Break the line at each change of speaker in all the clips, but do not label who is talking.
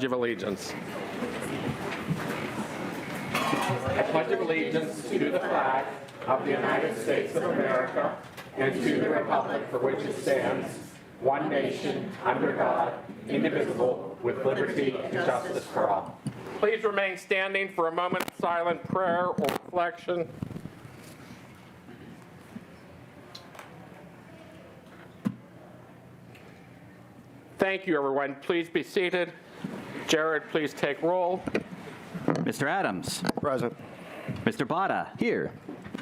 Of allegiance. I pledge allegiance to the flag of the United States of America and to the republic for which it stands, one nation, under God, indivisible, with liberty and justice for all. Please remain standing for a moment of silent prayer or reflection. Thank you, everyone. Please be seated. Jared, please take roll.
Mr. Adams.
Present.
Mr. Botta. Here.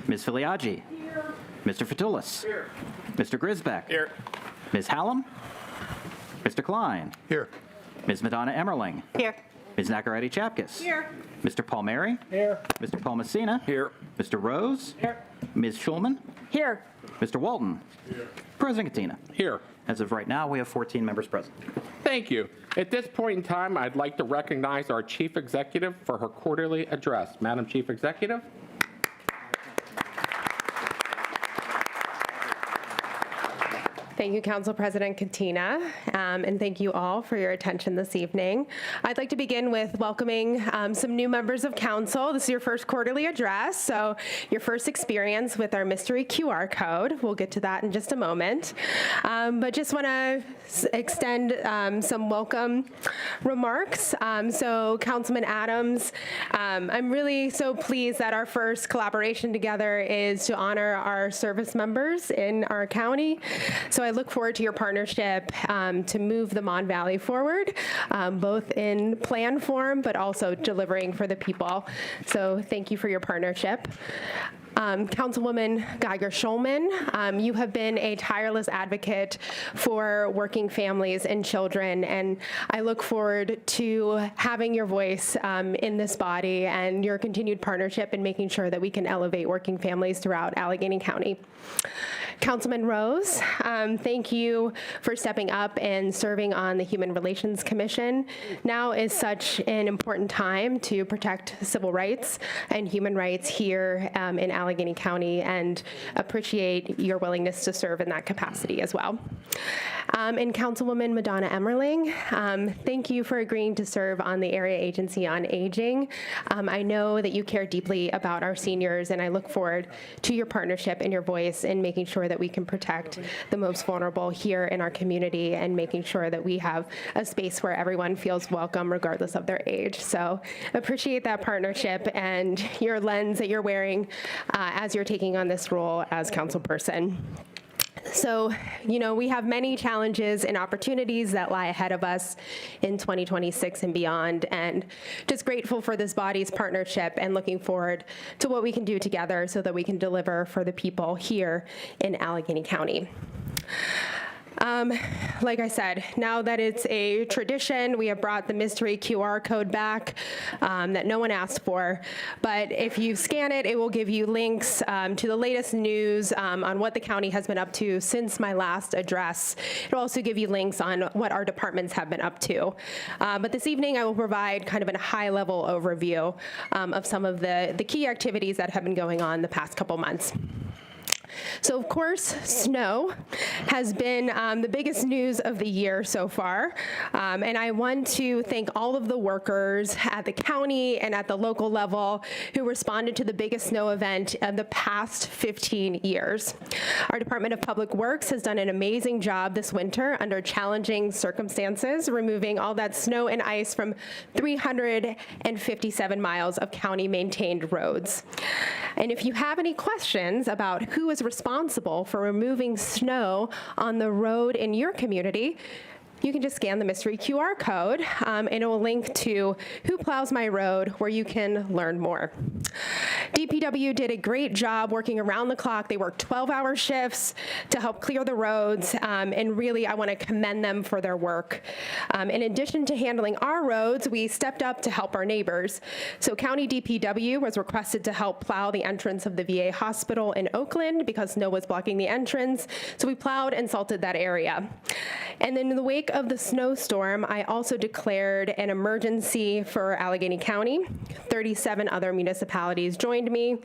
Ms. Filiaggi. Here. Mr. Fatulis.
Here.
Mr. Grisbeck.
Here.
Ms. Hallam. Mr. Klein.
Here.
Ms. Madonna Emmerling.
Here.
Ms. Nacarati Chapkus.
Here.
Mr. Palmieri.
Here.
Mr. Paul Messina.
Here.
Mr. Rose.
Here.
Ms. Schulman.
Here.
Mr. Walton. Here. President Katina.
Here.
As of right now, we have 14 members present.
Thank you. At this point in time, I'd like to recognize our Chief Executive for her quarterly address. Madam Chief Executive.
Thank you, Council President Katina, and thank you all for your attention this evening. I'd like to begin with welcoming some new members of Council. This is your first quarterly address, so your first experience with our mystery QR code. We'll get to that in just a moment. But just want to extend some welcome remarks. So Councilman Adams, I'm really so pleased that our first collaboration together is to honor our service members in our county. So I look forward to your partnership to move the Mon Valley forward, both in plan form, but also delivering for the people. So thank you for your partnership. Councilwoman Geiger-Schulman, you have been a tireless advocate for working families and children, and I look forward to having your voice in this body and your continued partnership in making sure that we can elevate working families throughout Allegheny County. Councilman Rose, thank you for stepping up and serving on the Human Relations Commission. Now is such an important time to protect civil rights and human rights here in Allegheny County, and appreciate your willingness to serve in that capacity as well. And Councilwoman Madonna Emmerling, thank you for agreeing to serve on the Area Agency on Aging. I know that you care deeply about our seniors, and I look forward to your partnership and your voice in making sure that we can protect the most vulnerable here in our community, and making sure that we have a space where everyone feels welcome regardless of their age. So appreciate that partnership and your lens that you're wearing as you're taking on this role as councilperson. So, you know, we have many challenges and opportunities that lie ahead of us in 2026 and beyond, and just grateful for this body's partnership and looking forward to what we can do together so that we can deliver for the people here in Allegheny County. Like I said, now that it's a tradition, we have brought the mystery QR code back that no one asked for. But if you scan it, it will give you links to the latest news on what the county has been up to since my last address. It'll also give you links on what our departments have been up to. But this evening, I will provide kind of a high-level overview of some of the key activities that have been going on the past couple months. So, of course, snow has been the biggest news of the year so far, and I want to thank all of the workers at the county and at the local level who responded to the biggest snow event of the past 15 years. Our Department of Public Works has done an amazing job this winter under challenging circumstances, removing all that snow and ice from 357 miles of county-maintained roads. And if you have any questions about who is responsible for removing snow on the road in your community, you can just scan the mystery QR code, and it will link to Who Plows My Road, where you can learn more. DPW did a great job working around the clock. They worked 12-hour shifts to help clear the roads, and really I want to commend them for their work. In addition to handling our roads, we stepped up to help our neighbors. So County DPW was requested to help plow the entrance of the VA hospital in Oakland because snow was blocking the entrance, so we plowed and salted that area. And then in the wake of the snowstorm, I also declared an emergency for Allegheny County. 37 other municipalities joined behind me,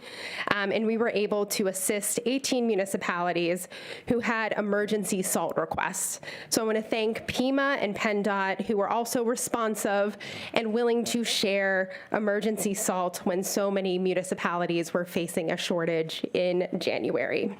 and we were able to assist 18 municipalities who had emergency salt requests. So I want to thank PEMA and PennDOT, who were also responsive and willing to share emergency salt when so many municipalities were facing a shortage in January.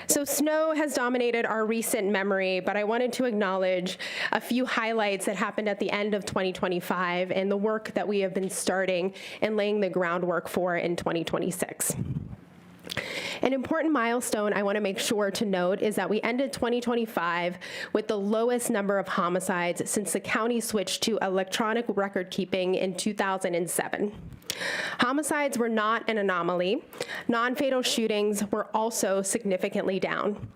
So snow has dominated our recent memory, but I wanted to acknowledge a few highlights that happened at the end of 2025 and the work that we have been starting and laying the groundwork for in 2026. An important milestone I want to make sure to note is that we ended 2025 with the lowest number of homicides since the county switched to electronic record keeping in 2007. Homicides were not an anomaly. Non-fatal shootings were also significantly down.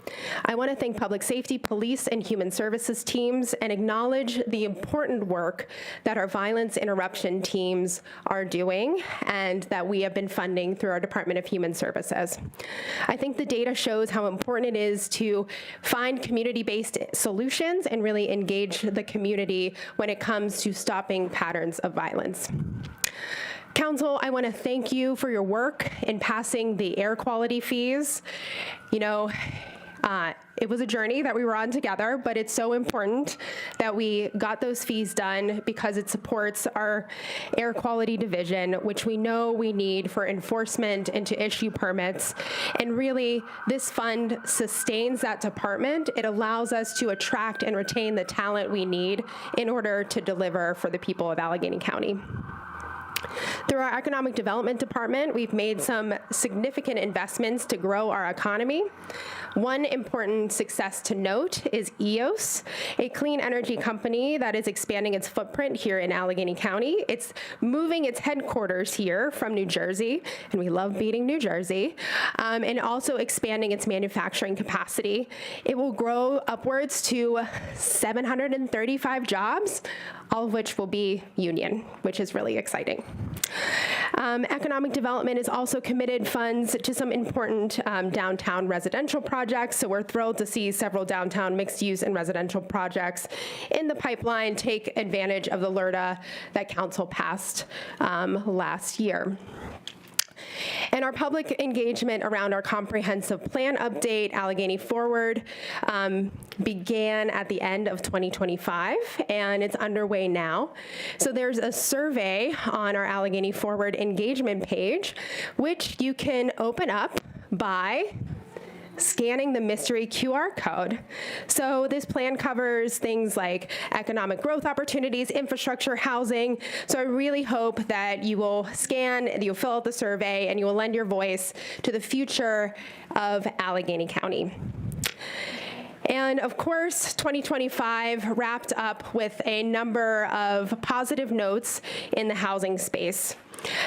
I want to thank public safety, police, and human services teams and acknowledge the important work that our violence interruption teams are doing and that we have been funding through our Department of Human Services. I think the data shows how important it is to find community-based solutions and really engage the community when it comes to stopping patterns of violence. Council, I want to thank you for your work in passing the air quality fees. You know, it was a journey that we were on together, but it's so important that we got those fees done because it supports our air quality division, which we know we need for enforcement and to issue permits. And really, this fund sustains that department. It allows us to attract and retain the talent we need in order to deliver for the people of Allegheny County. Through our Economic Development Department, we've made some significant investments to grow our economy. One important success to note is EOS, a clean energy company that is expanding its footprint here in Allegheny County. It's moving its headquarters here from New Jersey, and we love beating New Jersey, and also expanding its manufacturing capacity. It will grow upwards to 735 jobs, all of which will be union, which is really exciting. Economic Development has also committed funds to some important downtown residential projects, so we're thrilled to see several downtown mixed-use and residential projects in the pipeline take advantage of the LRTA that Council passed last year. And our public engagement around our comprehensive plan update, Allegheny Forward, began at the end of 2025, and it's underway now. So there's a survey on our Allegheny Forward engagement page, which you can open up by scanning the mystery QR code. So this plan covers things like economic growth opportunities, infrastructure, housing. So I really hope that you will scan, you'll fill out the survey, and you will lend your voice to the future of Allegheny County. And of course, 2025 wrapped up with a number of positive notes in the housing space.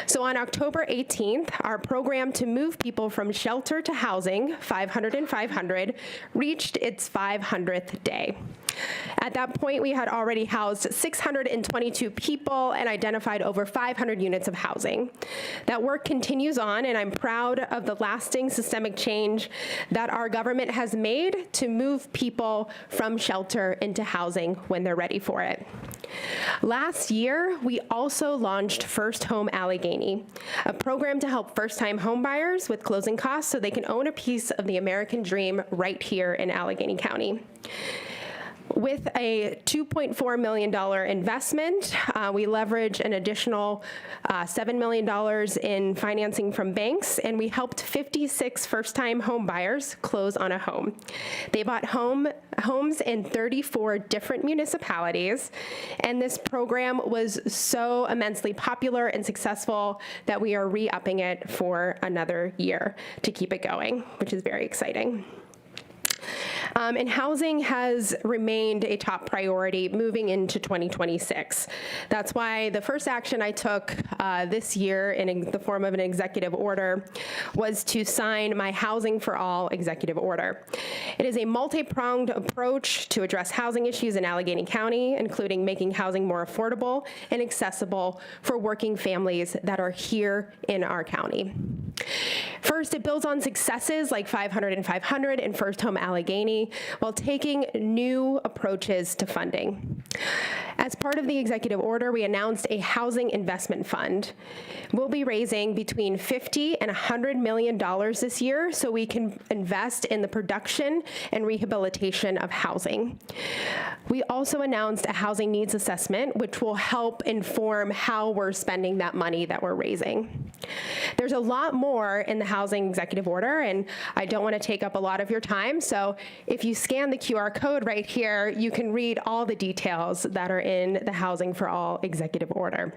So on October 18th, our program to move people from shelter to housing, 500 and 500, reached its 500th day. At that point, we had already housed 622 people and identified over 500 units of housing. That work continues on, and I'm proud of the lasting systemic change that our government has made to move people from shelter into housing when they're ready for it. Last year, we also launched First Home Allegheny, a program to help first-time homebuyers with closing costs so they can own a piece of the American dream right here in Allegheny County. With a $2.4 million investment, we leveraged an additional $7 million in financing from banks, and we helped 56 first-time home buyers close on a home. They bought homes in 34 different municipalities, and this program was so immensely popular and successful that we are re-upping it for another year to keep it going, which is very exciting. And housing has remained a top priority moving into 2026. That's why the first action I took this year in the form of an executive order was to sign my Housing for All executive order. It is a multi-pronged approach to address housing issues in Allegheny County, including making housing more affordable and accessible for working families that are here in our county. First, it builds on successes like 500 and 500 and First Home Allegheny. economy while taking new approaches to funding. As part of the executive order, we announced a housing investment fund. We'll be raising between $50 and $100 million this year so we can invest in the production and rehabilitation of housing. We also announced a housing needs assessment, which will help inform how we're spending that money that we're raising. There's a lot more in the housing executive order, and I don't want to take up a lot of your time, so if you scan the QR code right here, you can read all the details that are in the Housing for All executive order.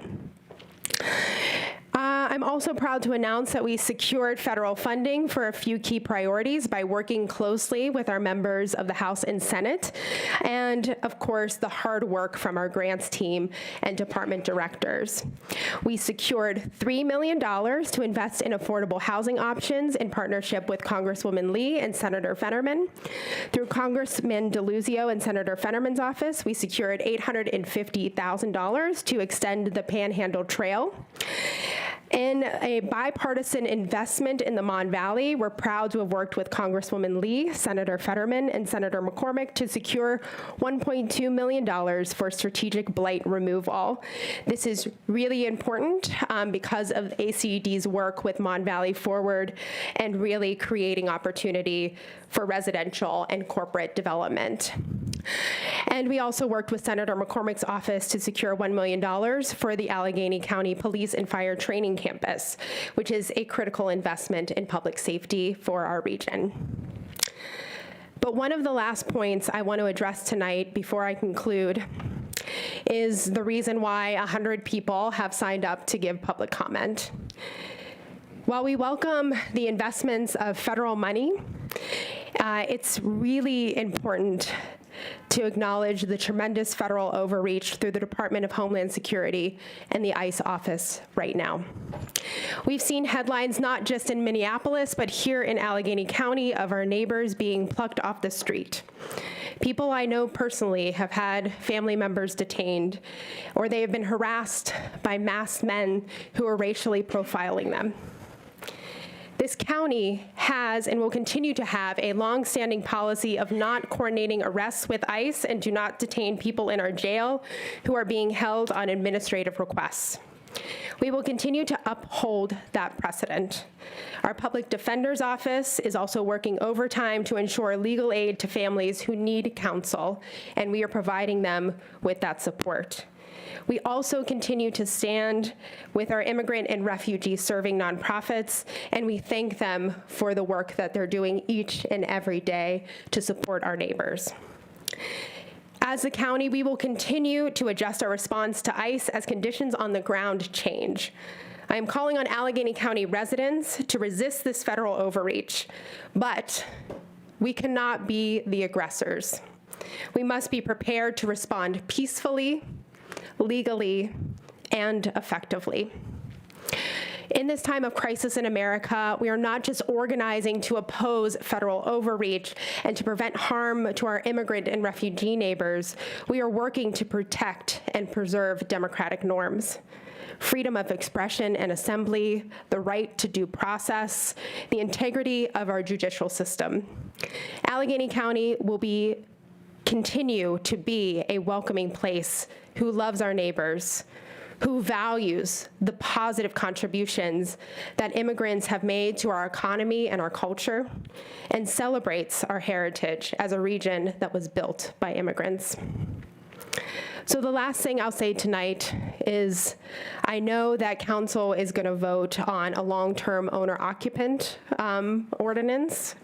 I'm also proud to announce that we secured federal funding for a few key priorities by working closely with our members of the House and Senate, and of course, the hard work from our grants team and department directors. We secured $3 million to invest in affordable housing options in partnership with Congresswoman Lee and Senator Fetterman. Through Congressman DeLuzio and Senator Fetterman's office, we secured $850,000 to extend the Panhandle Trail. In a bipartisan investment in the Mon Valley, we're proud to have worked with Congresswoman Lee, Senator Fetterman, and Senator McCormick to secure $1.2 million for strategic blight removal. This is really important because of ACD's work with Mon Valley Forward and really creating opportunity for residential and corporate development. And we also worked with Senator McCormick's office to secure $1 million for the Allegheny County Police and Fire Training Campus, which is a critical investment in public safety for our region. But one of the last points I want to address tonight before I conclude is the reason why 100 people have signed up to give public comment. While we welcome the investments of federal money, it's really important to acknowledge the tremendous federal overreach through the Department of Homeland Security and the ICE office right now. We've seen headlines not just in Minneapolis, but here in Allegheny County of our neighbors being plucked off the street. People I know personally have had family members detained, or they have been harassed by masked men who are racially profiling them. This county has and will continue to have a long-standing policy of not coordinating arrests with ICE and do not detain people in our jail who are being held on administrative requests. We will continue to uphold that precedent. Our public defender's office is also working overtime to ensure legal aid to families who need counsel, and we are providing them with that support. We also continue to stand with our immigrant and refugee serving nonprofits, and we thank them for the work that they're doing each and every day to support our neighbors. As a county, we will continue to adjust our response to ICE as conditions on the ground change. I am calling on Allegheny County residents to resist this federal overreach, but we cannot be the aggressors. We must be prepared to respond peacefully, legally, and effectively. In this time of crisis in America, we are not just organizing to oppose federal overreach and to prevent harm to our immigrant and refugee neighbors. We are working to protect and preserve democratic norms. Freedom of expression and assembly, the right to due process, the integrity of our judicial system. Allegheny County will continue to be a welcoming place who loves our neighbors, who values the positive contributions that immigrants have made to our economy and our culture, and celebrates our heritage as a region that was built by immigrants. So the last thing I'll say tonight is I know that council is going to vote on a long-term owner-occupant ordinance,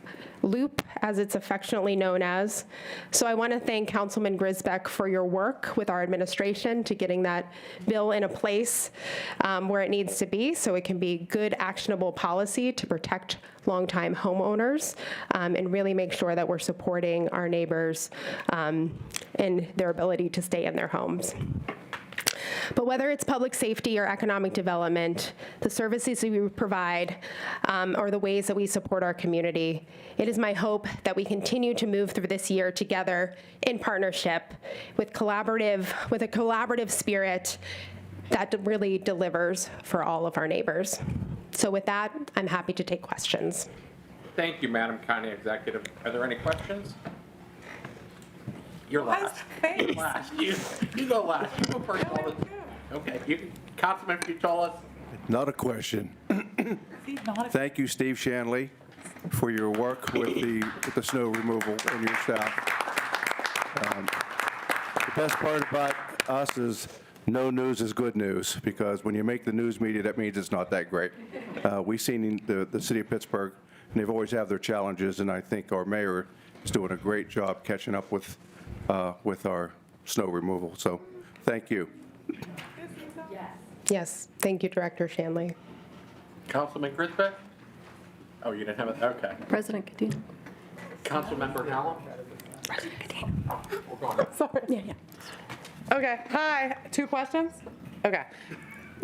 LOOP, as it's affectionately known as. So I want to thank Councilman Grisbeck for your work with our administration to getting that bill in a place where it needs to be so it can be good, actionable policy to protect longtime homeowners and really make sure that we're supporting our neighbors in their ability to stay in their homes. But whether it's public safety or economic development, the services we provide or the ways that we support our community, it is my hope that we continue to move through this year together in partnership with a collaborative spirit that really delivers for all of our neighbors. So with that, I'm happy to take questions.
Thank you, Madam County Executive. Are there any questions? You're last. You're last. You go last. You go first. Okay. Councilman Futolas.
Not a question. Thank you, Steve Shanley, for your work with the snow removal and your staff. The best part about us is no news is good news, because when you make the news media, that means it's not that great. We've seen the city of Pittsburgh, and they've always had their challenges, and I think our mayor is doing a great job catching up with our snow removal. So thank you.
Yes, thank you, Director Shanley.
Councilman Grisbeck? Oh, you didn't have it? Okay.
President Katina.
Councilmember Hallam?
Sorry. Yeah.
Okay, hi, 2 questions? Okay.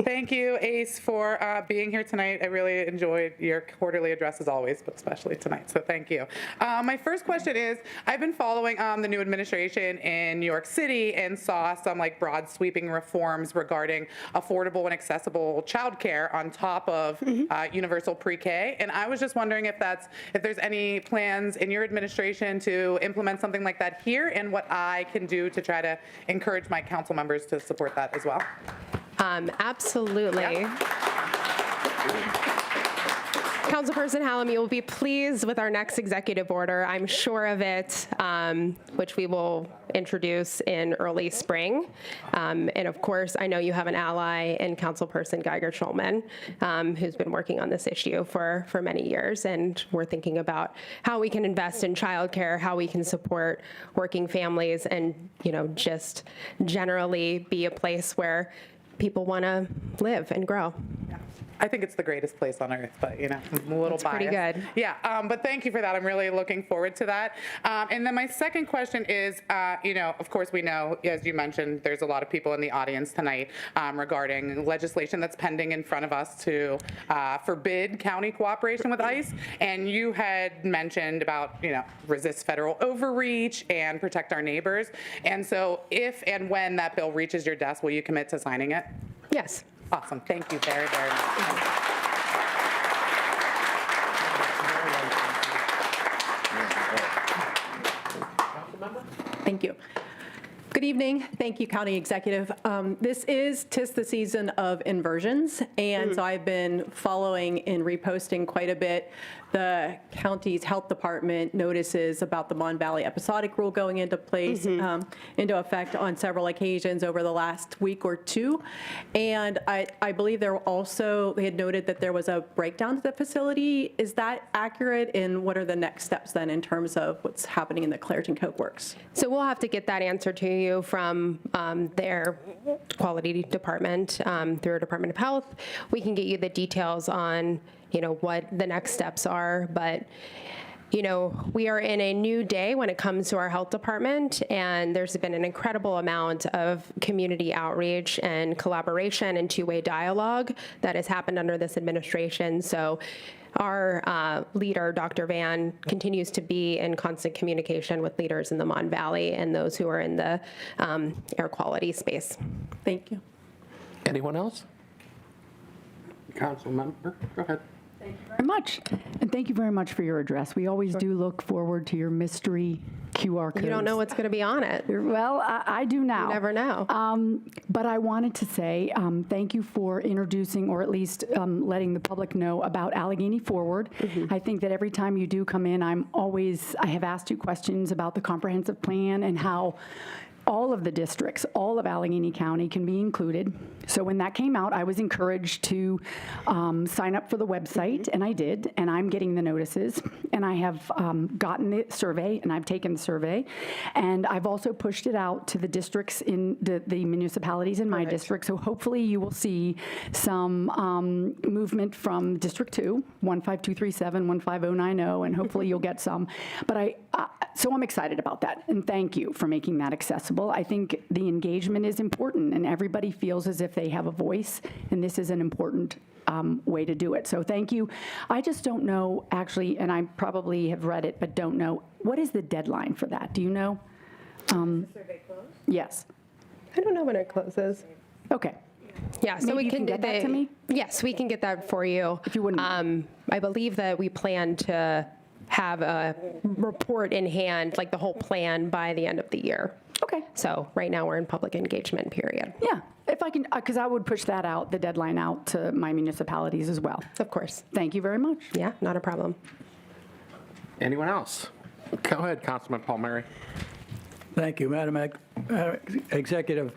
Thank you, Ace, for being here tonight. I really enjoyed your quarterly address as always, but especially tonight, so thank you. My first question is, I've been following the new administration in New York City and saw some broad sweeping reforms regarding affordable and accessible childcare on top of universal pre-K. And I was just wondering if there's any plans in your administration to implement something like that here, and what I can do to try to encourage my council members to support that as well.
Absolutely. Councilperson Hallam, you will be pleased with our next executive order. I'm sure of it, which we will introduce in early spring. And of course, I know you have an ally in Councilperson Geiger-Schulman, who's been working on this issue for many years. And we're thinking about how we can invest in childcare, how we can support working families, and just generally be a place where people want to live and grow.
I think it's the greatest place on earth, but I'm a little biased.
Pretty good.
Yeah, but thank you for that. I'm really looking forward to that. And then my second question is, of course we know, as you mentioned, there's a lot of people in the audience tonight regarding legislation that's pending in front of us to forbid county cooperation with ICE. And you had mentioned about, resist federal overreach and protect our neighbors. And so if and when that bill reaches your desk, will you commit to signing it?
Yes.
Awesome. Thank you very, very much.
Thank you. Good evening. Thank you, County Executive. This is 'tis the season of inversions, and so I've been following and reposting quite a bit the county's health department notices about the Mon Valley episodic rule going into place, into effect on several occasions over the last week or two. And I believe they had noted that there was a breakdown at the facility. Is that accurate? And what are the next steps then in terms of what's happening in the Clairton Coke Works?
So we'll have to get that answer to you from their quality department through our Department of Health. We can get you the details on what the next steps are, but we are in a new day when it comes to our health department, and there's been an incredible amount of community outreach and collaboration and two-way dialogue that has happened under this administration. So our leader, Dr. Van, continues to be in constant communication with leaders in the Mon Valley and those who are in the air quality space.
Thank you.
Anyone else? Council member, go ahead.
Thank you very much. And thank you very much for your address. We always do look forward to your mystery QR codes.
You don't know what's going to be on it.
Well, I do now.
You never know.
But I wanted to say thank you for introducing, or at least letting the public know about Allegheny Forward. I think that every time you do come in, I have asked you questions about the comprehensive plan and how all of the districts, all of Allegheny County can be included. So when that came out, I was encouraged to sign up for the website, and I did, and I'm getting the notices, and I have gotten the survey, and I've taken the survey, and I've also pushed it out to the districts in the municipalities in my district, so hopefully you will see some movement from District 2, 15237, 15090, and hopefully you'll get some. But so I'm excited about that, and thank you for making that accessible. I think the engagement is important, and everybody feels as if they have a voice, and this is an important way to do it. So thank you. I just don't know, actually, and I probably have read it, but don't know, what is the deadline for that? Do you know?
The survey closed?
Yes.
I don't know when it closes.
Okay.
Yeah, so
Maybe
we
you can get that to me?
Yes, we can get that for you.
If you wouldn't mind.
I believe that we plan to have a report in hand, like the whole plan, by the end of the year.
Okay.
So right now, we're in public engagement period.
Yeah, if I can, because I would push that out, the deadline out to my municipalities as well.
Of course.
Thank you very much.
Yeah, not a problem.
Anyone else? Go ahead, Councilman Palmieri.
Thank you, Madam Executive.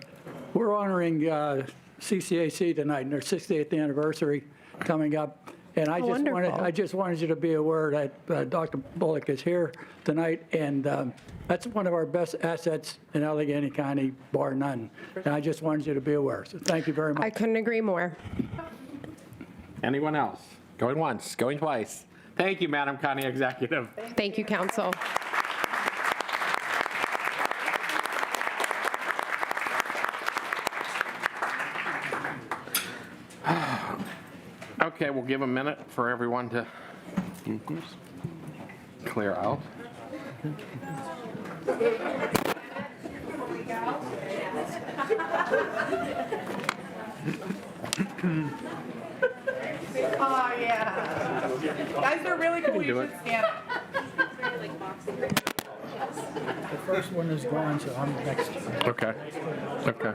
We're honoring CCAC tonight, and their 68th anniversary coming up. And
wonderful.
I just wanted you to be aware that Dr. Bullock is here tonight, and that's one of our best assets in Allegheny County, bar none. And I just wanted you to be aware. So thank you very much.
I couldn't agree more.
Anyone else? Going once, going twice. Thank you, Madam County Executive.
Thank you, Council.
Okay, we'll give a minute for everyone to clear out.
Oh, yeah. Guys are really cool. You
do
should
it.
stand.
The first one is gone, so I'm next.
Okay. Okay.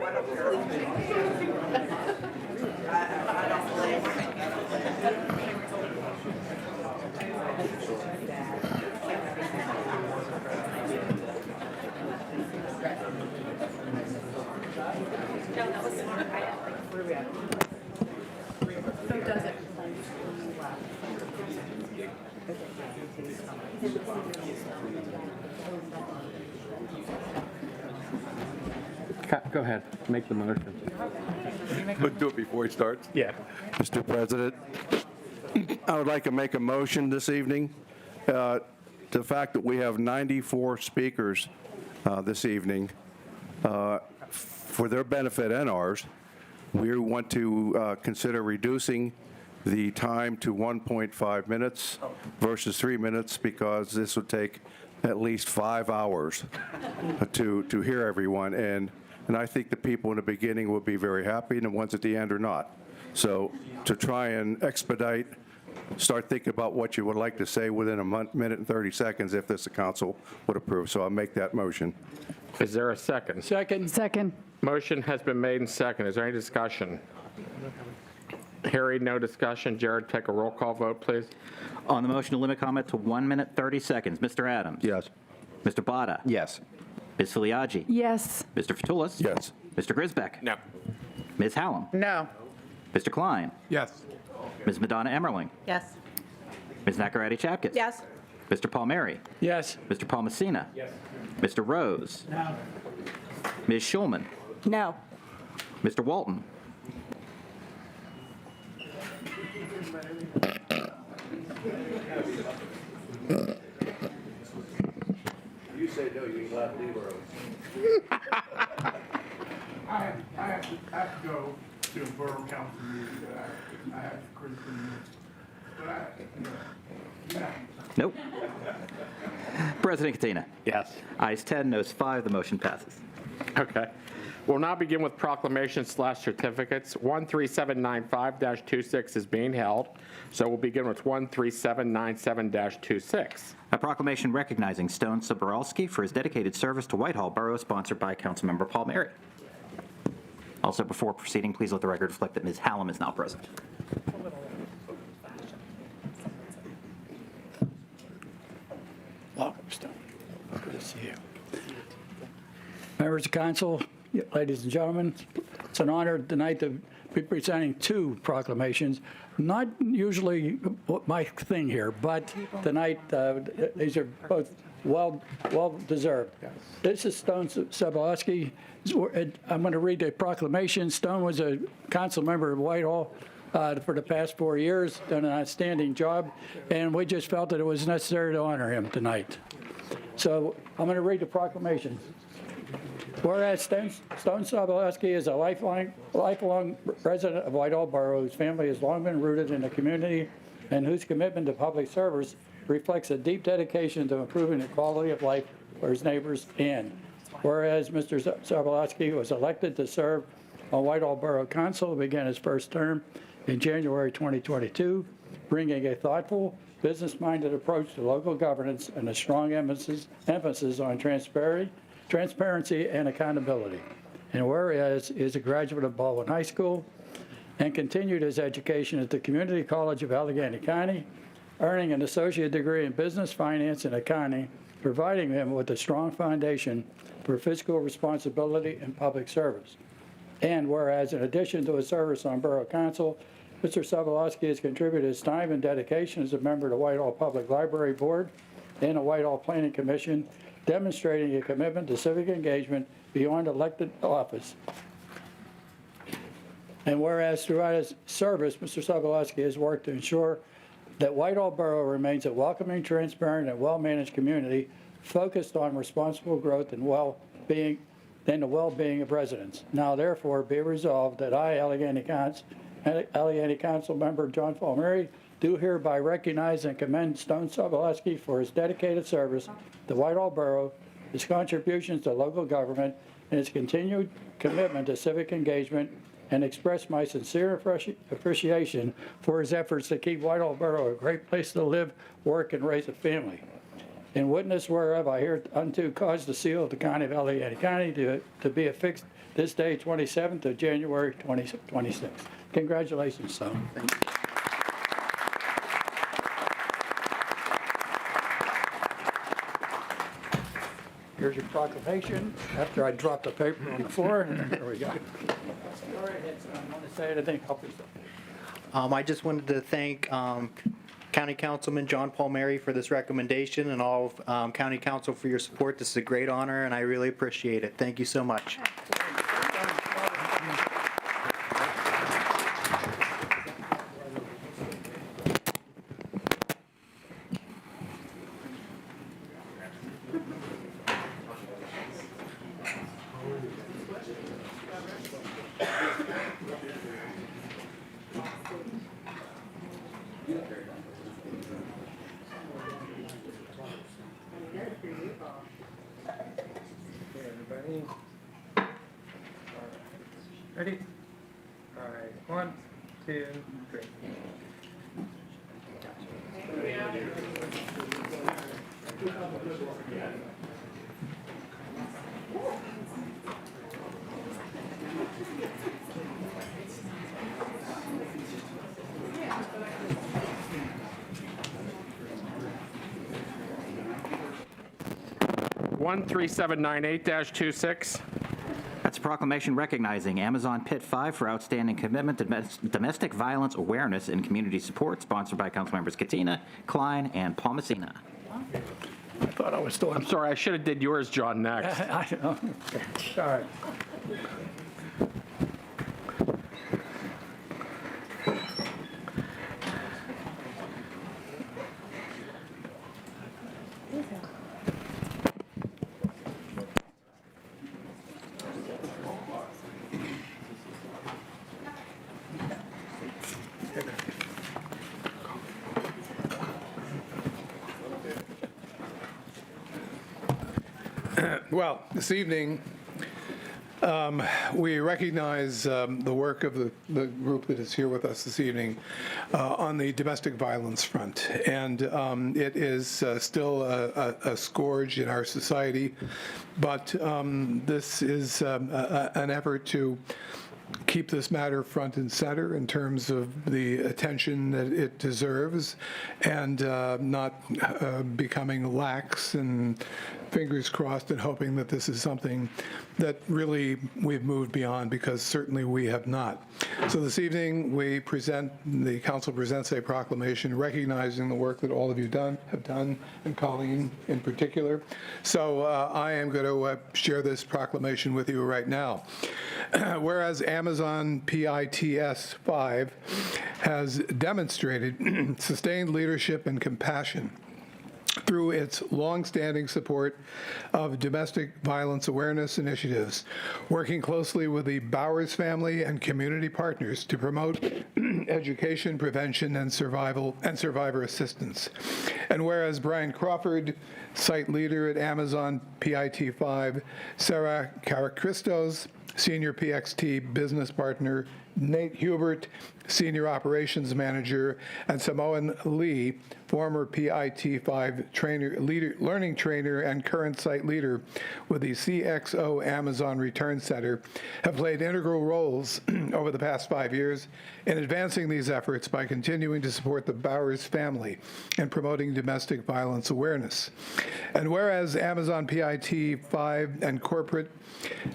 Go ahead, make the motion.
But do it before he starts.
Yeah.
Mr. President, I would like to make a motion this evening. The fact that we have 94 speakers this evening, for their benefit and ours, we want to consider reducing the time to 1.5 minutes versus 3 minutes, because this would take at least 5 hours to hear everyone. And I think the people in the beginning will be very happy, and the ones at the end are not. So to try and expedite, start thinking about what you would like to say within a minute and 30 seconds if this the council would approve. So I'll make that motion.
Is there a second?
Second.
Motion has been made and second. Is there any discussion? Hearing no discussion. Jared, take a roll call vote, please.
On the motion to limit comment to 1 minute, 30 seconds, Mr. Adams?
Yes.
Mr. Botta?
Yes.
Ms. Filiaggi?
Yes.
Mr. Fatulis?
Yes.
Mr. Grisbeck?
No.
Ms. Hallam?
No.
Mr. Klein?
Yes.
Ms. Madonna Emmerling?
Yes.
Ms. Nacarati Chapkus?
Yes.
Mr. Palmieri?
Yes.
Mr. Palmasina? Yes. Mr. Rose?
No.
Ms. Schulman?
No.
Mr. Walton?
You say no, you can leave early.
I have to go to a borough council meeting that I have to critically miss. But
Nope. President Katina?
Yes.
Ayes 10, noes 5, the motion passes.
Okay. We'll now begin with proclamations/certificates. 13795-26 is being held, so we'll begin with 13797-26.
A proclamation recognizing Stone Soborowski for his dedicated service to Whitehall Borough, sponsored by Councilmember Palmieri. Also, before proceeding, please let the record reflect that Ms. Hallam is now present.
Welcome, Stone. Good to see you. Members of council, ladies and gentlemen, it's an honor tonight to be presenting two proclamations. Not usually my thing here, but tonight these are both well deserved. This is Stone Sobolewski. I'm going to read the proclamation. Stone was a council member of Whitehall for the past 4 years, done an outstanding job, and we just felt that it was necessary to honor him tonight. So I'm going to read the proclamation. Whereas Stone Sobolewski is a lifelong resident of Whitehall Borough, whose family has long been rooted in the community and whose commitment to public service reflects a deep dedication to improving the quality of life for his neighbors. And whereas Mr. Sobolewski was elected to serve on Whitehall Borough Council, began his first term in January 2022, bringing a thoughtful, business-minded approach to local governance and a strong emphasis on transparency transparency, and accountability. And whereas he is a graduate of Baldwin High School and continued his education at the Community College of Allegheny County, earning an associate degree in business, finance, and accounting, providing him with a strong foundation for fiscal responsibility and public service. And whereas in addition to his service on Borough Council, Mr. Sobolewski has contributed his time and dedication as a member of the Whitehall Public Library Board and the Whitehall Planning Commission, demonstrating a commitment to civic engagement beyond elected office. And whereas throughout his service, Mr. Sobolewski has worked to ensure that Whitehall Borough remains a welcoming, transparent, and well-managed community focused on responsible growth and well-being and the well-being of residents. Now, therefore, be resolved that I, Allegheny Council Member John Palmieri, do hereby recognize and commend Stone Sobolewski for his dedicated service to Whitehall Borough, his contributions to local government, and his continued commitment to civic engagement, and express my sincere appreciation for his efforts to keep Whitehall Borough a great place to live, work, and raise a family. In witness whereof I hereunto cause the seal of the County of Allegheny County to be affixed this day, 27th of January, 2026. Congratulations, son. Thank you. Here's your proclamation. After I drop the paper on the floor, and there we go. Go right ahead, son. Want to say anything? Help yourself.
I just wanted to thank County Councilman John Palmieri for this recommendation and all of County Council for your support. This is a great honor, and I really appreciate it. Thank you so much.
Ready? All right, 1, 2, 3.
One 3798-26.
That's a proclamation recognizing Amazon Pit 5 for outstanding commitment to domestic violence awareness and community support, sponsored by Councilmembers Katina, Klein, and Palmasina.
I thought I was still.
I'm sorry, I should have did yours, John, next.
I know. All right.
Well, this evening, we recognize the work of the group that is here with us this evening on the domestic violence front. And it is still a scourge in our society, but this is an effort to keep this matter front and center in terms of the attention that it deserves and not becoming lax and fingers crossed and hoping that this is something that really we've moved beyond, because certainly we have not. So this evening the council presents a proclamation recognizing the work that all of you have done, and Colleen in particular. So I am going to share this proclamation with you right now. Whereas Amazon PITS 5 has demonstrated sustained leadership and compassion through its longstanding support of domestic violence awareness initiatives, working closely with the Bowers family and community partners to promote education, prevention, and survivor assistance. And whereas Brian Crawford, site leader at Amazon PIT5, Sarah Karakristos, Senior PXT Business Partner, Nate Hubert, Senior Operations Manager, and Samoan Lee, former PIT5 learning trainer and current site leader with the CXO Amazon Return Center, have played integral roles over the past 5 years in advancing these efforts by continuing to support the Bowers family and promoting domestic violence awareness. And whereas Amazon PIT5 and corporate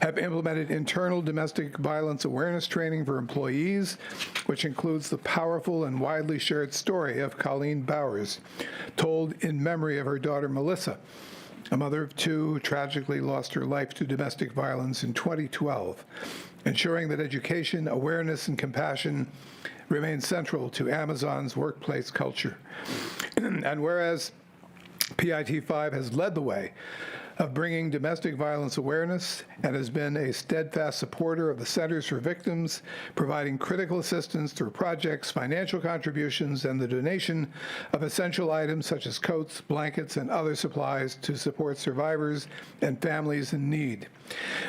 have implemented internal domestic violence awareness training for employees, which includes the powerful and widely shared story of Colleen Bowers, told in memory of her daughter Melissa, a mother of two who tragically lost her life to domestic violence in 2012, ensuring that education, awareness, and compassion remain central to Amazon's workplace culture. And whereas PIT5 has led the way of bringing domestic violence awareness and has been a steadfast supporter of the Centers for Victims, providing critical assistance through projects, financial contributions, and the donation of essential items such as coats, blankets, and other supplies to support survivors and families in need.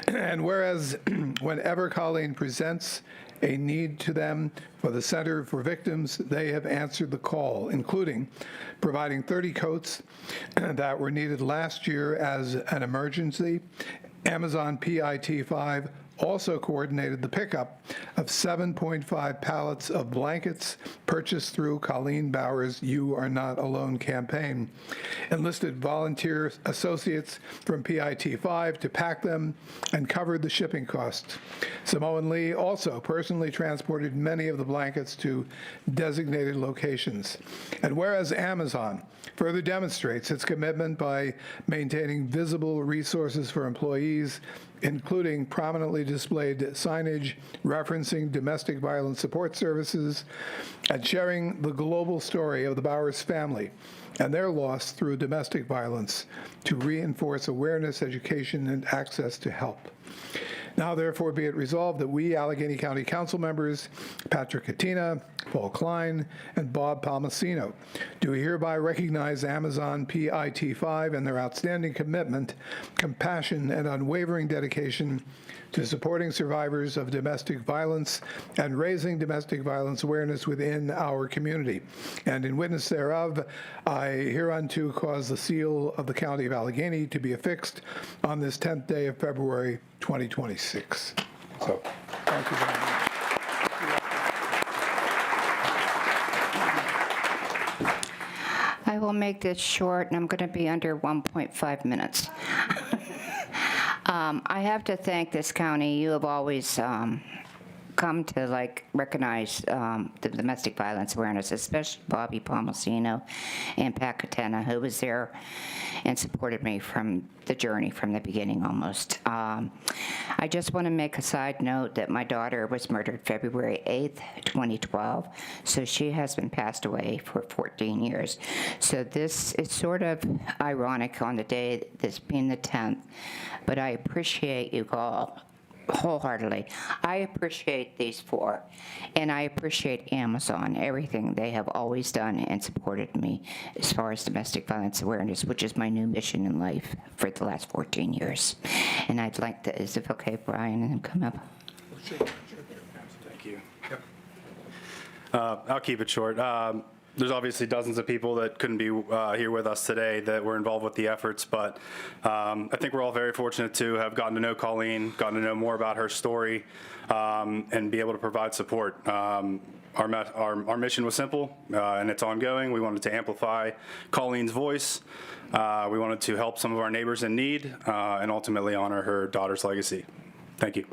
And whereas whenever Colleen presents a need to them for the Center for Victims, they have answered the call, including providing 30 coats that were needed last year as an emergency. Amazon PIT5 also coordinated the pickup of 7.5 pallets of blankets purchased through Colleen Bowers' You Are Not Alone campaign, enlisted volunteer associates from PIT5 to pack them and covered the shipping costs. Samoan Lee also personally transported many of the blankets to designated locations. And whereas Amazon further demonstrates its commitment by maintaining visible resources for employees, including prominently displayed signage referencing domestic violence support services, and sharing the global story of the Bowers family and their loss through domestic violence to reinforce awareness, education, and access to help. Now, therefore, be it resolved that we, Allegheny County Council members Patrick Katina, Paul Klein, and Bob Palmasino, do hereby recognize Amazon PIT5 and their outstanding commitment, compassion, and unwavering dedication to supporting survivors of domestic violence and raising domestic violence awareness within our community. And in witness thereof, I hereunto cause the seal of the County of Allegheny to be affixed on this 10th day of February 2026. So, thank you very much.
I will make this short, and I'm going to be under 1.5 minutes. I have to thank this county. You have always come to recognize the domestic violence awareness, especially Bobby Palmasino and Pat Katena, who was there and supported me from the journey from the beginning almost. I just want to make a side note that my daughter was murdered February 8th, 2012, so she has been passed away for 14 years. So this is sort of ironic on the day, this being the 10th, but I appreciate you all wholeheartedly. I appreciate these four, and I appreciate Amazon, everything they have always done and supported me as far as domestic violence awareness, which is my new mission in life for the last 14 years. And I'd like to, is it okay, Brian, and come up?
Thank you. I'll keep it short. There's obviously dozens of people that couldn't be here with us today that were involved with the efforts, but I think we're all very fortunate to have gotten to know Colleen, gotten to know more about her story, and be able to provide support. Our mission was simple, and it's ongoing. We wanted to amplify Colleen's voice. We wanted to help some of our neighbors in need, and ultimately honor her daughter's legacy. Thank you.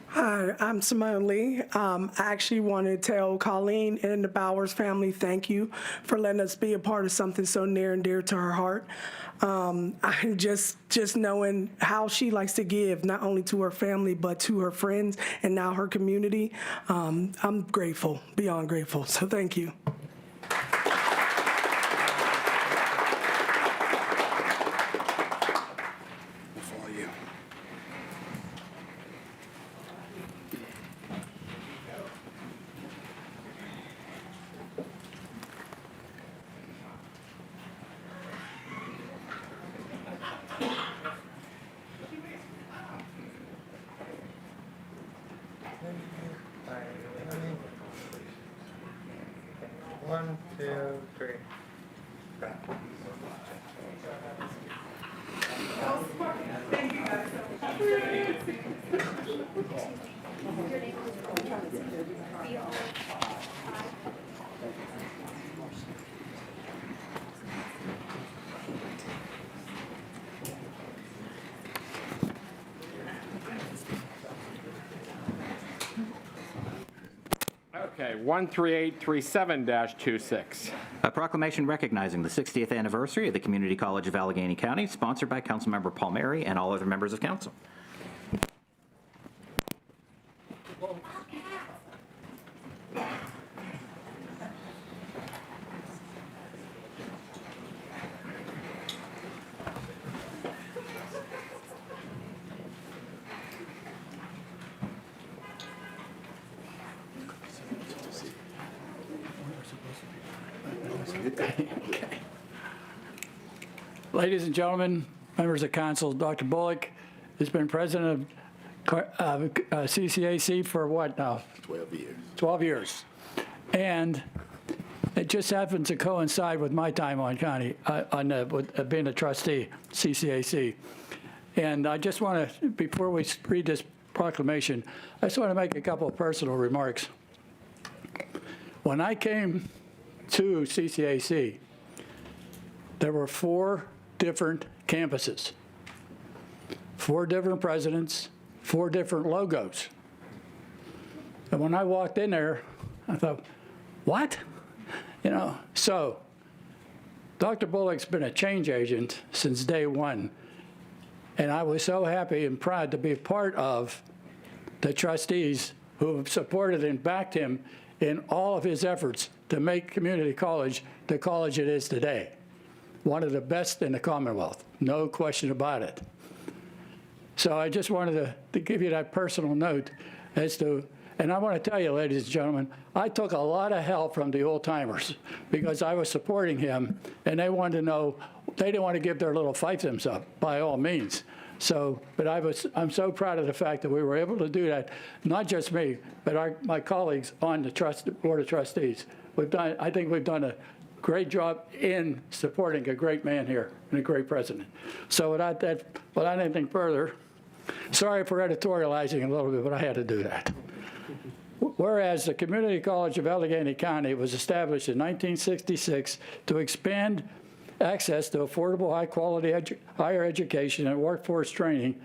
Hi, I'm Simone Lee. I actually want to tell Colleen and the Bowers family thank you for letting us be a part of something so near and dear to her heart. I just knowing how she likes to give, not only to her family, but to her friends and now her community. I'm grateful, beyond grateful, so thank you.
Allegheny. Okay. 1, 2, 3.
Okay, 13837-26.
A proclamation recognizing the 60th anniversary of the Community College of Allegheny County, sponsored by Councilmember Paul Mary and all other members of council.
Ladies and gentlemen, members of council, Dr. Bullock has been president of CCAC for what now? 12 years. 12 years. And it just happens to coincide with my time on county, with being a trustee, CCAC. And I just want to, before we read this proclamation, I just want to make a couple of personal remarks. When I came to CCAC, there were 4 different campuses, 4 different presidents, 4 different logos. And when I walked in there, I thought, what? You know, so Dr. Bullock's been a change agent since day one. And I was so happy and proud to be a part of the trustees who have supported and backed him in all of his efforts to make community college the college it is today. One of the best in the Commonwealth, no question about it. So I just wanted to give you that personal note as to, and I want to tell you, ladies and gentlemen, I took a lot of help from the old timers because I was supporting him, and they wanted to know, they didn't want to give their little fiefdoms up, by all means. So, but I'm so proud of the fact that we were able to do that, not just me, but my colleagues on the Board of Trustees. I think we've done a great job in supporting a great man here and a great president. So without anything further, sorry for editorializing a little bit, but I had to do that. Whereas the Community College of Allegheny County was established in 1966 to expand access to affordable, high-quality higher education and workforce training,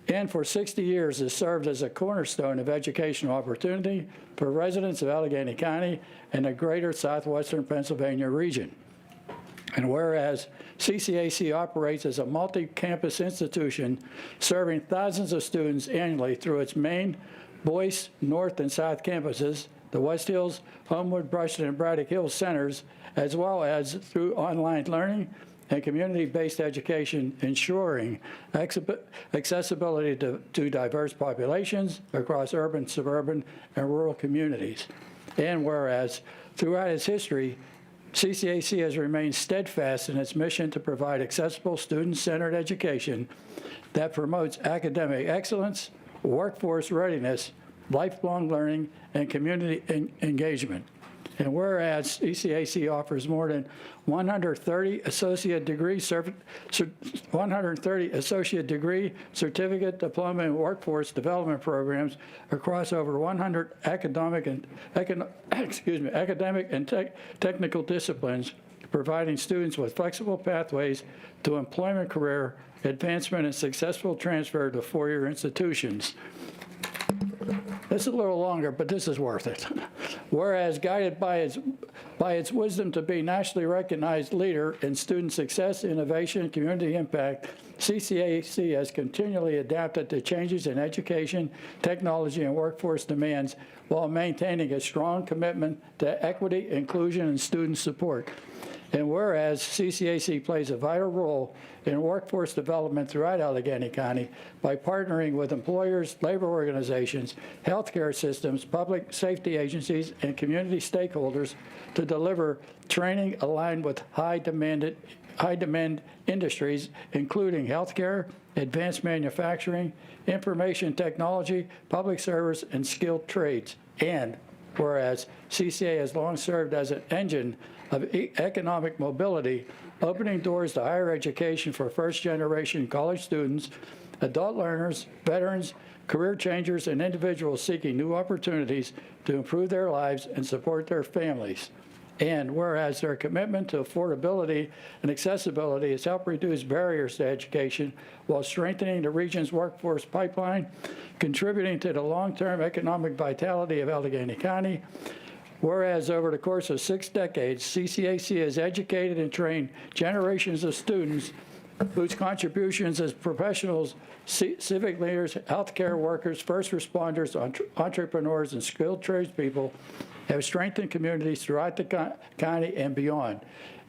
and for 60 years has served as a cornerstone of educational opportunity for residents of Allegheny County and the greater southwestern Pennsylvania region. And whereas CCAC operates as a multi-campus institution serving thousands of students annually through its main Boyce, North, and South campuses, the West Hills, Homewood, Brushton, and Braddock Hills centers, as well as through online learning and community-based education, ensuring accessibility to diverse populations across urban, suburban, and rural communities. And whereas throughout its history, CCAC has remained steadfast in its mission to provide accessible, student-centered education that promotes academic excellence, workforce readiness, lifelong learning, and community engagement. And whereas CCAC offers more than 130 associate degree, certificate, diploma, and workforce development programs across over 100 academic and technical disciplines, providing students with flexible pathways to employment, career advancement, and successful transfer to four-year institutions. This is a little longer, but this is worth it. Whereas guided by its wisdom to be nationally recognized leader in student success, innovation, and community impact, CCAC has continually adapted to changes in education, technology, and workforce demands while maintaining a strong commitment to equity, inclusion, and student support. And whereas CCAC plays a vital role in workforce development throughout Allegheny County by partnering with employers, labor organizations, healthcare systems, public safety agencies, and community stakeholders to deliver training aligned with high demand industries, including healthcare, advanced manufacturing, information technology, public service, and skilled trades. And whereas CCA has long served as an engine of economic mobility, opening doors to higher education for first-generation college students, adult learners, veterans, career changers, and individuals seeking new opportunities to improve their lives and support their families. And whereas their commitment to affordability and accessibility has helped reduce barriers to education while strengthening the region's workforce pipeline, contributing to the long-term economic vitality of Allegheny County. Whereas over the course of 6 decades, CCAC has educated and trained generations of students whose contributions as professionals, civic leaders, healthcare workers, first responders, entrepreneurs, and skilled tradespeople have strengthened communities throughout the county and beyond.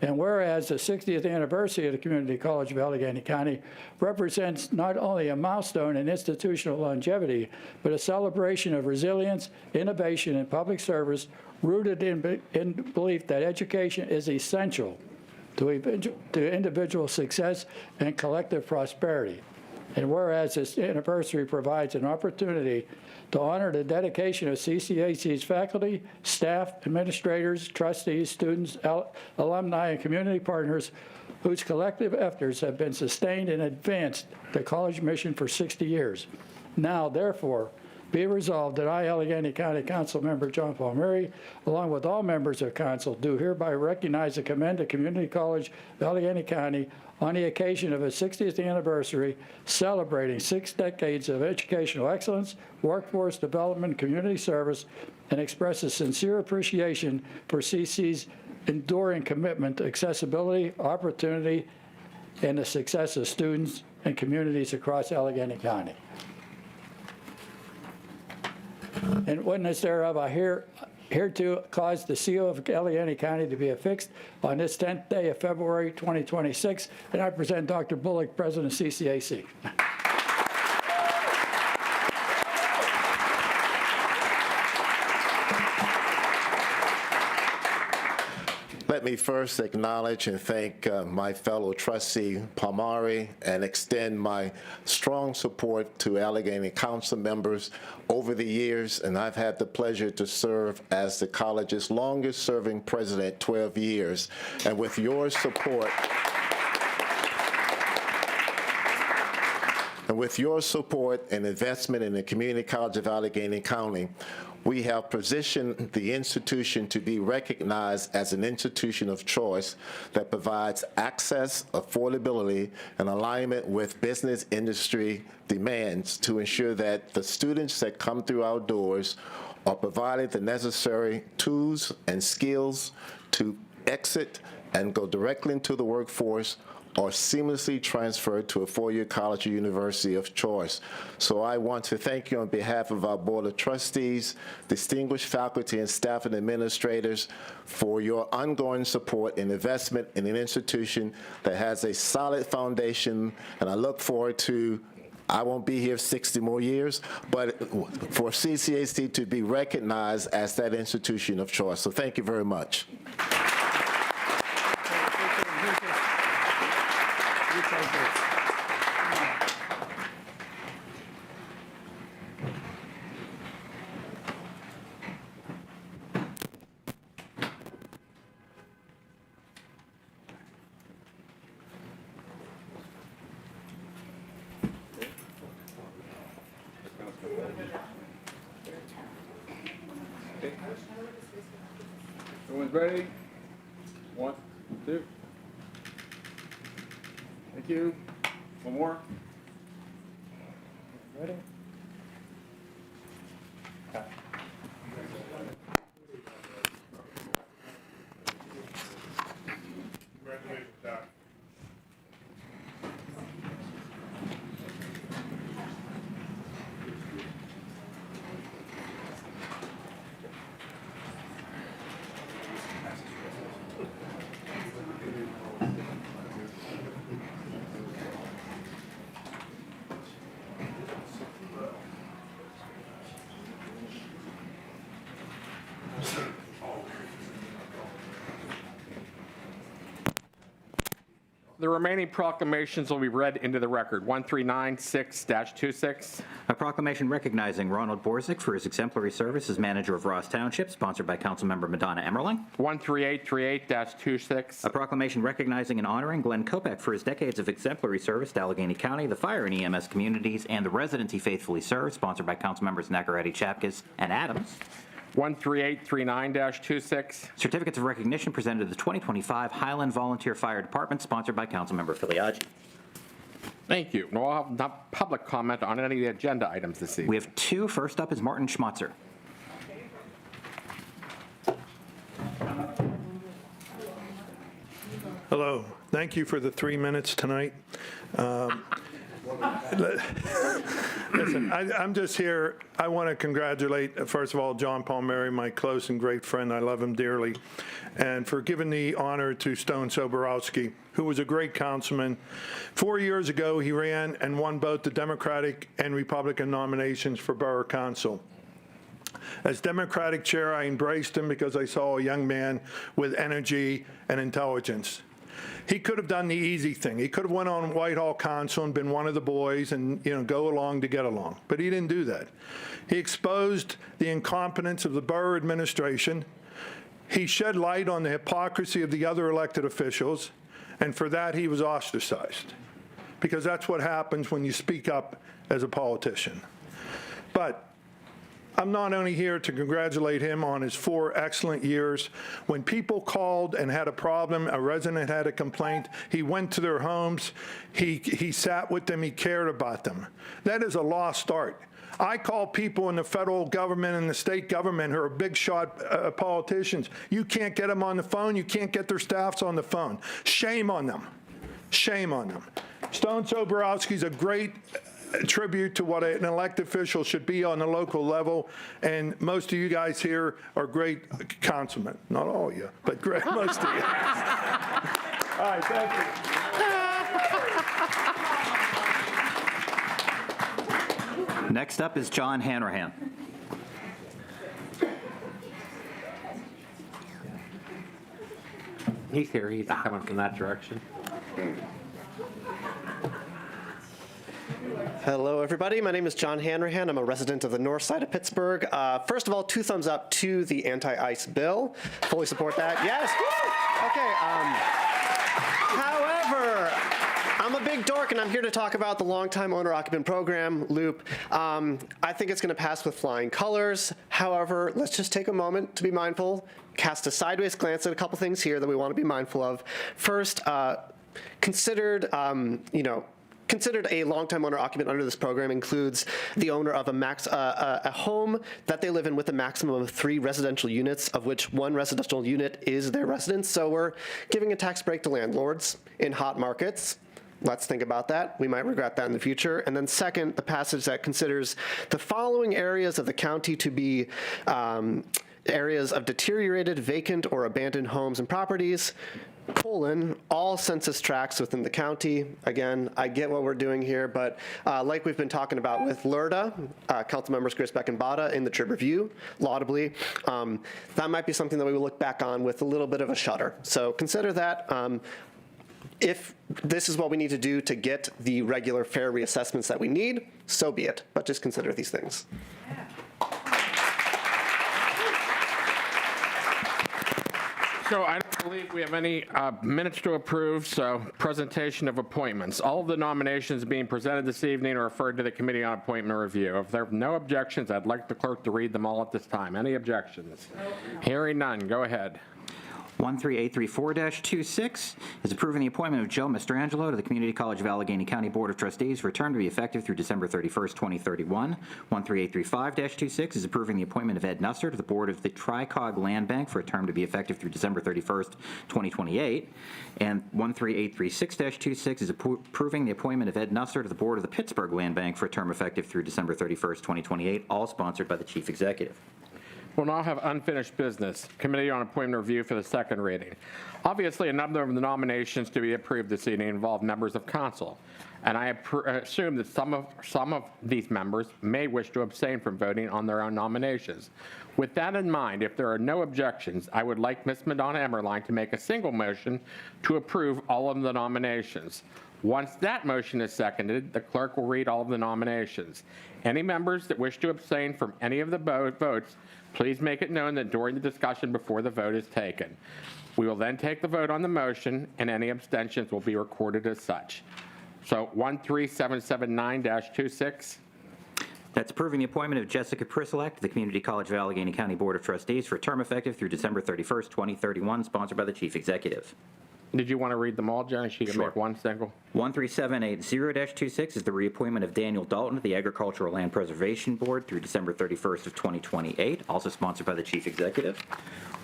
And whereas the 60th anniversary of the Community College of Allegheny County represents not only a milestone in institutional longevity, but a celebration of resilience, innovation, and public service rooted in belief that education is essential to individual success and collective prosperity. And whereas this anniversary provides an opportunity to honor the dedication of CCAC's faculty, staff, administrators, trustees, students, alumni, and community partners whose collective efforts have been sustained and advanced the college mission for 60 years. Now, therefore, be it resolved that I, Allegheny County Council Member John Paul Murray, along with all members of council, do hereby recognize and commend the Community College of Allegheny County on the occasion of its 60th anniversary, celebrating 6 decades of educational excellence, workforce development, community service, and express a sincere appreciation for CC's enduring commitment to accessibility, opportunity, and the success of students and communities across Allegheny County. In witness thereof, I hereto cause the seal of Allegheny County to be affixed on this 10th day of February 2026, and I present Dr. Bullock, President of CCAC.
Let me first acknowledge and thank my fellow trustee, Palmari, and extend my strong support to Allegheny Council members over the years, and I've had the pleasure to serve as the college's longest-serving president, 12 years. And with your support, and investment in the Community College of Allegheny County, we have positioned the institution to be recognized as an institution of choice that provides access, affordability, and alignment with business industry demands to ensure that the students that come through our doors are provided the necessary tools and skills to exit and go directly into the workforce or seamlessly transferred to a four-year college or university of choice. So I want to thank you on behalf of our Board of Trustees, distinguished faculty and staff and administrators for your ongoing support and investment in an institution that has a solid foundation, and I look forward to I won't be here 60 more years, but for CCAC to be recognized as that institution of choice. So thank you very much.
Everyone's ready? 1, 2. Thank you. One more. Ready? Okay. Congratulations, Doc.
The remaining proclamations will be read into the record. 1396-26.
A proclamation recognizing Ronald Borzik for his exemplary service as manager of Ross Township, sponsored by Councilmember Madonna Emmerling.
13838-26.
A proclamation recognizing and honoring Glenn Kopek for his decades of exemplary service to Allegheny County, the fire and EMS communities, and the residents he faithfully served, sponsored by Councilmembers Nacarati, Chapkus, and Adams.
13839-26.
Certificates of recognition presented to the 2025 Highland Volunteer Fire Department, sponsored by Councilmember Filiaggi.
Thank you. No, I'll have not public comment on any of the agenda items this evening.
We have two. First up is Martin Schmutzer.
Hello. Thank you for the 3 minutes tonight. Listen, I'm just here. I want to congratulate, first of all, John Palmieri, my close and great friend. I love him dearly. And for giving the honor to Stone Soborowski, who was a great councilman. 4 years ago, he ran and won both the Democratic and Republican nominations for Borough Council. As Democratic chair, I embraced him because I saw a young man with energy and intelligence. He could have done the easy thing. He could have went on Whitehall Council and been one of the boys and, go along to get along. But he didn't do that. He exposed the incompetence of the borough administration. He shed light on the hypocrisy of the other elected officials, and for that he was ostracized, because that's what happens when you speak up as a politician. But I'm not only here to congratulate him on his 4 excellent years. When people called and had a problem, a resident had a complaint, he went to their homes, he sat with them, he cared about them. That is a lost art. I call people in the federal government and the state government who are big shot politicians. You can't get them on the phone. You can't get their staffs on the phone. Shame on them. Shame on them. Stone Soborowski's a great tribute to what an elected official should be on the local level, and most of you guys here are great councilmen. Not all of you, but great, most of you. All right, thank you.
Next up is John Hanrahan.
He's here. He's coming from that direction.
Hello, everybody. My name is John Hanrahan. I'm a resident of the north side of Pittsburgh. First of all, 2 thumbs up to the anti-ICE bill. Fully support that. Yes. Okay. However, I'm a big dork, and I'm here to talk about the long-time owner-occupant program, LOOP. I think it's going to pass with flying colors. However, let's just take a moment to be mindful, cast a sideways glance at a couple things here that we want to be mindful of. First, considered a long-time owner-occupant under this program includes the owner of a home that they live in with a maximum of 3 residential units, of which 1 residential unit is their residence. So we're giving a tax break to landlords in hot markets. Let's think about that. We might regret that in the future. And then second, the passage that considers the following areas of the county to be areas of deteriorated, vacant, or abandoned homes and properties, all census tracts within the county. Again, I get what we're doing here, but like we've been talking about with LRTA, council members Grisbeck and Bada in the Trib Review, laudably, that might be something that we will look back on with a little bit of a shudder. So consider that. If this is what we need to do to get the regular fair reassessments that we need, so be it. But just consider these things.
So I don't believe we have any minutes to approve, so presentation of appointments. All of the nominations being presented this evening are referred to the Committee on Appointment Review. If there are no objections, I'd like the clerk to read them all at this time. Any objections? Hearing none, go ahead.
13834-26 is approving the appointment of Joe Mastrangelo to the Community College of Allegheny County Board of Trustees for a term to be effective through December 31st, 2031. 13835-26 is approving the appointment of Ed Nusser to the Board of the Tricog Land Bank for a term to be effective through December 31st, 2028. And 13836-26 is approving the appointment of Ed Nusser to the Board of the Pittsburgh Land Bank for a term effective through December 31st, 2028, all sponsored by the Chief Executive.
We'll now have unfinished business. Committee on Appointment Review for the second reading. Obviously, a number of the nominations to be approved this evening involve members of council, and I assume that some of these members may wish to abstain from voting on their own nominations. With that in mind, if there are no objections, I would like Ms. Madonna Emmerlein to make a single motion to approve all of the nominations. Once that motion is seconded, the clerk will read all of the nominations. Any members that wish to abstain from any of the votes, please make it known that during the discussion before the vote is taken. We will then take the vote on the motion, and any abstentions will be recorded as such. So 13779-26.
That's approving the appointment of Jessica Prisilak to the Community College of Allegheny County Board of Trustees for a term effective through December 31st, 2031, sponsored by the Chief Executive.
Did you want to read them all, Jenny? She can
Sure.
make one single.
13780-26 is the reappointment of Daniel Dalton to the Agricultural Land Preservation Board through December 31st of 2028, also sponsored by the Chief Executive.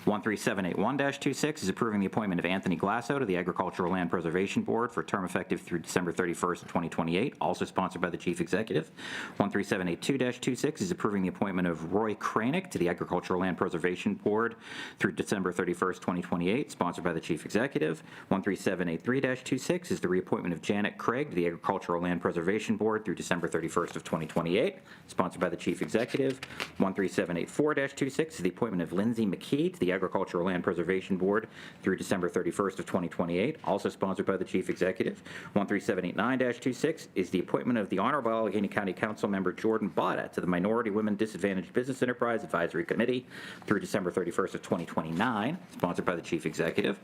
13781-26 is approving the appointment of Anthony Glasso to the Agricultural Land Preservation Board for a term effective through December 31st of 2028, also sponsored by the Chief Executive. 13782-26 is approving the appointment of Roy Kranick to the Agricultural Land Preservation Board through December 31st, 2028, sponsored by the Chief Executive. 13783-26 is the reappointment of Janet Craig to the Agricultural Land Preservation Board through December 31st of 2028, sponsored by the Chief Executive. 13784-26 is the appointment of Lindsay McKee to the Agricultural Land Preservation Board through December 31st of 2028, also sponsored by the Chief Executive. 13789-26 is the appointment of the Honorable Allegheny County Council Member Jordan Botta to the Minority Women Disadvantaged Business Enterprise Advisory Committee through December 31st of 2029, sponsored by the Chief Executive.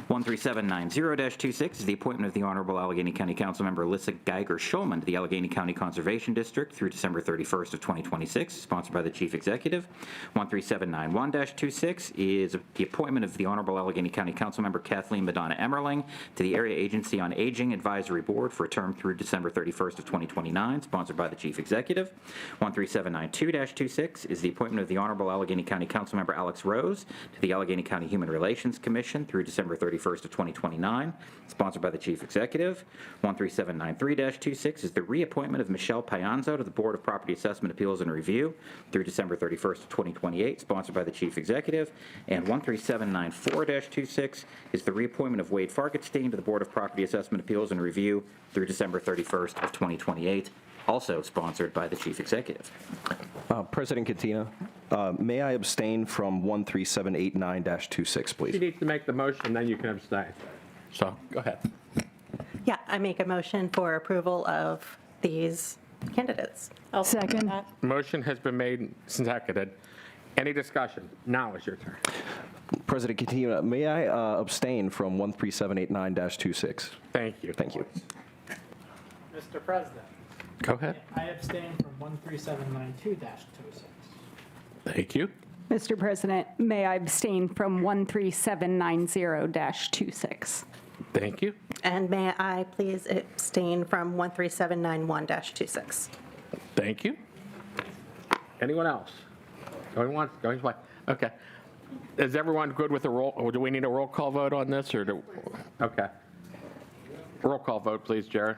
13790-26 is the appointment of the Honorable Allegheny County Councilmember Alyssa Geiger-Schulman to the Allegheny County Conservation District through December 31st of 2026, sponsored by the Chief Executive. 13791-26 is the appointment of the Honorable Allegheny County Councilmember Kathleen Madonna Emmerling to the Area Agency on Aging Advisory Board for a term through December 31st of 2029, sponsored by the Chief Executive. 13792-26 is the appointment of the Honorable Allegheny County Councilmember Alex Rose to the Allegheny County Human Relations Commission through December 31st of 2029, sponsored by the Chief Executive. 13793-26 is the reappointment of Michelle Pianzo to the Board of Property Assessment Appeals and Review through December 31st of 2028, sponsored by the Chief Executive. And 13794-26 is the reappointment of Wade Farkenstein to the Board of Property Assessment Appeals and Review through December 31st of 2028, also sponsored by the Chief Executive.
President Katina, may I abstain from 13789-26, please?
You need to make the motion, then you can abstain. So, go ahead.
Yeah, I make a motion for approval of these candidates.
I'll second.
Motion has been made and seconded. Any discussion? Now is your turn.
President Katina, may I abstain from 13789-26?
Thank you.
Thank you.
Mr. President,
Go ahead.
I abstain from 13792-26.
Thank you.
Mr. President, may I abstain from 13790-26?
Thank you.
And may I please abstain from 13791-26?
Thank you. Anyone else? Going once, going twice. Okay. Is everyone good with the roll, or do we need a roll call vote on this, or do, okay. Roll call vote, please, Jared.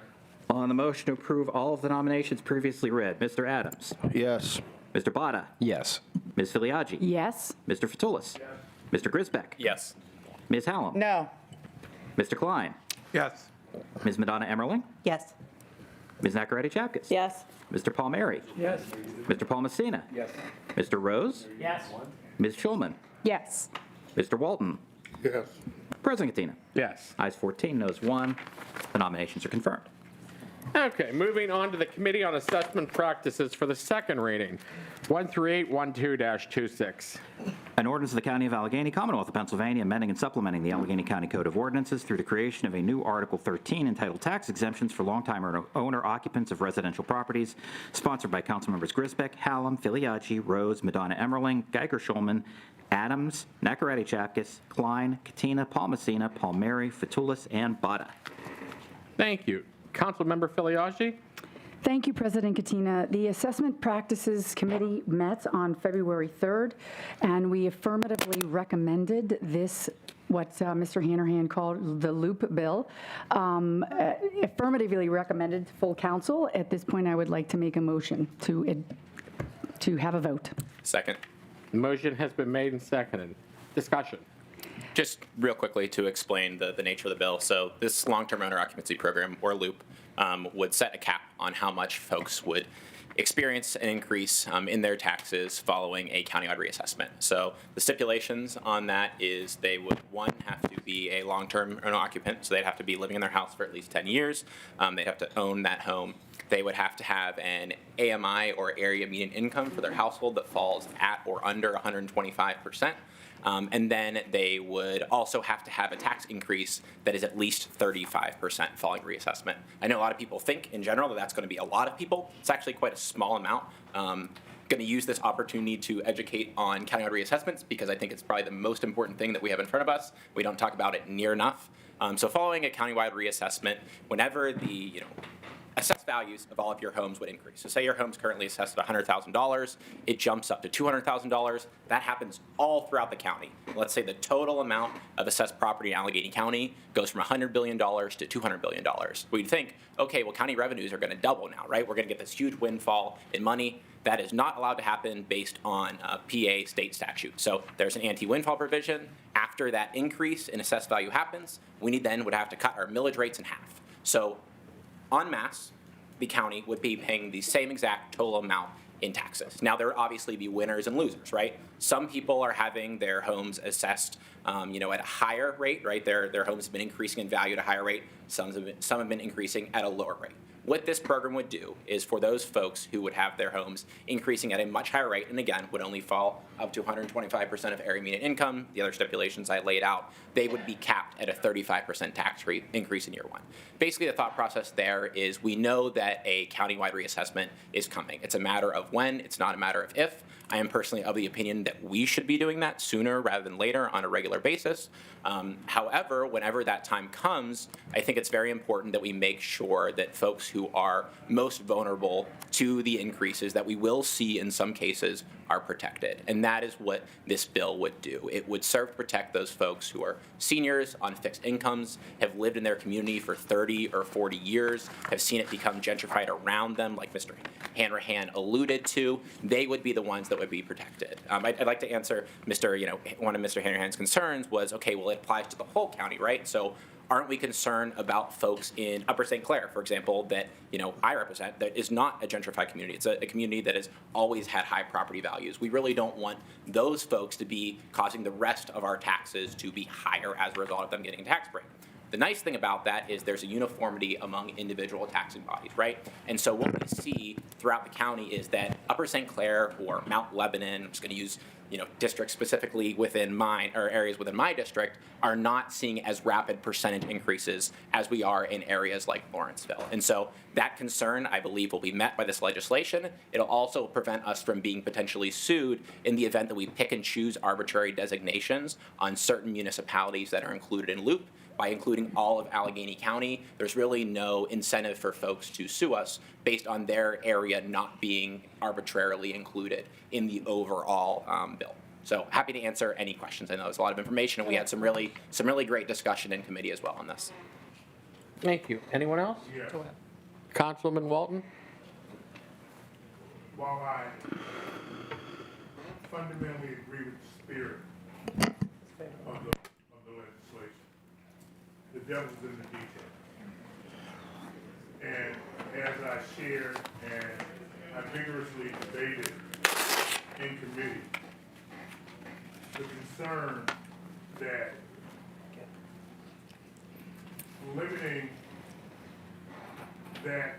On the motion to approve all of the nominations previously read, Mr. Adams.
Yes.
Mr. Botta.
Yes.
Ms. Filiaggi.
Yes.
Mr. Fatulis. Mr. Grisbeck.
Yes.
Ms. Hallam.
No.
Mr. Klein.
Yes.
Ms. Madonna Emmerling.
Yes.
Ms. Nacarati-Chapkus.
Yes.
Mr. Palmieri.
Yes.
Mr. Palmasina.
Yes.
Mr. Rose.
Yes.
Ms. Schulman.
Yes.
Mr. Walton.
Yes.
President Katina.
Yes.
Ayes 14, noes 1. The nominations are confirmed.
Okay, moving on to the Committee on Assessment Practices for the second reading. 13812-26.
An ordinance of the County of Allegheny, Commonwealth of Pennsylvania, amending and supplementing the Allegheny County Code of Ordinances through the creation of a new Article 13 entitled Tax Exemptions for Longtime Owner Occupants of Residential Properties, sponsored by Councilmembers Grisbeck, Hallam, Filiaggi, Rose, Madonna Emmerling, Geiger-Schulman, Adams, Nacarati-Chapkus, Klein, Katina, Palmasina, Palmieri, Fatulis, and Botta.
Thank you. Councilmember Filiaggi?
Thank you, President Katina. The Assessment Practices Committee met on February 3rd, and we affirmatively recommended this, what Mr. Hanrahan called the loop bill, affirmatively recommended to full council. At this point, I would like to make a motion to have a vote.
Second.
The motion has been made and seconded. Discussion.
Just real quickly to explain the nature of the bill. So this long-term owner occupancy program, or LOOP, would set a cap on how much folks would experience an increase in their taxes following a countywide reassessment. So the stipulations on that is they would, one, have to be a long-term owner occupant, so they'd have to be living in their house for at least 10 years. They'd have to own that home. They would have to have an AMI, or area median income, for their household that falls at or under 125%. And then they would also have to have a tax increase that is at least 35% following reassessment. I know a lot of people think in general that that's going to be a lot of people. It's actually quite a small amount. Going to use this opportunity to educate on countywide reassessments because I think it's probably the most important thing that we have in front of us. We don't talk about it near enough. So following a countywide reassessment, whenever the assessed values of all of your homes would increase. So say your home's currently assessed at $100,000, it jumps up to $200,000. That happens all throughout the county. Let's say the total amount of assessed property in Allegheny County goes from $100 billion to $200 billion. We'd think, okay, well, county revenues are going to double now, right? We're going to get this huge windfall in money. That is not allowed to happen based on PA state statute. So there's an anti-windfall provision. After that increase in assessed value happens, we would have to cut our millage rates in half. So en masse, the county would be paying the same exact total amount in taxes. Now, there would obviously be winners and losers, right? Some people are having their homes assessed, at a higher rate, right? Their homes have been increasing in value at a higher rate. Some have been increasing at a lower rate. What this program would do is for those folks who would have their homes increasing at a much higher rate, and again, would only fall up to 125% of area median income, the other stipulations I laid out, they would be capped at a 35% tax rate increase in year one. Basically, the thought process there is we know that a countywide reassessment is coming. It's a matter of when, it's not a matter of if. I am personally of the opinion that we should be doing that sooner rather than later on a regular basis. However, whenever that time comes, I think it's very important that we make sure that folks who are most vulnerable to the increases that we will see in some cases are protected. And that is what this bill would do. It would serve to protect those folks who are seniors on fixed incomes, have lived in their community for 30 or 40 years, have seen it become gentrified around them, like Mr. Hanrahan alluded to. They would be the ones that would be protected. I'd like to answer one of Mr. Hanrahan's concerns was, okay, well, it applies to the whole county, right? So aren't we concerned about folks in Upper St. Clair, for example, that I represent, that is not a gentrified community? It's a community that has always had high property values. We really don't want those folks to be causing the rest of our taxes to be higher as a result of them getting a tax break. The nice thing about that is there's a uniformity among individual taxing bodies, right? And so what we see throughout the county is that Upper St. Clair or Mount Lebanon, I'm just going to use districts specifically within areas within my district, are not seeing as rapid percentage increases as we are in areas like Lawrenceville. And so that concern, I believe, will be met by this legislation. It'll also prevent us from being potentially sued in the event that we pick and choose arbitrary designations on certain municipalities that are included in LOOP. By including all of Allegheny County, there's really no incentive for folks to sue us based on their area not being arbitrarily included in the overall bill. So happy to answer any questions. I know there's a lot of information, and we had some really great discussion in committee as well on this.
Thank you. Anyone else?
Yeah.
Go ahead. Councilman Walton?
While I fundamentally agree with the spirit of the legislation, the devil's in the detail. And as I shared and I vigorously debated in committee, the concern that limiting that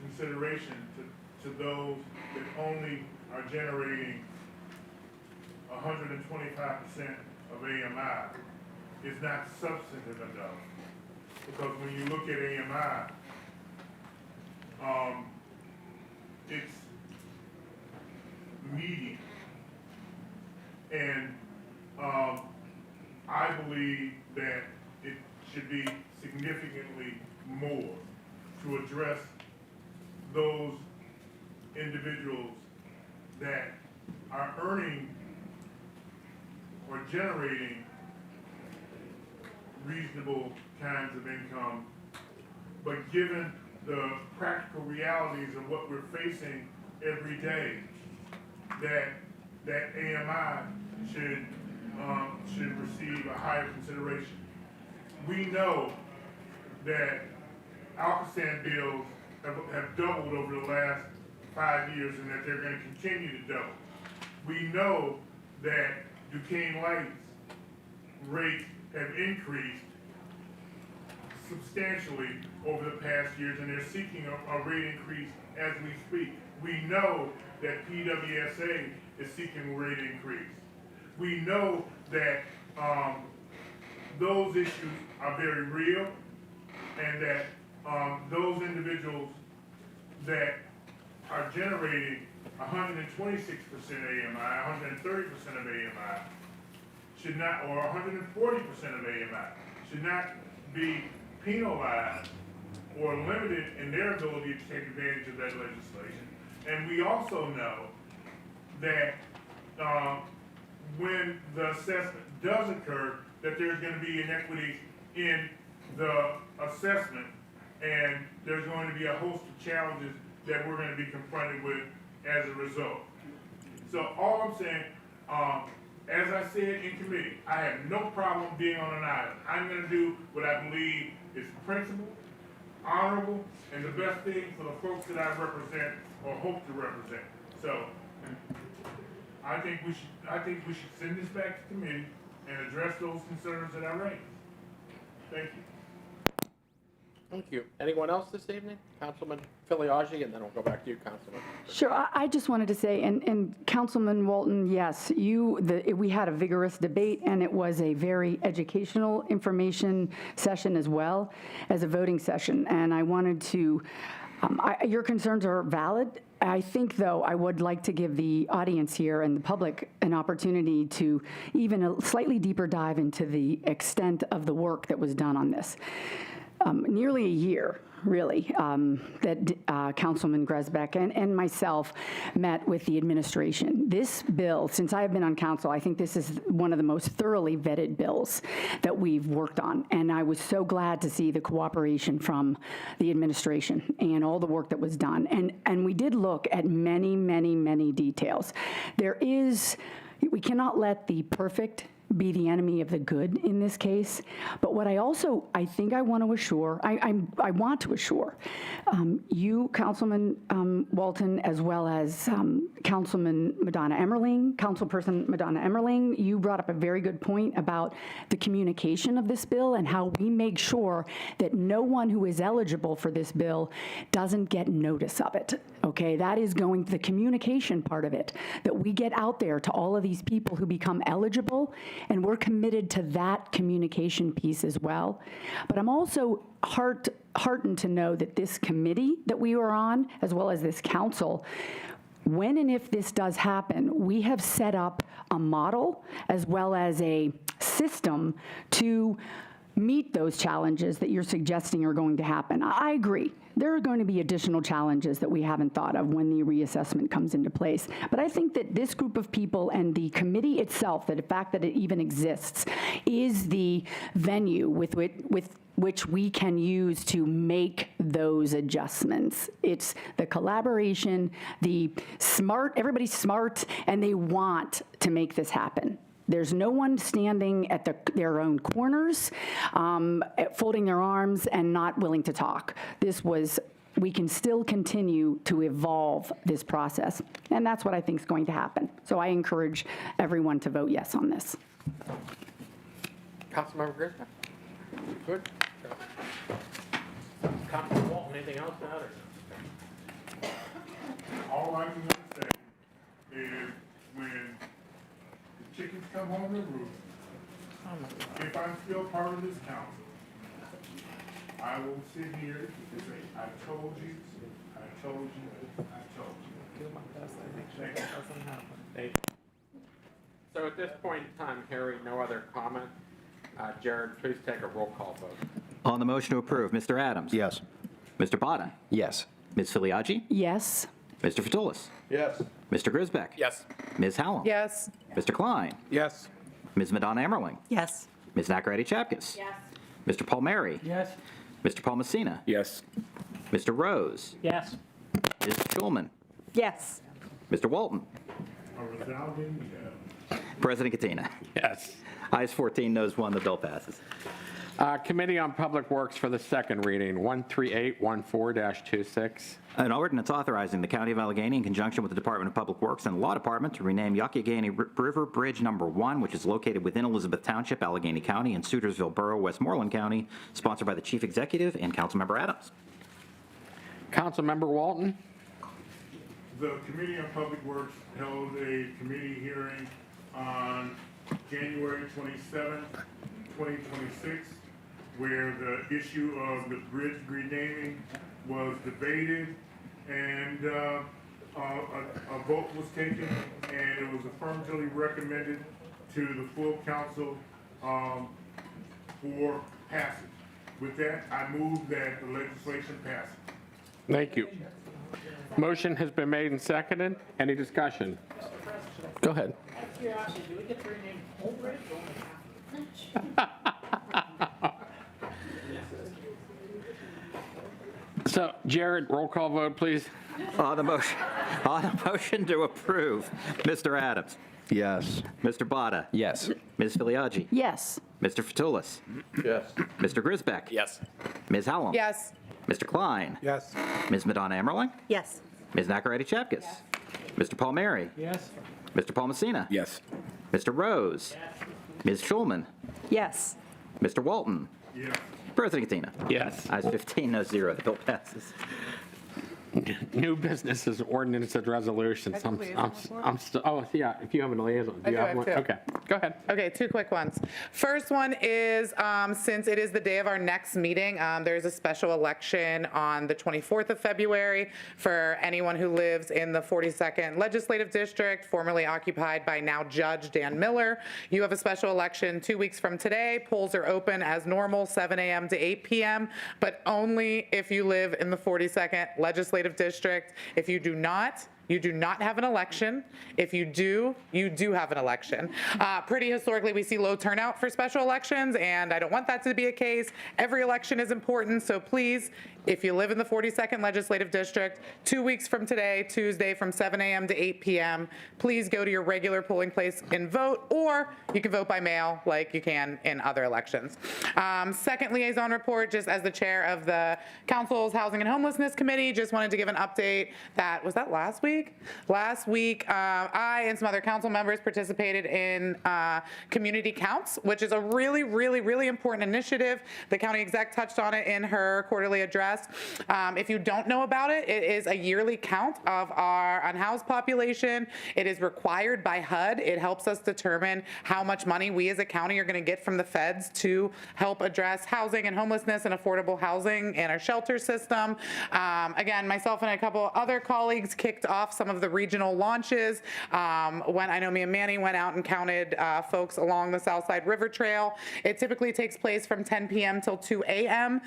consideration to those that only are generating 125% of AMI is not substantive enough. Because when you look at AMI, it's median. And I believe that it should be significantly more to address those individuals that are earning or generating reasonable kinds of income, but given the practical realities of what we're facing every day, that
that AMI should receive a higher consideration. We know that Alcosan bills have doubled over the last 5 years and that they're going to continue to double. We know that Duquesne Light's rates have increased substantially over the past years, and they're seeking a rate increase as we speak. We know that PWSA is seeking a rate increase. We know that those issues are very real, and that those individuals that are generating 126% AMI, 130% of AMI, should not, or 140% of AMI, should not be penalized or limited in their ability to take advantage of that legislation. And we also know that when the assessment does occur, that there's going to be inequities in the assessment, and there's going to be a host of challenges that we're going to be confronted with as a result. So all I'm saying, as I said in committee, I have no problem being on an island. I'm going to do what I believe is principled, honorable, and the best thing for the folks that I represent or hope to represent. So I think we should send this back to committee and address those concerns that I raised. Thank you.
Thank you. Anyone else this evening? Councilman Filiaggi, and then we'll go back to you, Councilman.
Sure. I just wanted to say, and Councilman Walton, yes, we had a vigorous debate, and it was a very educational information session as well as a voting session. And I wanted to, your concerns are valid. I think, though, I would like to give the audience here and the public an opportunity to even a slightly deeper dive into the extent of the work that was done on this. Nearly a year, really, that Councilman Gresbeck and myself met with the administration. This bill, since I have been on council, I think this is one of the most thoroughly vetted bills that we've worked on. And I was so glad to see the cooperation from the administration and all the work that was done. And we did look at many, many, many details. We cannot let the perfect be the enemy of the good in this case. But what I want to assure, I want to assure you, Councilman Walton, as well as Councilperson Madonna Emmerling, you brought up a very good point about the communication of this bill and how we make sure that no one who is eligible for this bill doesn't get notice of it. Okay, that is going to the communication part of it, that we get out there to all of these people who become eligible, and we're committed to that communication piece as well. But I'm also heartened to know that this committee that we were on, as well as this council, when and if this does happen, we have set up a model as well as a system to meet those challenges that you're suggesting are going to happen. I agree. There are going to be additional challenges that we haven't thought of when the reassessment comes into place. But I think that this group of people and the committee itself, that the fact that it even exists, is the venue with which we can use to make those adjustments. It's the collaboration, everybody's smart, and they want to make this happen. There's no one standing at their own corners, folding their arms and not willing to talk. We can still continue to evolve this process, and that's what I think is going to happen. So I encourage everyone to vote yes on this.
Councilmember Griswold? Good. Councilman Walton, anything else to add?
All I can say is when chickens come home to roost, if I'm still part of this council, I will sit here and say, I told you, I told you, I told you.
Thank you. So at this point in time, hearing no other comment, Jared, please take a roll call vote.
On the motion to approve, Mr. Adams?
Yes.
Mr. Botta?
Yes.
Ms. Filiaggi?
Yes.
Mr. Fatulis?
Yes.
Mr. Grisbeck?
Yes.
Ms. Hallam?
Yes.
Mr. Klein?
Yes.
Ms. Madonna Emmerling?
Yes.
Ms. Nacarati-Chapkus?
Yes.
Mr. Palmieri?
Yes.
Mr. Paul Messina?
Yes.
Mr. Rose?
Yes.
Ms. Schulman?
Yes.
Mr. Walton?
Resounding yes.
President Katina.
Yes.
Ayes 14, noes 1, the bill passes.
Committee on Public Works for the second reading, 13814-26.
An ordinance authorizing the County of Allegheny in conjunction with the Department of Public Works and the Law Department to rename Allegheny River Bridge Number 1, which is located within Elizabeth Township, Allegheny County, and Sutersville Borough, Westmoreland County, sponsored by the Chief Executive and Councilmember Adams.
Councilmember Walton.
The Committee on Public Works held a committee hearing on January 27th, 2026, where the issue of the bridge renaming was debated, and a vote was taken, and it was affirmatively recommended to the full council for passage. With that, I move that the legislation passes.
Thank you. Motion has been made and seconded. Any discussion? Go ahead.
Curiosity, do we get to rename whole bridge or only half?
So, Jared, roll call vote, please.
On the motion to approve, Mr. Adams.
Yes.
Mr. Botta.
Yes.
Ms. Filiaggi.
Yes.
Mr. Fatulis.
Yes.
Mr. Grisbeck.
Yes.
Ms. Hallam.
Yes.
Mr. Klein.
Yes.
Ms. Madonna Emerling.
Yes.
Ms. Nacarati Chapkus. Mr. Palmieri.
Yes.
Mr. Palmacina.
Yes.
Mr. Rose. Ms. Schulman.
Yes.
Mr. Walton.
Yes.
President Katina.
Yes.
Ayes 15, no 0. The bill passes.
New businesses, ordinances, resolutions. I'm still, oh, yeah, if you have a liaison.
I do
have
have
one?
two.
Okay, go ahead.
Okay, two quick ones. First one is, since it is the day of our next meeting, there's a special election on the 24th of February for anyone who lives in the 42nd Legislative District, formerly occupied by now Judge Dan Miller. You have a special election 2 weeks from today. Polls are open as normal, 7 a.m. to 8 p.m., but only if you live in the 42nd Legislative District. If you do not, you do not have an election. If you do, you do have an election. Pretty historically, we see low turnout for special elections, and I don't want that to be a case. Every election is important, so please, if you live in the 42nd Legislative District, 2 weeks from today, Tuesday, from 7 a.m. to 8 p.m., please go to your regular polling place and vote, or you can vote by mail like you can in other elections. Second liaison report, just as the chair of the Council's Housing and Homelessness Committee, just wanted to give an update that, was that last week? Last week, I and some other council members participated in Community Counts, which is a really, really, really important initiative. The county exec touched on it in her quarterly address. If you don't know about it, it is a yearly count of our unhoused population. It is required by HUD. It helps us determine how much money we as a county are going to get from the feds to help address housing and homelessness and affordable housing in our shelter system. Again, myself and a couple other colleagues kicked off some of the regional launches. When I know me and Manny went out and counted folks along the Southside River Trail. It typically takes place from 10 p.m. till 2 a.m.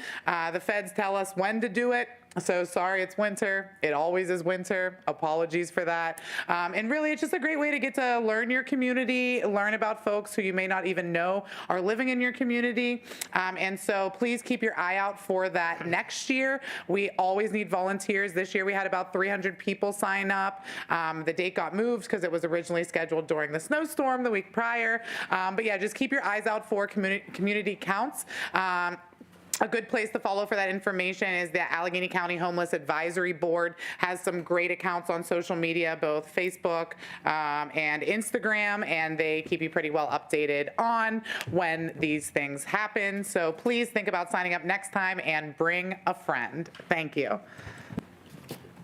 The feds tell us when to do it. So sorry, it's winter. It always is winter. Apologies for that. And really, it's just a great way to get to learn your community, learn about folks who you may not even know are living in your community. And so please keep your eye out for that next year. We always need volunteers. This year we had about 300 people sign up. The date got moved because it was originally scheduled during the snowstorm the week prior. But yeah, just keep your eyes out for community counts. A good place to follow for that information is the Allegheny County Homeless Advisory Board has some great accounts on social media, both Facebook and Instagram, and they keep you pretty well updated on when these things happen. So please think about signing up next time and bring a friend. Thank you.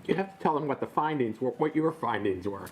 You have to tell them what the findings were, what your findings were.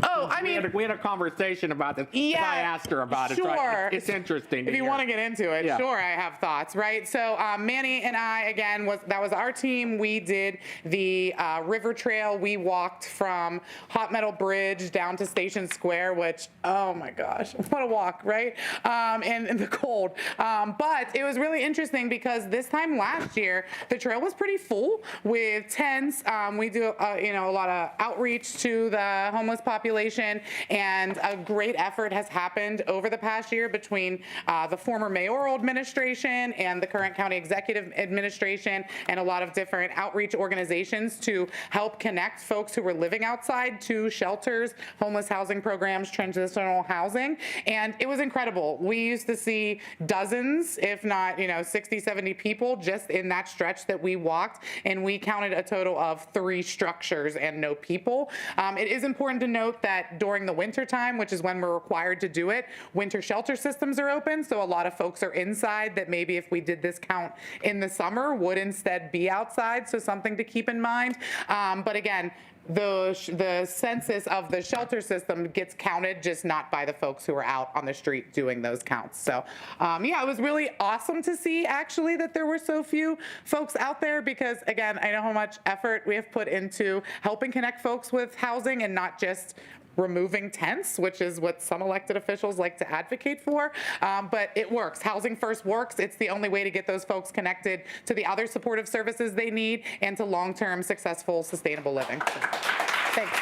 Oh, I mean,
we had a conversation about this.
Yeah,
I asked her about it.
sure.
So it's interesting.
If you want to get into it,
Yeah.
sure, I have thoughts, right? So Manny and I, again, that was our team. We did the River Trail. We walked from Hot Metal Bridge down to Station Square, which, oh my gosh, what a walk, right? And in the cold. But it was really interesting because this time last year, the trail was pretty full with tents. We do, a lot of outreach to the homeless population, and a great effort has happened over the past year between the former mayoral administration and the current county executive administration, and a lot of different outreach organizations to help connect folks who were living outside to shelters, homeless housing programs, transitional housing, and it was incredible. We used to see dozens, if not, 60, 70 people just in that stretch that we walked, and we counted a total of 3 structures and no people. It is important to note that during the winter time, which is when we're required to do it, winter shelter systems are open, so a lot of folks are inside that maybe if we did this count in the summer would instead be outside, so something to keep in mind. But again, the census of the shelter system gets counted, just not by the folks who are out on the street doing those counts. So yeah, it was really awesome to see actually that there were so few folks out there, because again, I know how much effort we have put into helping connect folks with housing and not just removing tents, which is what some elected officials like to advocate for. But it works. Housing First works. It's the only way to get those folks connected to the other supportive services they need and to long-term, successful, sustainable living. Thanks.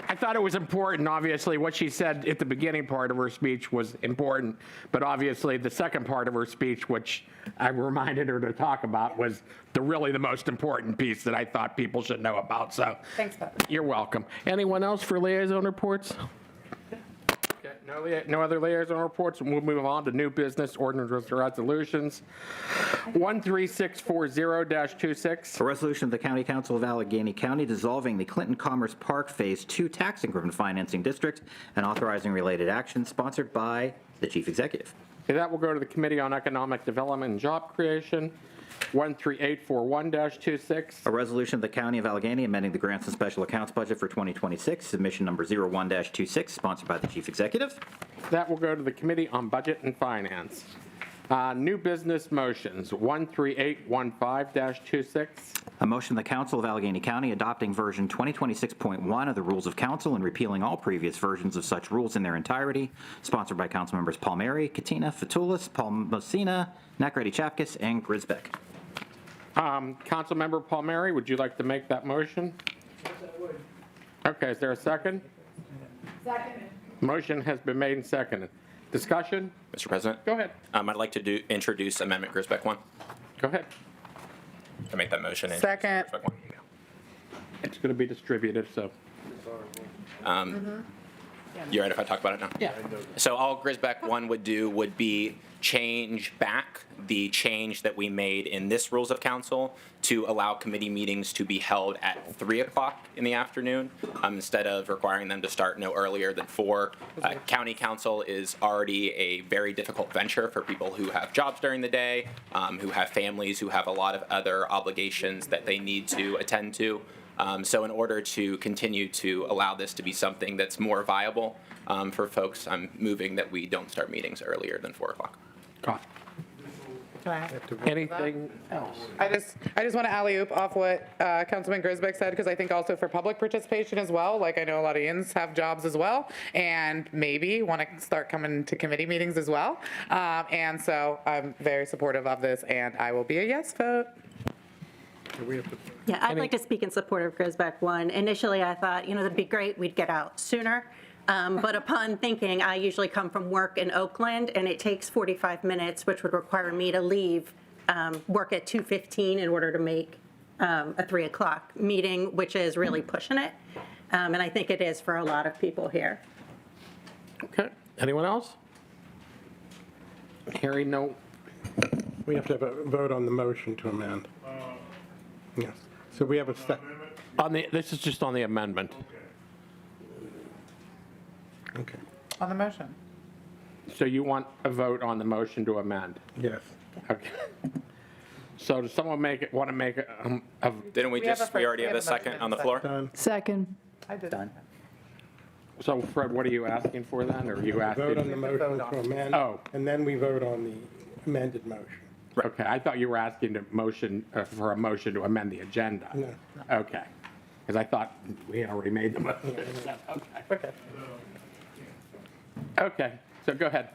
I thought it was important. Obviously, what she said at the beginning part of her speech was important, but obviously the second part of her speech, which I reminded her to talk about, was really the most important piece that I thought people should know about. So
thanks, Bob.
You're welcome. Anyone else for liaison reports? Okay, no other liaison reports. We'll move on to new business ordinance resolutions. 13640-26.
A resolution of the County Council of Allegheny County dissolving the Clinton Commerce Park Phase 2 Tax Increment Financing District and authorizing related actions, sponsored by the Chief Executive.
Okay, that will go to the Committee on Economic Development and Job Creation. 13841-26.
A resolution of the County of Allegheny amending the grants and special accounts budget for 2026, submission number 01-26, sponsored by the Chief Executive.
That will go to the Committee on Budget and Finance. New business motions, 13815-26.
A motion of the Council of Allegheny County adopting version 2026.1 of the Rules of Council and repealing all previous versions of such rules in their entirety, sponsored by Councilmembers Palmieri, Katina, Fatulis, Palmosina, Nacarati Chapkus, and Grisbeck.
Councilmember Palmieri, would you like to make that motion?
Yes, I would.
Okay, is there a second?
Second.
Motion has been made and seconded. Discussion?
Mr. President?
Go ahead.
I'd like to introduce Amendment Grisbeck 1.
Go ahead.
To make that motion.
Second.
Grisbeck 1.
It's going to be distributed, so.
You all right if I talk about it now?
Yeah.
So all Grisbeck 1 would do would be change back the change that we made in this Rules of Council to allow committee meetings to be held at 3 o'clock in the afternoon instead of requiring them to start no earlier than 4. County Council is already a very difficult venture for people who have jobs during the day, who have families, who have a lot of other obligations that they need to attend to. So in order to continue to allow this to be something that's more viable for folks, I'm moving that we don't start meetings earlier than 4 o'clock.
Anything else?
I just want to alley-oop off what Councilman Grisbeck said, because I think also for public participation as well, like I know a lot of Ians have jobs as well, and maybe want to start coming to committee meetings as well. And so I'm very supportive of this, and I will be a yes vote.
Yeah, I'd like to speak in support of Grisbeck 1. Initially, I thought, it'd be great, we'd get out sooner. But upon thinking, I usually come from work in Oakland, and it takes 45 minutes, which would require me to leave work at 2:15 in order to make a 3 o'clock meeting, which is really pushing it. And I think it is for a lot of people here.
Okay. Anyone else? Hearing no.
We have to have a vote on the motion to amend. Yes. So we have a
This is just on the amendment.
Okay.
On the motion.
So you want a vote on the motion to amend?
Yes.
Okay. So does someone want to make a
Didn't we already have a second on the floor?
Second.
I did. Done.
So Fred, what are you asking for then, or are you asking?
Vote on the motion to amend.
Oh.
And then we vote on the amended motion.
Okay, I thought you were asking to motion for a motion to amend the agenda.
No.
Okay, because I thought we had already made the motion. Okay. Okay, so go ahead.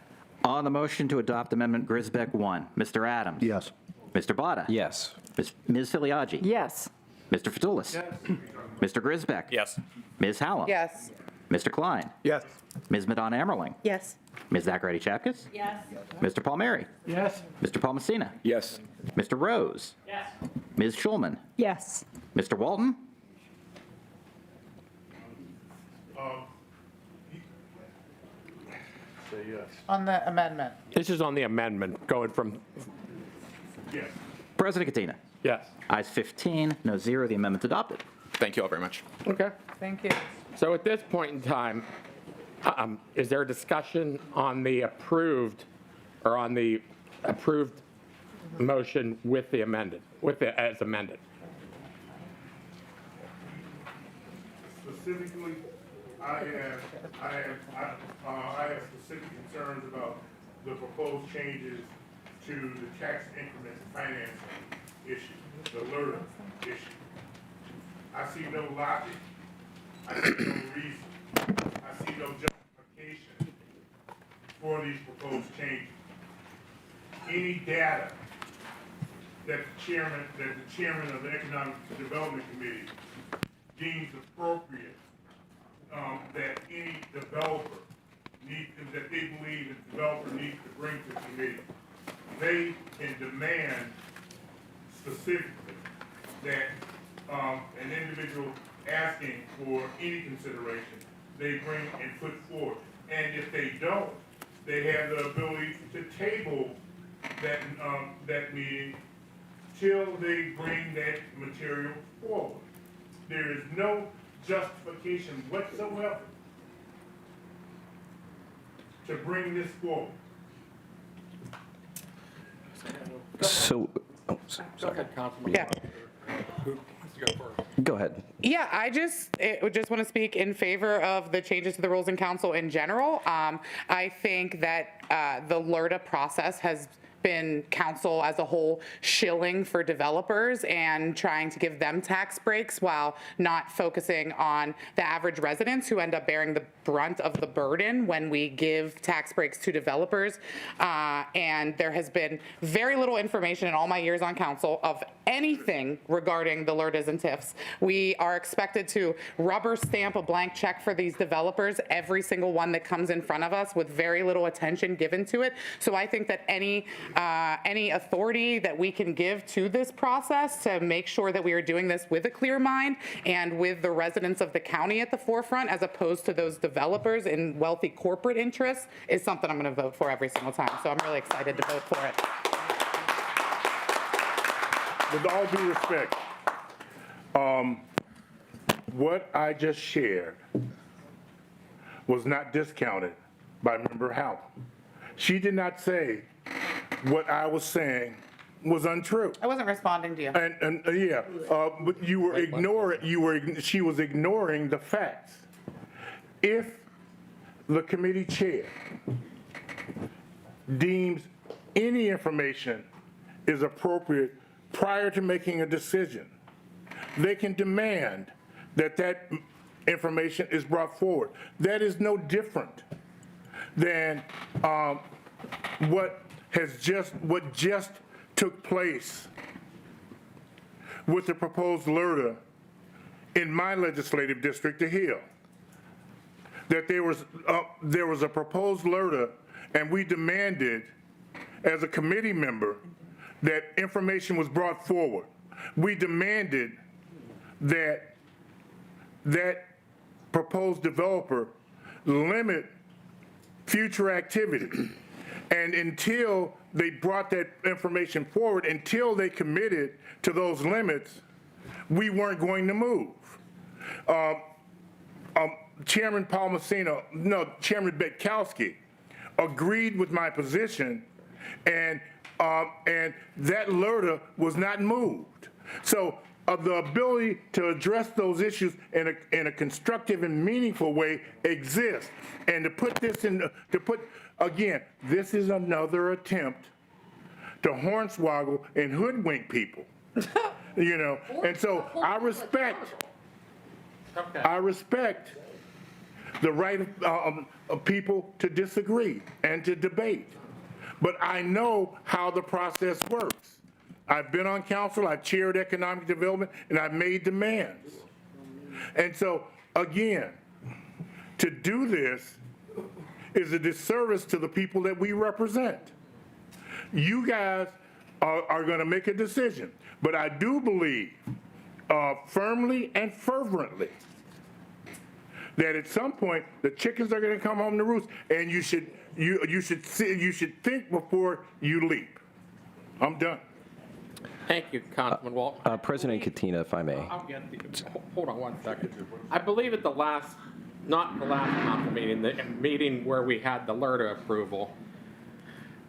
On the motion to adopt Amendment Grisbeck 1, Mr. Adams?
Yes.
Mr. Botta?
Yes.
Ms. Filiaggi?
Yes.
Mr. Fatulis? Mr. Grisbeck?
Yes.
Ms. Hallam?
Yes.
Mr. Klein?
Yes.
Ms. Madonna Emmerling?
Yes.
Ms. Zachariah Chapkus?
Yes.
Mr. Palmieri?
Yes.
Mr. Palmasina?
Yes.
Mr. Rose?
Yes.
Ms. Schulman?
Yes.
Mr. Walton?
Say yes.
On the amendment.
This is on the amendment, going from, yes.
President Katina?
Yes.
Ayes 15, no 0. The amendment's adopted.
Thank you all very much.
Okay.
Thank you.
So at this point in time, is there a discussion on the approved, or on the approved motion with the amended, as amended? Specifically, I have specific concerns about the proposed changes to the tax increment financing issue, the LRTA issue. I see no logic, I see no reason, I see no justification for these proposed changes. Any data that the chairman of the Economic Development Committee deems appropriate, that any developer that they believe the developer needs to bring to the committee, they can demand specifically that an individual asking for any consideration, they bring and put forward. And if they don't, they have the ability to table that meeting till they bring that material forward. There is no justification whatsoever to bring this forward.
So,
Go ahead, Councilman.
Yeah.
go ahead.
Yeah, I just want to speak in favor of the changes to the rules in council in general. I think that the LRTA process has been council as a whole shilling for developers and trying to give them tax breaks while not focusing on the average residents who end up bearing the brunt of the burden when we give tax breaks to developers. And there has been very little information in all my years on council of anything regarding the LRTAs and TIFs. We are expected to rubber stamp a blank check for these developers, every single one that comes in front of us, with very little attention given to it. So I think that any authority that we can give to this process to make sure that we are doing this with a clear mind and with the residents of the county at the forefront, as opposed to those developers in wealthy corporate interests, is something I'm going to vote for every single time. So I'm really excited to vote for it.
With all due respect, what I just shared was not discounted by Member Hallam. She did not say what I was saying was untrue.
I wasn't responding to you.
But you were ignoring. She was ignoring the facts. If the committee chair deems any information is appropriate prior to making a decision, they can demand that information is brought forward. That is no different than what just took place with the proposed LRTA in my legislative district, the Hill. That there was a proposed LRTA, and we demanded, as a committee member, that information was brought forward. We demanded that that proposed developer limit future activity. And until they brought that information forward, until they committed to those limits, we weren't going to move. Chairman Betkowski agreed with my position, and that LRTA was not moved. So the ability to address those issues in a constructive and meaningful way exists. And to put this again, this is another attempt to hornswoggle and hoodwink people. And so I respect the right of people to disagree and to debate. But I know how the process works. I've been on council, I've chaired economic development, and I've made demands. And so, again, to do this is a disservice to the people that we represent. You guys are going to make a decision, but I do believe firmly and fervently that at some point the chickens are going to come home to roost, and you should think before you leap. I'm done.
Thank you, Councilman Walton.
President Katina, if I may.
Hold on 1 second. I believe at not the last council meeting, the meeting where we had the LRTA approval,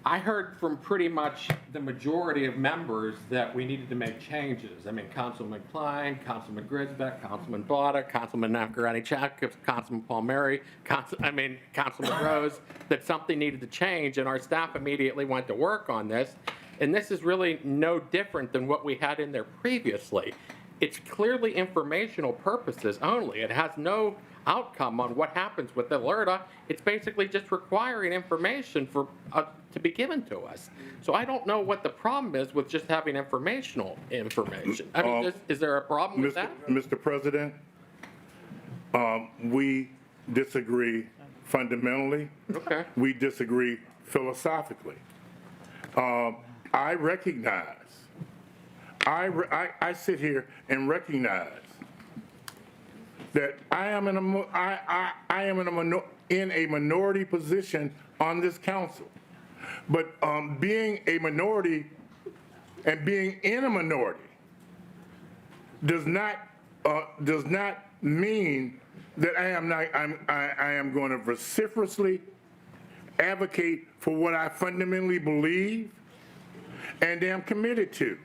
I heard from pretty much the majority of members that we needed to make changes. I mean, Councilman Klein, Councilman Grisbeck, Councilman Botta, Councilman Nakaradi-Chak, Councilman Palmieri, Councilman Rose, that something needed to change, and our staff immediately went to work on this. And this is really no different than what we had in there previously. It's clearly informational purposes only. It has no outcome on what happens with the LRTA. It's basically just requiring information for to be given to us. So I don't know what the problem is with just having informational information. I mean, is there a problem with that?
Mr. President, we disagree fundamentally.
Okay.
We disagree philosophically. I recognize, I sit here and recognize that I am in a minority position on this council. But being a minority and being in a minority does not mean that I am going to vociferously advocate for what I fundamentally believe and am committed to.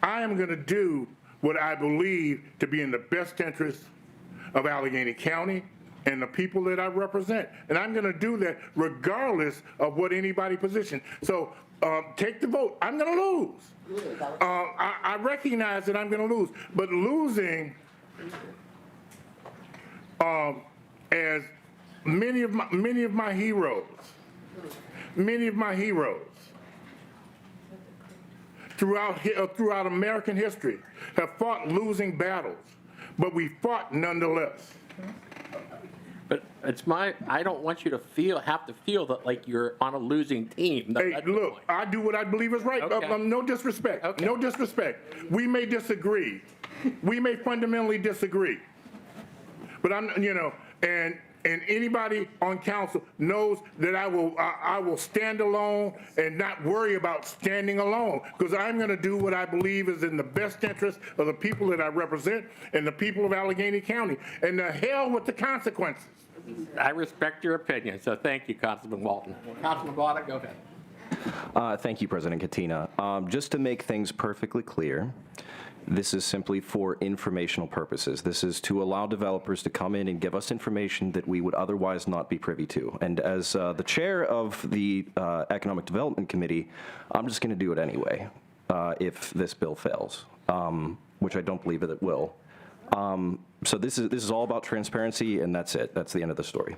I am going to do what I believe to be in the best interest of Allegheny County and the people that I represent. And I'm going to do that regardless of what anybody position. So take the vote. I'm going to lose. I recognize that I'm going to lose. But losing, as many of my heroes throughout American history have fought losing battles, but we fought nonetheless.
But I don't want you to have to feel that like you're on a losing team.
Hey, look, I do what I believe is right.
Okay.
No disrespect.
Okay.
No disrespect. We may disagree. We may fundamentally disagree. But and anybody on council knows that I will stand alone and not worry about standing alone, because I'm going to do what I believe is in the best interest of the people that I represent and the people of Allegheny County. And the hell with the consequences.
I respect your opinion, so thank you, Councilman Walton. Councilman Botta, go ahead.
Thank you, President Katina. Just to make things perfectly clear, this is simply for informational purposes. This is to allow developers to come in and give us information that we would otherwise not be privy to. And as the chair of the Economic Development Committee, I'm just going to do it anyway if this bill fails, which I don't believe that it will. So this is all about transparency, and that's it. That's the end of the story.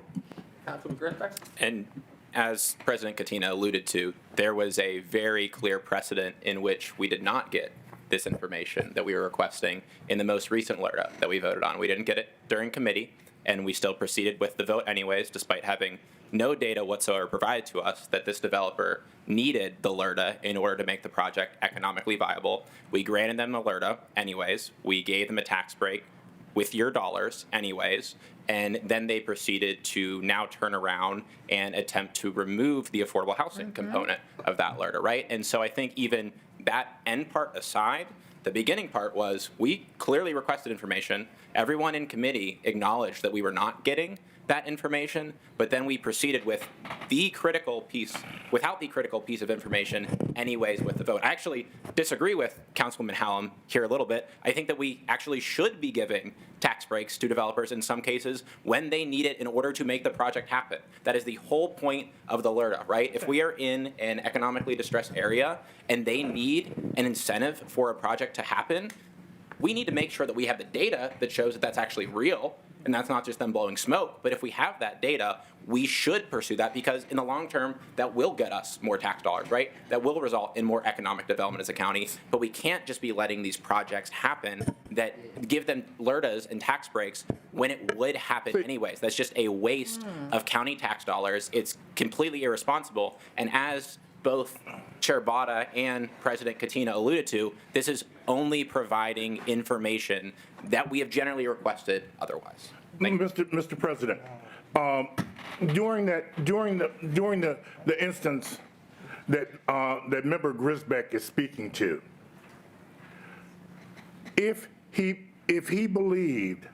Councilman Grisbeck?
And as President Katina alluded to, there was a very clear precedent in which we did not get this information that we were requesting in the most recent LRTA that we voted on. We didn't get it during committee, and we still proceeded with the vote anyways, despite having no data whatsoever provided to us that this developer needed the LRTA in order to make the project economically viable. We granted them the LRTA anyways. We gave them a tax break with your dollars anyways, and then they proceeded to now turn around and attempt to remove the affordable housing component of that LRTA, right? And so I think even that end part aside, the beginning part was we clearly requested information. Everyone in committee acknowledged that we were not getting that information, but then we proceeded with the critical piece, without the critical piece of information anyways with the vote. I actually disagree with Councilwoman Hallam here a little bit. I think that we actually should be giving tax breaks to developers in some cases when they need it in order to make the project happen. That is the whole point of the LRTA, right? If we are in an economically distressed area and they need an incentive for a project to happen, we need to make sure that we have the data that shows that that's actually real, and that's not just them blowing smoke. But if we have that data, we should pursue that, because in the long term, that will get us more tax dollars, right? That will result in more economic development as a county. But we can't just be letting these projects happen that give them LRTAs and tax breaks when it would happen anyways. That's just a waste of county tax dollars. It's completely irresponsible. And as both Chair Bada and President Katina alluded to, this is only providing information that we have generally requested otherwise.
Mr. President, during the instance that that Member Grisbeck is speaking to, if he believed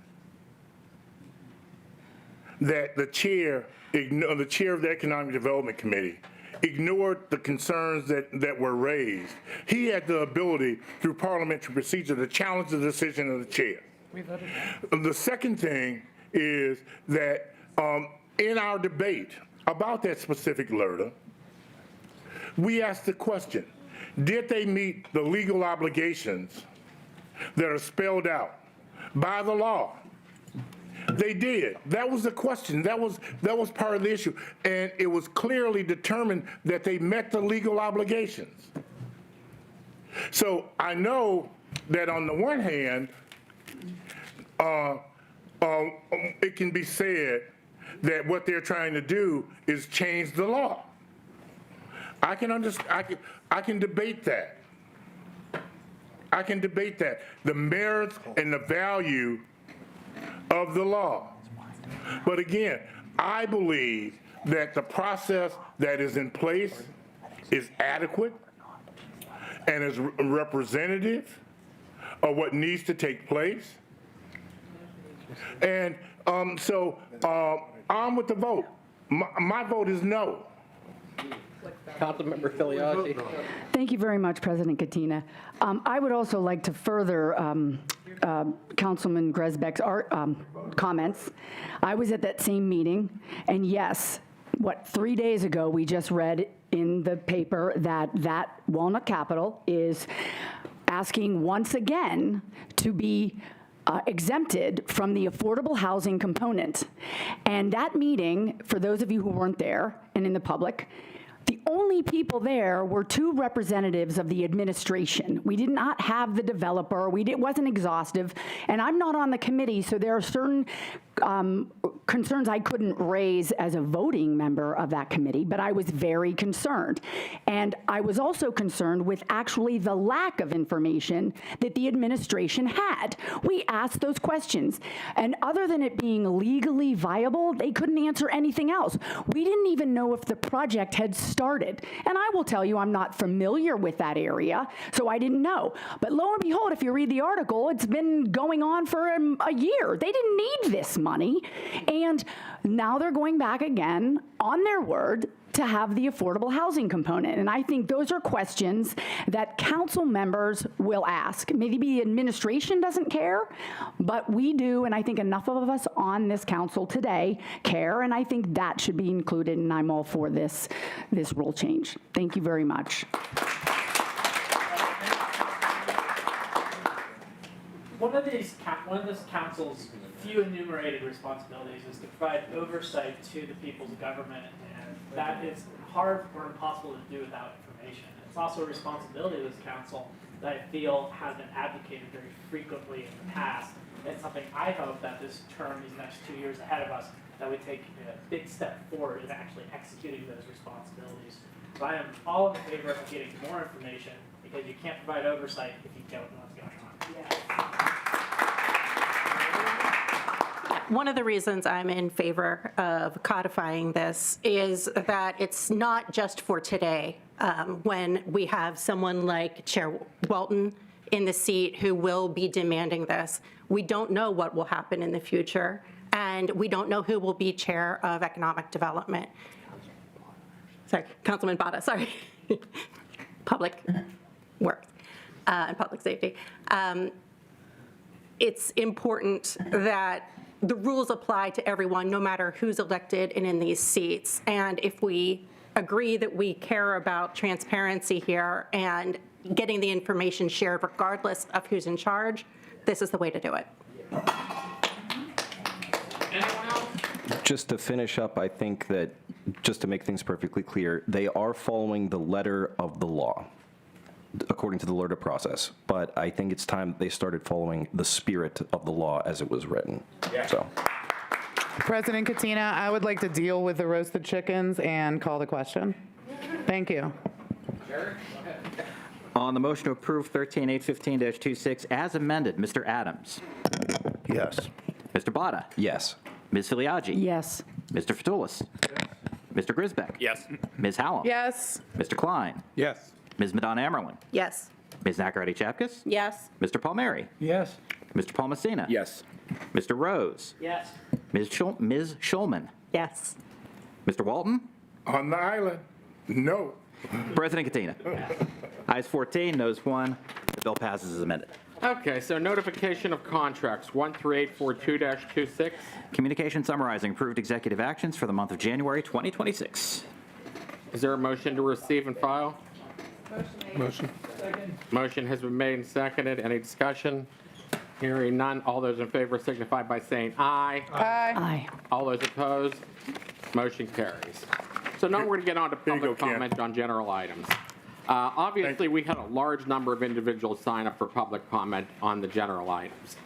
that the chair of the Economic Development Committee ignored the concerns that were raised, he had the ability through parliamentary procedure to challenge the decision of the chair. The second thing is that in our debate about that specific LRTA, we asked the question, did they meet the legal obligations that are spelled out by the law? They did. That was the question. That was part of the issue. And it was clearly determined that they met the legal obligations. So I know that on the one hand, it can be said that what they're trying to do is change the law. I can understand. I can debate that. I can debate that. The merits and the value of the law. But again, I believe that the process that is in place is adequate and is representative of what needs to take place. And so I'm with the vote. My vote is no.
Councilmember Filiaggi.
Thank you very much, President Katina. I would also like to further Councilman Grisbeck's comments. I was at that same meeting, and yes, 3 days ago, we just read in the paper that Walnut Capital is asking once again to be exempted from the affordable housing component. And that meeting, for those of you who weren't there and in the public, the only people there were 2 representatives of the administration. We did not have the developer. It wasn't exhaustive. And I'm not on the committee, so there are certain concerns I couldn't raise as a voting member of that committee, but I was very concerned. And I was also concerned with actually the lack of information that the administration had. We asked those questions, and other than it being legally viable, they couldn't answer anything else. We didn't even know if the project had started. And I will tell you, I'm not familiar with that area, so I didn't know. But lo and behold, if you read the article, it's been going on for a year. They didn't need this money, and now they're going back again on their word to have the affordable housing component. And I think those are questions that council members will ask. Maybe the administration doesn't care, but we do, and I think enough of us on this council today care, and I think that should be included, and I'm all for this rule change. Thank you very much.
One of this council's few enumerated responsibilities is to provide oversight to the people's government, and that is hard or impossible to do without information. It's also a responsibility of this council that I feel has been advocated very frequently in the past. It's something I hope that this term, these next 2 years ahead of us, that we take a big step forward in actually executing those responsibilities. So I am all in favor of getting more information, because you can't provide oversight if you don't know what's going on.
One of the reasons I'm in favor of codifying this is that it's not just for today, when we have someone like Chair Walton in the seat who will be demanding this. We don't know what will happen in the future, and we don't know who will be chair of economic development. Sorry, Councilman Bada, sorry. Public works and public safety. It's important that the rules apply to everyone, no matter who's elected and in these seats. And if we agree that we care about transparency here and getting the information shared regardless of who's in charge, this is the way to do it.
Just to finish up, I think that, just to make things perfectly clear, they are following the letter of the law, according to the LERTA process. But I think it's time that they started following the spirit of the law as it was written.
Yeah.
So.
President Katina, I would like to deal with the roasted chickens and call the question. Thank you.
On the motion to approve 13815-26 as amended, Mr. Adams.
Yes.
Mr. Botta.
Yes.
Ms. Filiaggi.
Yes.
Mr. Fatulis. Mr. Grisbeck.
Yes.
Ms. Hallam.
Yes.
Mr. Klein.
Yes.
Ms. Madonna Emerlin.
Yes.
Ms. Nacarati Chapkus.
Yes.
Mr. Palmieri.
Yes.
Mr. Palmasina.
Yes.
Mr. Rose.
Yes.
Ms. Schulman.
Yes.
Mr. Walton.
On the island, no.
President Katina. Ayes 14, noes 1. The bill passes as amended.
Okay, so notification of contracts, 13842-26.
Communication summarizing approved executive actions for the month of January 2026.
Is there a motion to receive and file?
Motion.
Motion has been made and seconded. Any discussion? Hearing none. All those in favor signify by saying aye.
Aye.
Aye.
All those opposed? Motion carries. So now we're going to get on to public comment on general items. Obviously, we had a large number of individuals sign up for public comment on the general items.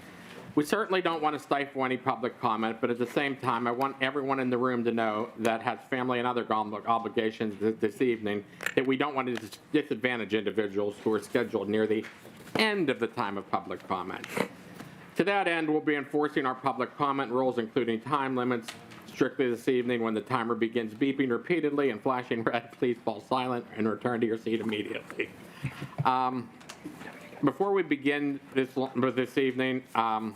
We certainly don't want to stifle any public comment, but at the same time, I want everyone in the room to know that has family and other obligations this evening, that we don't want to disadvantage individuals who are scheduled near the end of the time of public comment. To that end, we'll be enforcing our public comment rules, including time limits. Strictly this evening, when the timer begins beeping repeatedly and flashing red, please fall silent and return to your seat immediately. Before we begin this evening, I'm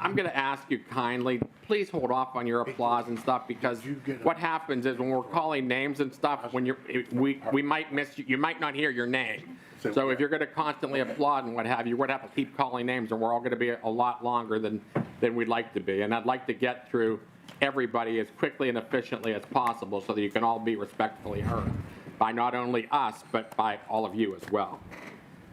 going to ask you kindly, please hold off on your applause and stuff, because what happens is when we're calling names and stuff, when we might miss you, you might not hear your name. So if you're going to constantly applaud and what have you, we're going to have to keep calling names, and we're all going to be a lot longer than we'd like to be. And I'd like to get through everybody as quickly and efficiently as possible so that you can all be respectfully heard by not only us, but by all of you as well.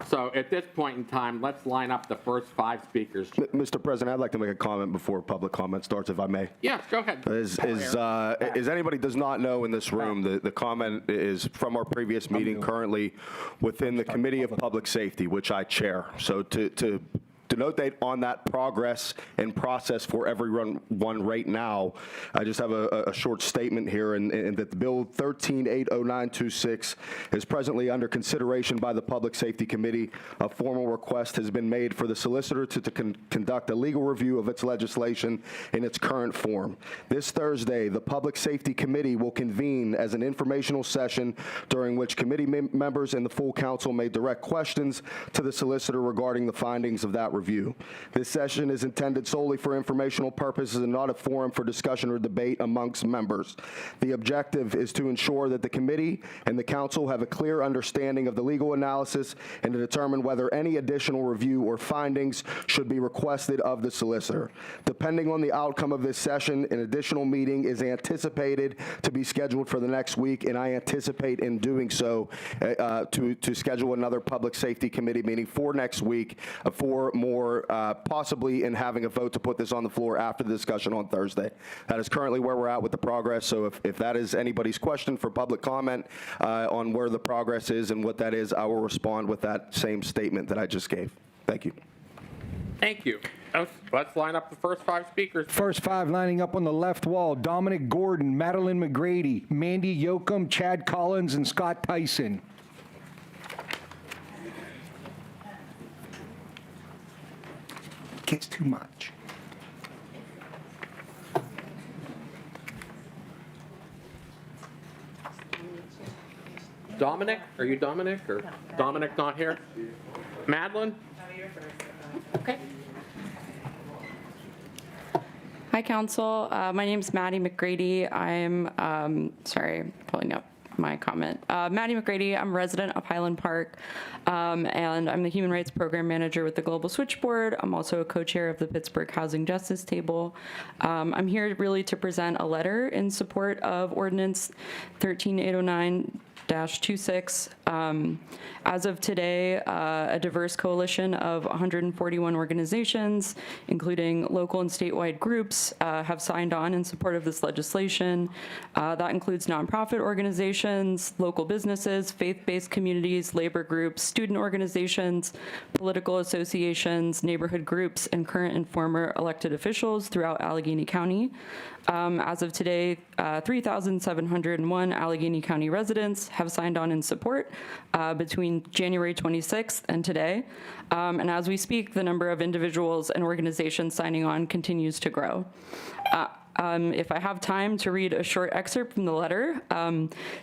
So at this point in time, let's line up the first 5 speakers.
Mr. President, I'd like to make a comment before public comment starts, if I may.
Yes, go ahead.
As anybody does not know in this room, the comment is from our previous meeting, currently within the Committee of Public Safety, which I chair. So to note on that progress and process for everyone right now, I just have a short statement here, and that the Bill 1380926 is presently under consideration by the Public Safety Committee. A formal request has been made for the solicitor to conduct a legal review of its legislation in its current form. This Thursday, the Public Safety Committee will convene as an informational session during which committee members and the full council may direct questions to the solicitor regarding the findings of that review. This session is intended solely for informational purposes and not a forum for discussion or debate amongst members. The objective is to ensure that the committee and the council have a clear understanding of the legal analysis and to determine whether any additional review or findings should be requested of the solicitor. Depending on the outcome of this session, an additional meeting is anticipated to be scheduled for the next week, and I anticipate in doing so to schedule another Public Safety Committee meeting for next week for more possibly in having a vote to put this on the floor after the discussion on Thursday. That is currently where we're at with the progress. So if that is anybody's question for public comment on where the progress is and what that is, I will respond with that same statement that I just gave. Thank you.
Thank you. Let's line up the first 5 speakers.
First 5 lining up on the left wall: Dominic Gordon, Madeline McGrady, Mandy Yoakum, Chad Collins, and Scott Tyson. Gets too much.
Dominic? Are you Dominic? Or Dominic not here? Madeline?
Okay. Hi, Council. My name is Maddie McGrady. I'm, sorry, pulling up my comment. Maddie McGrady, I'm a resident of Highland Park, and I'm the Human Rights Program Manager with the Global Switchboard. I'm also a co-chair of the Pittsburgh Housing Justice Table. I'm here really to present a letter in support of Ordinance 13809 2023-26. As of today, a diverse coalition of 141 organizations, including local and statewide groups, have signed on in support of this legislation. That includes nonprofit organizations, local businesses, faith-based communities, labor groups, student organizations, political associations, neighborhood groups, and current and former elected officials throughout Allegheny County. As of today, 3,701 Allegheny County residents have signed on in support between January 26th and today. And as we speak, the number of individuals and organizations signing on continues to grow. If I have time to read a short excerpt from the letter,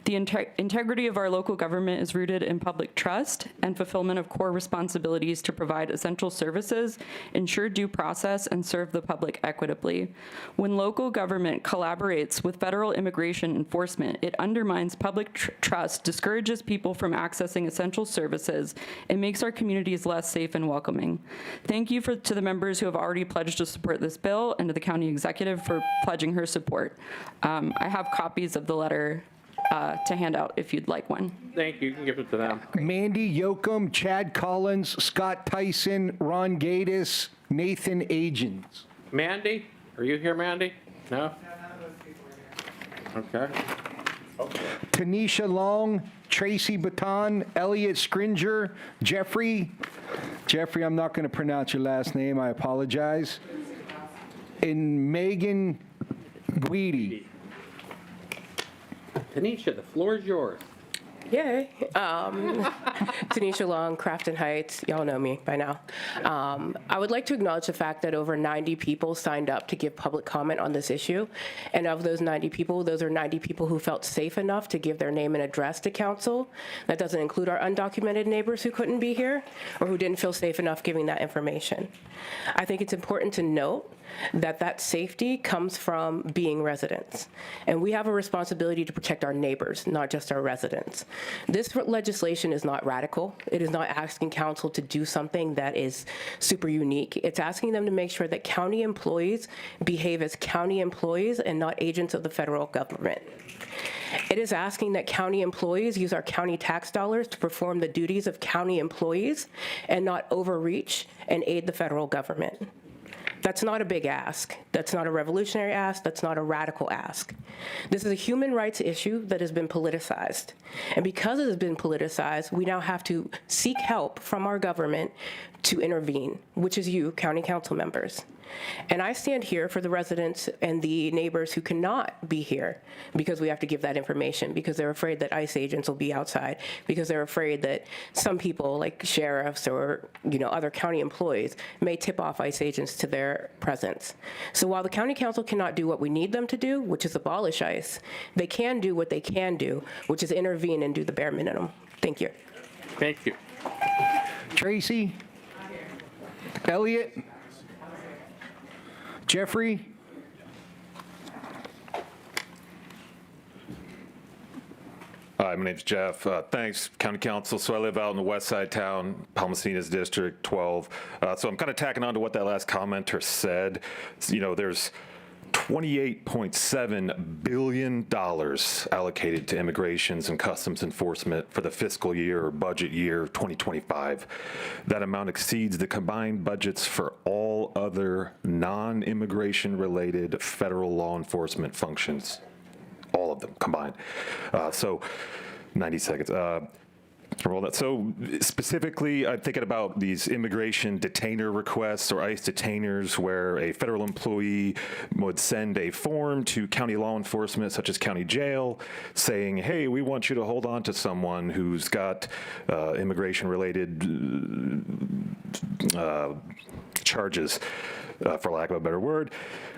the integrity of our local government is rooted in public trust and fulfillment of core responsibilities to provide essential services, ensure due process, and serve the public equitably. When local government collaborates with federal immigration enforcement, it undermines public trust, discourages people from accessing essential services, and makes our communities less safe and welcoming. Thank you to the members who have already pledged to support this bill, and to the county executive for pledging her support. I have copies of the letter to hand out if you'd like one.
Thank you. You can give it to them.
Mandy Yoakum, Chad Collins, Scott Tyson, Ron Gaddis, Nathan Agins.
Mandy, are you here, Mandy? No? Okay.
Tanisha Long, Tracy Baton, Elliot Scringer, Jeffrey, I'm not going to pronounce your last name, I apologize, and Megan Guidi.
Tanisha, the floor is yours.
Yay. Tanisha Long, Crafton Heights. Y'all know me by now. I would like to acknowledge the fact that over 90 people signed up to give public comment on this issue. And of those 90 people, those are 90 people who felt safe enough to give their name and address to council. That doesn't include our undocumented neighbors who couldn't be here or who didn't feel safe enough giving that information. I think it's important to note that safety comes from being residents. And we have a responsibility to protect our neighbors, not just our residents. This legislation is not radical. It is not asking council to do something that is super unique. It's asking them to make sure that county employees behave as county employees and not agents of the federal government. It is asking that county employees use our county tax dollars to perform the duties of county employees and not overreach and aid the federal government. That's not a big ask. That's not a revolutionary ask. That's not a radical ask. This is a human rights issue that has been politicized. And because it has been politicized, we now have to seek help from our government to intervene, which is you, county council members. And I stand here for the residents and the neighbors who cannot be here because we have to give that information, because they're afraid that ICE agents will be outside, because they're afraid that some people like sheriffs or other county employees may tip off ICE agents to their presence. So while the county council cannot do what we need them to do, which is abolish ICE, they can do what they can do, which is intervene and do the bare minimum. Thank you.
Thank you.
Tracy, Elliot, Jeffrey.
Hi, my name's Jeff. Thanks, County Council. So I live out in the west side town, Palmasinas District 12. So I'm kind of tacking on to what that last commenter said. There's $28.7 billion allocated to immigrations and customs enforcement for the fiscal year or budget year 2025. That amount exceeds the combined budgets for all other non-immigration related federal law enforcement functions. All of them combined. So 90 seconds. For all that. So specifically, I'm thinking about these immigration detainer requests or ICE detainers where a federal employee would send a form to county law enforcement, such as county jail, saying, hey, we want you to hold on to someone who's got immigration-related charges, for lack of a better word.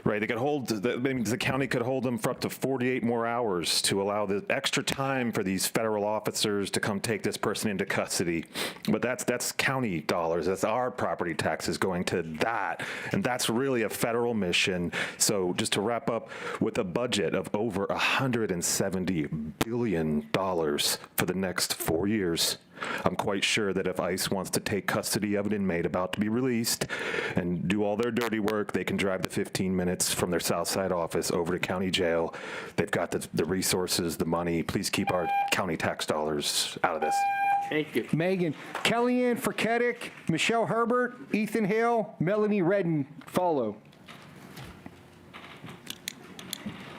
Right, they could hold, that means the county could hold them for up to 48 more hours to allow the extra time for these federal officers to come take this person into custody. But that's county dollars, that's our property taxes going to that, and that's really a federal mission. So just to wrap up, with a budget of over $170 billion for the next 4 years, I'm quite sure that if ICE wants to take custody of an inmate about to be released and do all their dirty work, they can drive the 15 minutes from their Southside office over to county jail. They've got the resources, the money. Please keep our county tax dollars out of this.
Thank you.
Megan. Kellyanne Ferketic, Michelle Herbert, Ethan Hale, Melanie Redden follow.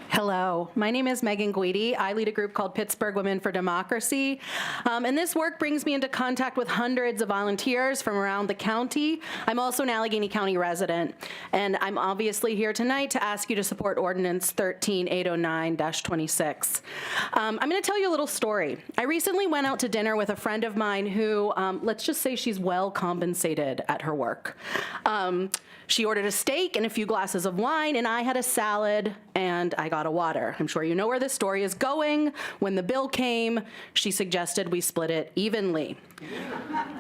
Hello, my name is Megan Guidi. I lead a group called Pittsburgh Women for Democracy. And this work brings me into contact with hundreds of volunteers from around the county. I'm also an Allegheny County resident, and I'm obviously here tonight to ask you to support Ordinance 13809-26. I'm going to tell you a little story. I recently went out to dinner with a friend of mine who, let's just say she's well compensated at her work. She ordered a steak and a few glasses of wine, and I had a salad, and I got a water. I'm sure you know where this story is going. When the bill came, she suggested we split it evenly.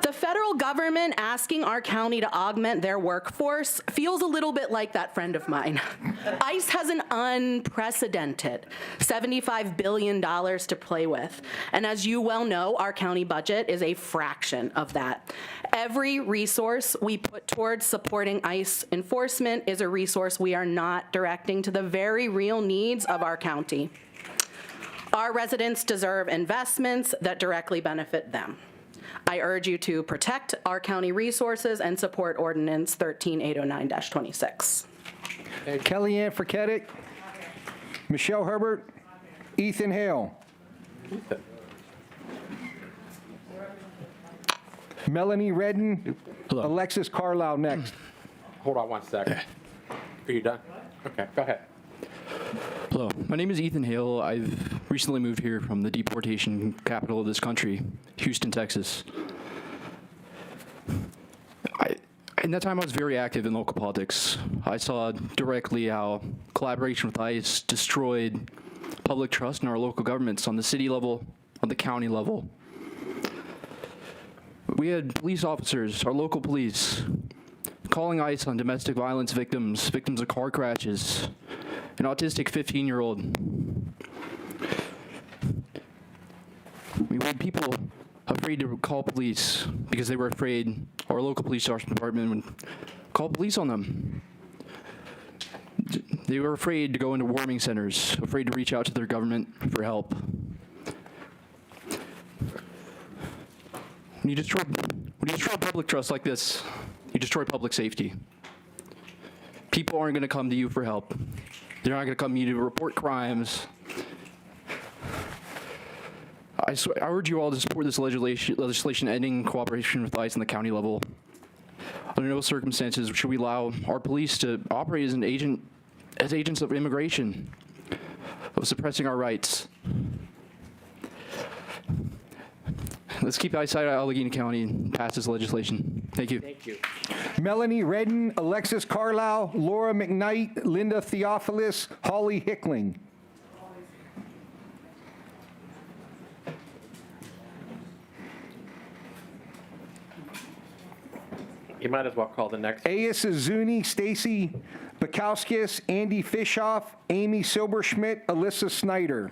The federal government asking our county to augment their workforce feels a little bit like that friend of mine. ICE has an unprecedented $75 billion to play with. And as you well know, our county budget is a fraction of that. Every resource we put towards supporting ICE enforcement is a resource we are not directing to the very real needs of our county. Our residents deserve investments that directly benefit them. I urge you to protect our county resources and support Ordinance 13809-26.
Kellyanne Ferketic, Michelle Herbert, Ethan Hale. Melanie Redden, Alexis Carlisle next.
Hold on one second. Are you done? Okay, go ahead.
Hello, my name is Ethan Hale. I've recently moved here from the deportation capital of this country, Houston, Texas. In that time, I was very active in local politics. I saw directly how collaboration with ICE destroyed public trust in our local governments on the city level, on the county level. We had police officers, our local police, calling ICE on domestic violence victims, victims of car crashes, an autistic 15-year-old. We had people afraid to call police because they were afraid our local police department would call police on them. They were afraid to go into warming centers, afraid to reach out to their government for help. When you destroy public trust like this, you destroy public safety. People aren't going to come to you for help. They're not going to come to you to report crimes. I urge you all to support this legislation ending cooperation with ICE on the county level. Under no circumstances should we allow our police to operate as agents of immigration, of suppressing our rights. Let's keep ICE out of Allegheny County and pass this legislation. Thank you.
Thank you.
Melanie Redden, Alexis Carlisle, Laura McKnight, Linda Theophilus, Holly Hickling.
You might as well call the next.
Aya Zuni, Stacy Bukowskis, Andy Fishoff, Amy Silberschmidt, Alyssa Snyder.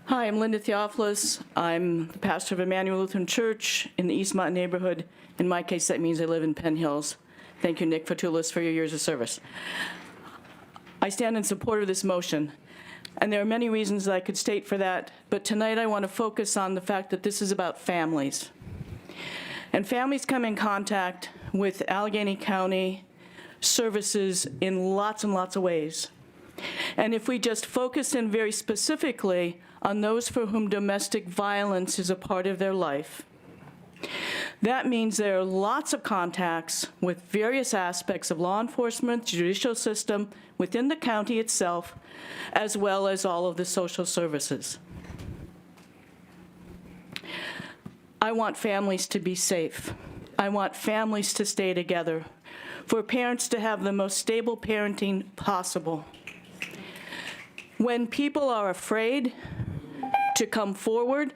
Hi, I'm Linda Theophilus. I'm the pastor of Emmanuel Lutheran Church in the Eastmont neighborhood. In my case, that means I live in Penn Hills. Thank you, Nick Fatulis, for your years of service. I stand in support of this motion, and there are many reasons that I could state for that, but tonight I want to focus on the fact that this is about families. And families come in contact with Allegheny County services in lots and lots of ways. And if we just focus in very specifically on those for whom domestic violence is a part of their life, that means there are lots of contacts with various aspects of law enforcement, judicial system, within the county itself, as well as all of the social services. I want families to be safe. I want families to stay together, for parents to have the most stable parenting possible. When people are afraid to come forward,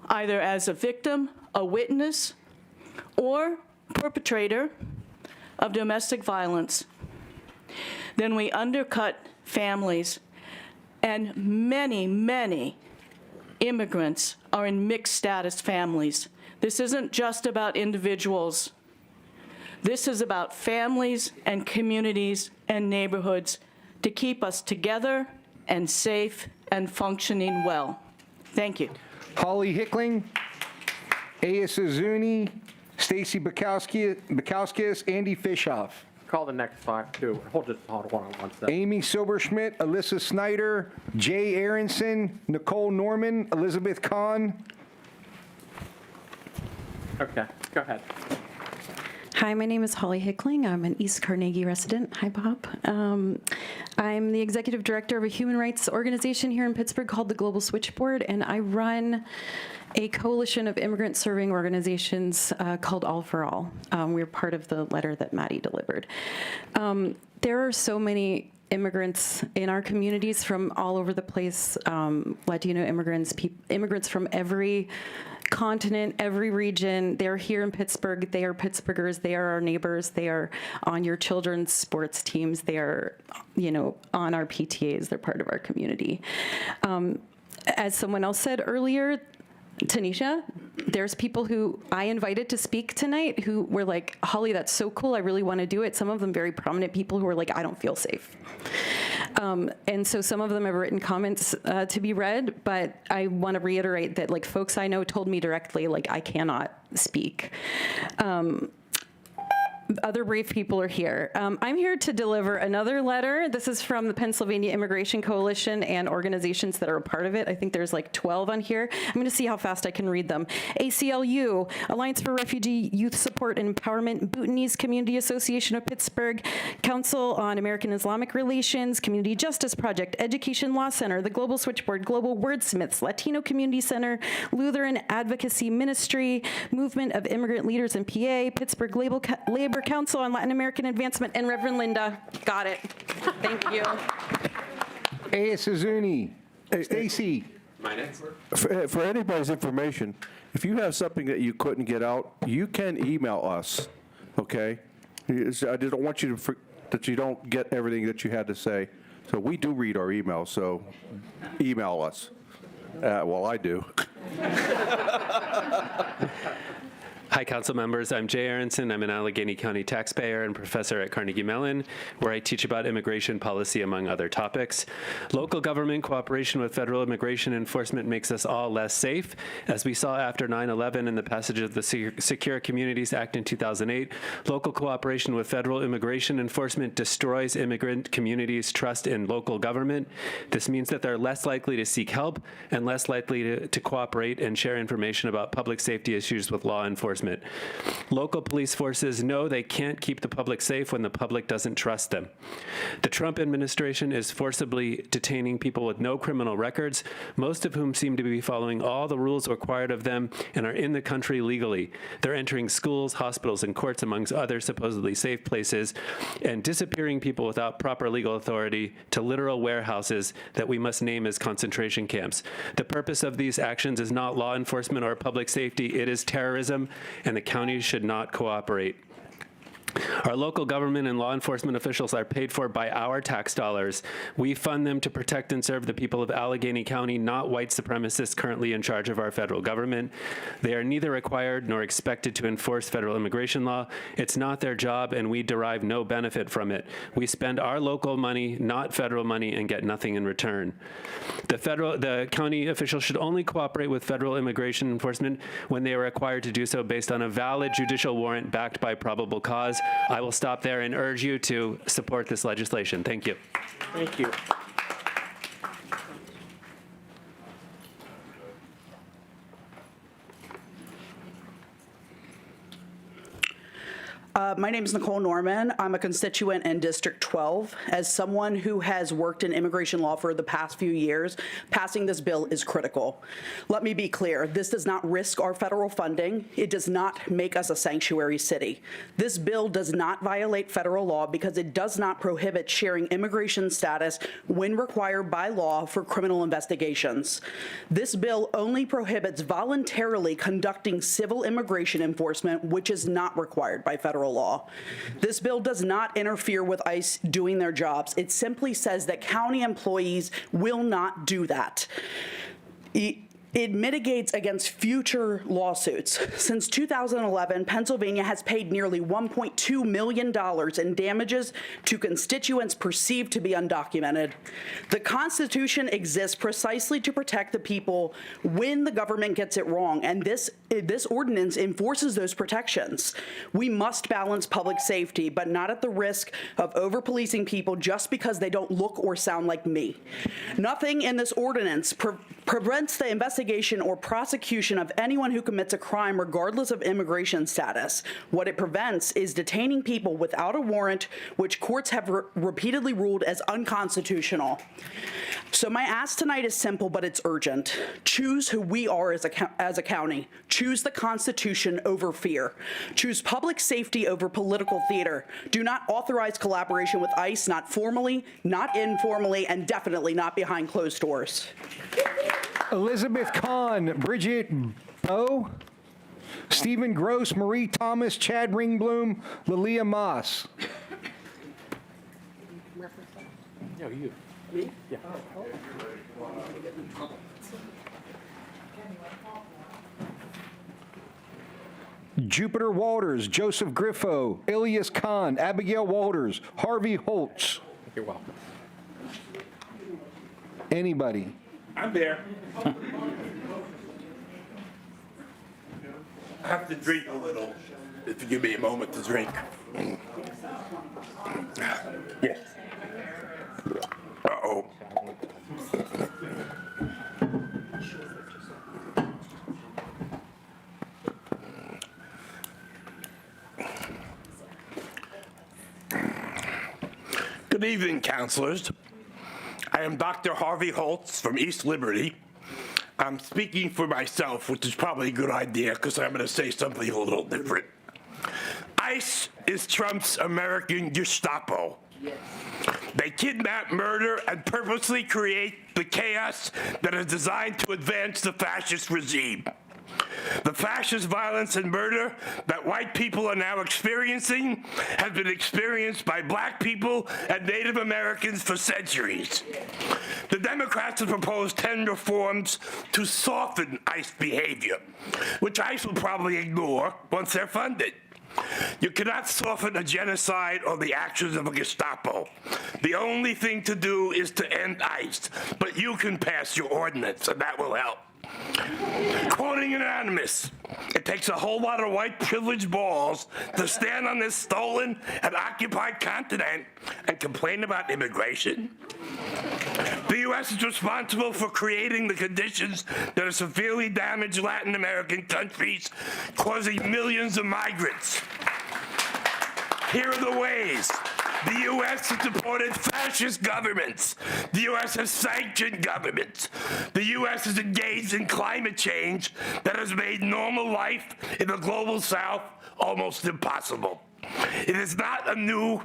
either as a victim, a witness, or perpetrator, of domestic violence, then we undercut families, and many, many immigrants are in mixed status families. This isn't just about individuals. This is about families and communities and neighborhoods to keep us together and safe and functioning well. Thank you.
Holly Hickling, Aya Suzuni, Stacy Bukowskis, Andy Fishoff.
Call the next five, too. Hold on one second.
Amy Silberschmidt, Alyssa Snyder, Jay Aronson, Nicole Norman, Elizabeth Kahn.
Okay, go ahead.
Hi, my name is Holly Hickling. I'm an East Carnegie resident. Hi, Bob. I'm the executive director of a human rights organization here in Pittsburgh called the Global Switchboard, and I run a coalition of immigrant serving organizations called All for All. We're part of the letter that Maddie delivered. There are so many immigrants in our communities from all over the place, Latino immigrants, immigrants from every continent, every region. They're here in Pittsburgh. They are Pittsburghers. They are our neighbors. They are on your children's sports teams. They are, on our PTAs. They're part of our community. As someone else said earlier, Tanisha, there's people who I invited to speak tonight who were like, Holly, that's so cool. I really want to do it. Some of them very prominent people who were like, I don't feel safe. And so some of them have written comments to be read, but I want to reiterate that folks I know told me directly, I cannot speak. Other brave people are here. I'm here to deliver another letter. This is from the Pennsylvania Immigration Coalition and organizations that are a part of it. I think there's 12 on here. I'm going to see how fast I can read them. ACLU, Alliance for Refugee Youth Support and Empowerment, Bhutanese Community Association of Pittsburgh, Council on American Islamic Relations, Community Justice Project, Education Law Center, the Global Switchboard, Global Wordsmiths, Latino Community Center, Lutheran Advocacy Ministry, Movement of Immigrant Leaders in PA, Pittsburgh Labor Council on Latin American Advancement, and Reverend Linda. Got it. Thank you.
Aya Suzuni, Stacy.
For anybody's information, if you have something that you couldn't get out, you can email us, okay? I just don't want you to that you don't get everything that you had to say. So we do read our emails, so email us. Well, I do.
Hi, council members. I'm Jay Aronson. I'm an Allegheny County taxpayer and professor at Carnegie Mellon, where I teach about immigration policy, among other topics. Local government cooperation with federal immigration enforcement makes us all less safe. As we saw after 9/11 and the passage of the Secure Communities Act in 2008, local cooperation with federal immigration enforcement destroys immigrant communities' trust in local government. This means that they're less likely to seek help and less likely to cooperate and share information about public safety issues with law enforcement. Local police forces know they can't keep the public safe when the public doesn't trust them. The Trump administration is forcibly detaining people with no criminal records, most of whom seem to be following all the rules required of them and are in the country legally. They're entering schools, hospitals, and courts, amongst other supposedly safe places, and disappearing people without proper legal authority to literal warehouses that we must name as concentration camps. The purpose of these actions is not law enforcement or public safety, it is terrorism, and the county should not cooperate. Our local government and law enforcement officials are paid for by our tax dollars. We fund them to protect and serve the people of Allegheny County, not white supremacists currently in charge of our federal government. They are neither required nor expected to enforce federal immigration law. It's not their job, and we derive no benefit from it. We spend our local money, not federal money, and get nothing in return. The county officials should only cooperate with federal immigration enforcement when they are required to do so based on a valid judicial warrant backed by probable cause. I will stop there and urge you to support this legislation. Thank you.
Thank you.
My name is Nicole Norman. I'm a constituent in District 12. As someone who has worked in immigration law for the past few years, passing this bill is critical. Let me be clear, this does not risk our federal funding. It does not make us a sanctuary city. This bill does not violate federal law because it does not prohibit sharing immigration status when required by law for criminal investigations. This bill only prohibits voluntarily conducting civil immigration enforcement, which is not required by federal federal law. This bill does not interfere with ICE doing their jobs. It simply says that county employees will not do that. It mitigates against future lawsuits. Since 2011, Pennsylvania has paid nearly $1.2 million in damages to constituents perceived to be undocumented. The Constitution exists precisely to protect the people when the government gets it wrong, and this ordinance enforces those protections. We must balance public safety, but not at the risk of over-policing people just because they don't look or sound like me. Nothing in this ordinance prevents the investigation or prosecution of anyone who commits a crime regardless of immigration status. What it prevents is detaining people without a warrant, which courts have repeatedly ruled as unconstitutional. So my ask tonight is simple, but it's urgent. Choose who we are as a county. Choose the Constitution over fear. Choose public safety over political theater. Do not authorize collaboration with ICE, not formally, not informally, and definitely not behind closed doors.
Elizabeth Kahn, Bridget Bowe, Stephen Gross, Marie Thomas, Chad Ringbloom, Lilia Moss.
No, you. Me? Yeah.
Jupiter Walters, Joseph Griffo, Ilias Khan, Abigail Walters, Harvey Holtz.
You're welcome.
Anybody?
I'm there. I have to drink a little, if you give me a moment to drink. Yes. Uh-oh. Good evening, counselors. I am Dr. Harvey Holtz from East Liberty. I'm speaking for myself, which is probably a good idea because I'm going to say something a little different. ICE is Trump's American Gestapo. They kidnap, murder, and purposely create the chaos that is designed to advance the fascist regime. The fascist violence and murder that white people are now experiencing has been experienced by black people and Native Americans for centuries. The Democrats have proposed 10 reforms to soften ICE behavior, which ICE will probably ignore once they're funded. You cannot soften a genocide or the actions of a Gestapo. The only thing to do is to end ICE, but you can pass your ordinance, and that will help. Quoting Anonymous, it takes a whole lot of white privileged balls to stand on this stolen and occupied continent and complain about immigration. The U.S. is responsible for creating the conditions that have severely damaged Latin American countries, causing millions of migrants. Here are the ways. The U.S. has supported fascist governments. The U.S. has sanctioned governments. The U.S. is engaged in climate change that has made normal life in the global south almost impossible. It is not a new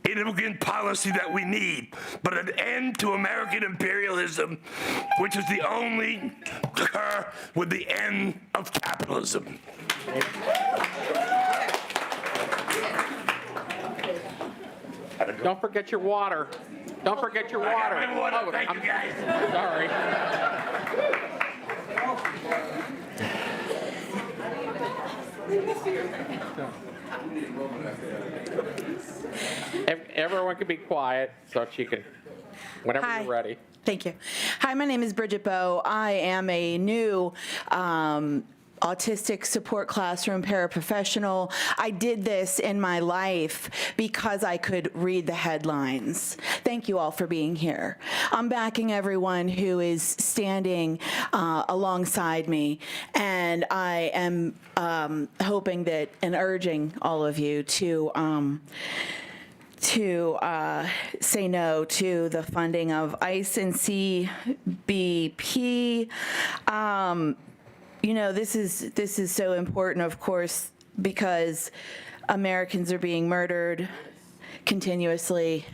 immigrant policy that we need, but an end to American imperialism, which is the only occur with the end of capitalism.
Don't forget your water. Don't forget your water.
I got my water.
Oh,
Thank you, guys.
Sorry. Everyone can be quiet so she can, whenever
Hi.
you're ready.
Thank you. Hi, my name is Bridget Bowe. I am a new autistic support classroom paraprofessional. I did this in my life because I could read the headlines. Thank you all for being here. I'm backing everyone who is standing alongside me, and I am hoping that and urging all of you to say no to the funding of ICE and CBP. You know, this is so important, of course, because Americans are being murdered continuously.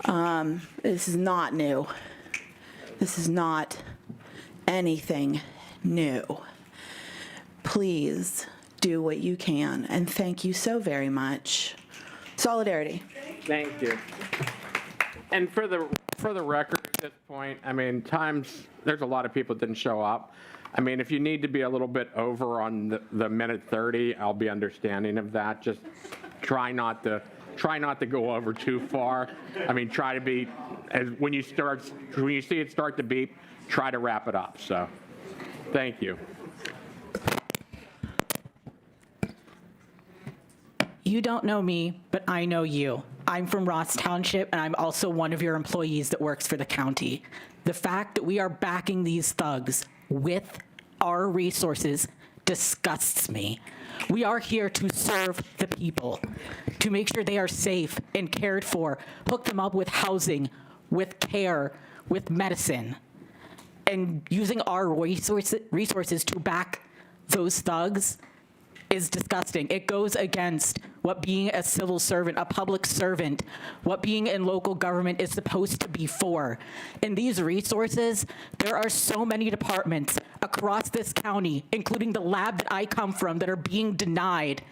This is not new. This is not anything new. Please do what you can. And thank you so very much. Solidarity.
Thank you. And for the record at this point, I mean, there's a lot of people that didn't show up. I mean, if you need to be a little bit over on the minute 30, I'll be understanding of that. Just try not to go over too far. I mean, try to be, when you see it start to beep, try to wrap it up. So, thank you.
You don't know me, but I know you. I'm from Ross Township, and I'm also one of your employees that works for the county. The fact that we are backing these thugs with our resources disgusts me. We are here to serve the people, to make sure they are safe and cared for, hook them up with housing, with care, with medicine. And using our resources to back those thugs is disgusting. It goes against what being a civil servant, a public servant, what being in local government is supposed to be for. And these resources, there are so many departments across this county, including the lab that I come from, that are being denied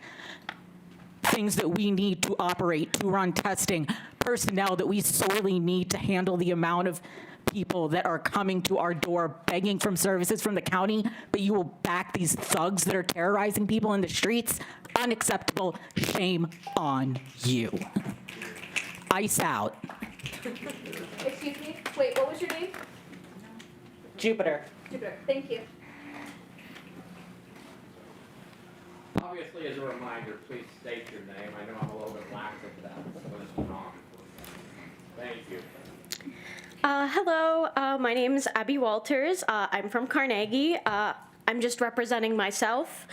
things that we need to operate, to run testing, personnel that we sorely need to handle the amount of people that are coming to our door begging for services from the county, but you will back these thugs that are terrorizing people in the streets? Unacceptable. Shame on you. Ice out.
Excuse me? Wait, what was your name?
Jupiter.
Jupiter. Thank you.
Obviously, as a reminder, please state your name. I know I'm a little bit lax at that, so it's not. Thank you.
Hello, my name is Abby Walters. I'm from Carnegie. I'm just representing myself.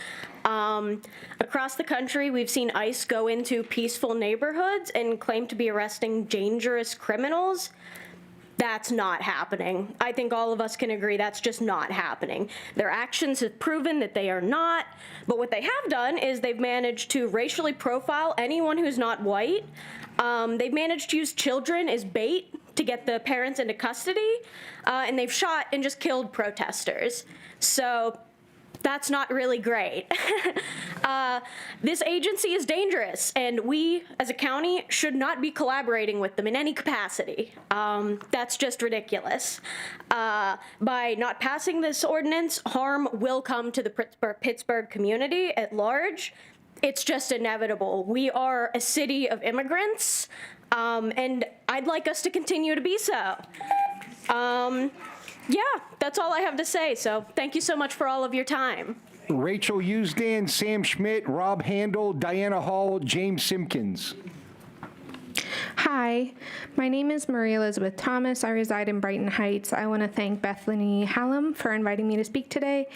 Across the country, we've seen ICE go into peaceful neighborhoods and claim to be arresting dangerous criminals. That's not happening. I think all of us can agree that's just not happening. Their actions have proven that they are not, but what they have done is they've managed to racially profile anyone who's not white. They've managed to use children as bait to get the parents into custody, and they've shot and just killed protesters. So that's not really great. This agency is dangerous, and we, as a county, should not be collaborating with them in any capacity. That's just ridiculous. By not passing this ordinance, harm will come to the Pittsburgh community at large. It's just inevitable. We are a city of immigrants, and I'd like us to continue to be so. Yeah, that's all I have to say, so thank you so much for all of your time.
Rachel Usdan, Sam Schmidt, Rob Handel, Diana Hall, James Simpkins.
Hi, my name is Marie Elizabeth Thomas. I reside in Brighton Heights. I want to thank Bethany Hallam for inviting me to speak today.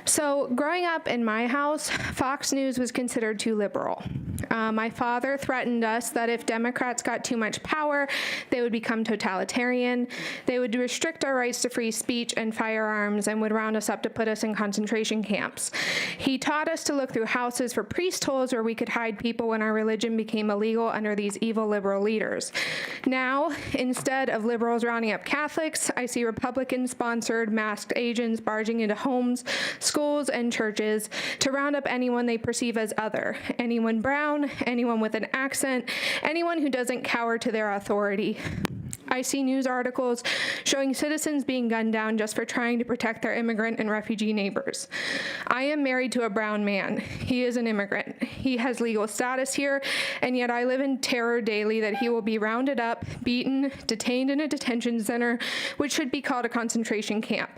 So, growing up in my house, Fox News was considered too liberal. My father threatened us that if Democrats got too much power, they would become totalitarian. They would restrict our rights to free speech and firearms and would round us up to put us in concentration camps. He taught us to look through houses for priest holes where we could hide people when our religion became illegal under these evil liberal leaders. Now, instead of liberals rounding up Catholics, I see Republican-sponsored masked agents barging into homes, schools, and churches to round up anyone they perceive as other, anyone brown, anyone with an accent, anyone who doesn't cower to their authority. I see news articles showing citizens being gunned down just for trying to protect their immigrant and refugee neighbors. I am married to a brown man. He is an immigrant. He has legal status here, and yet I live in terror daily that he will be rounded up, beaten, detained in a detention center, which should be called a concentration camp.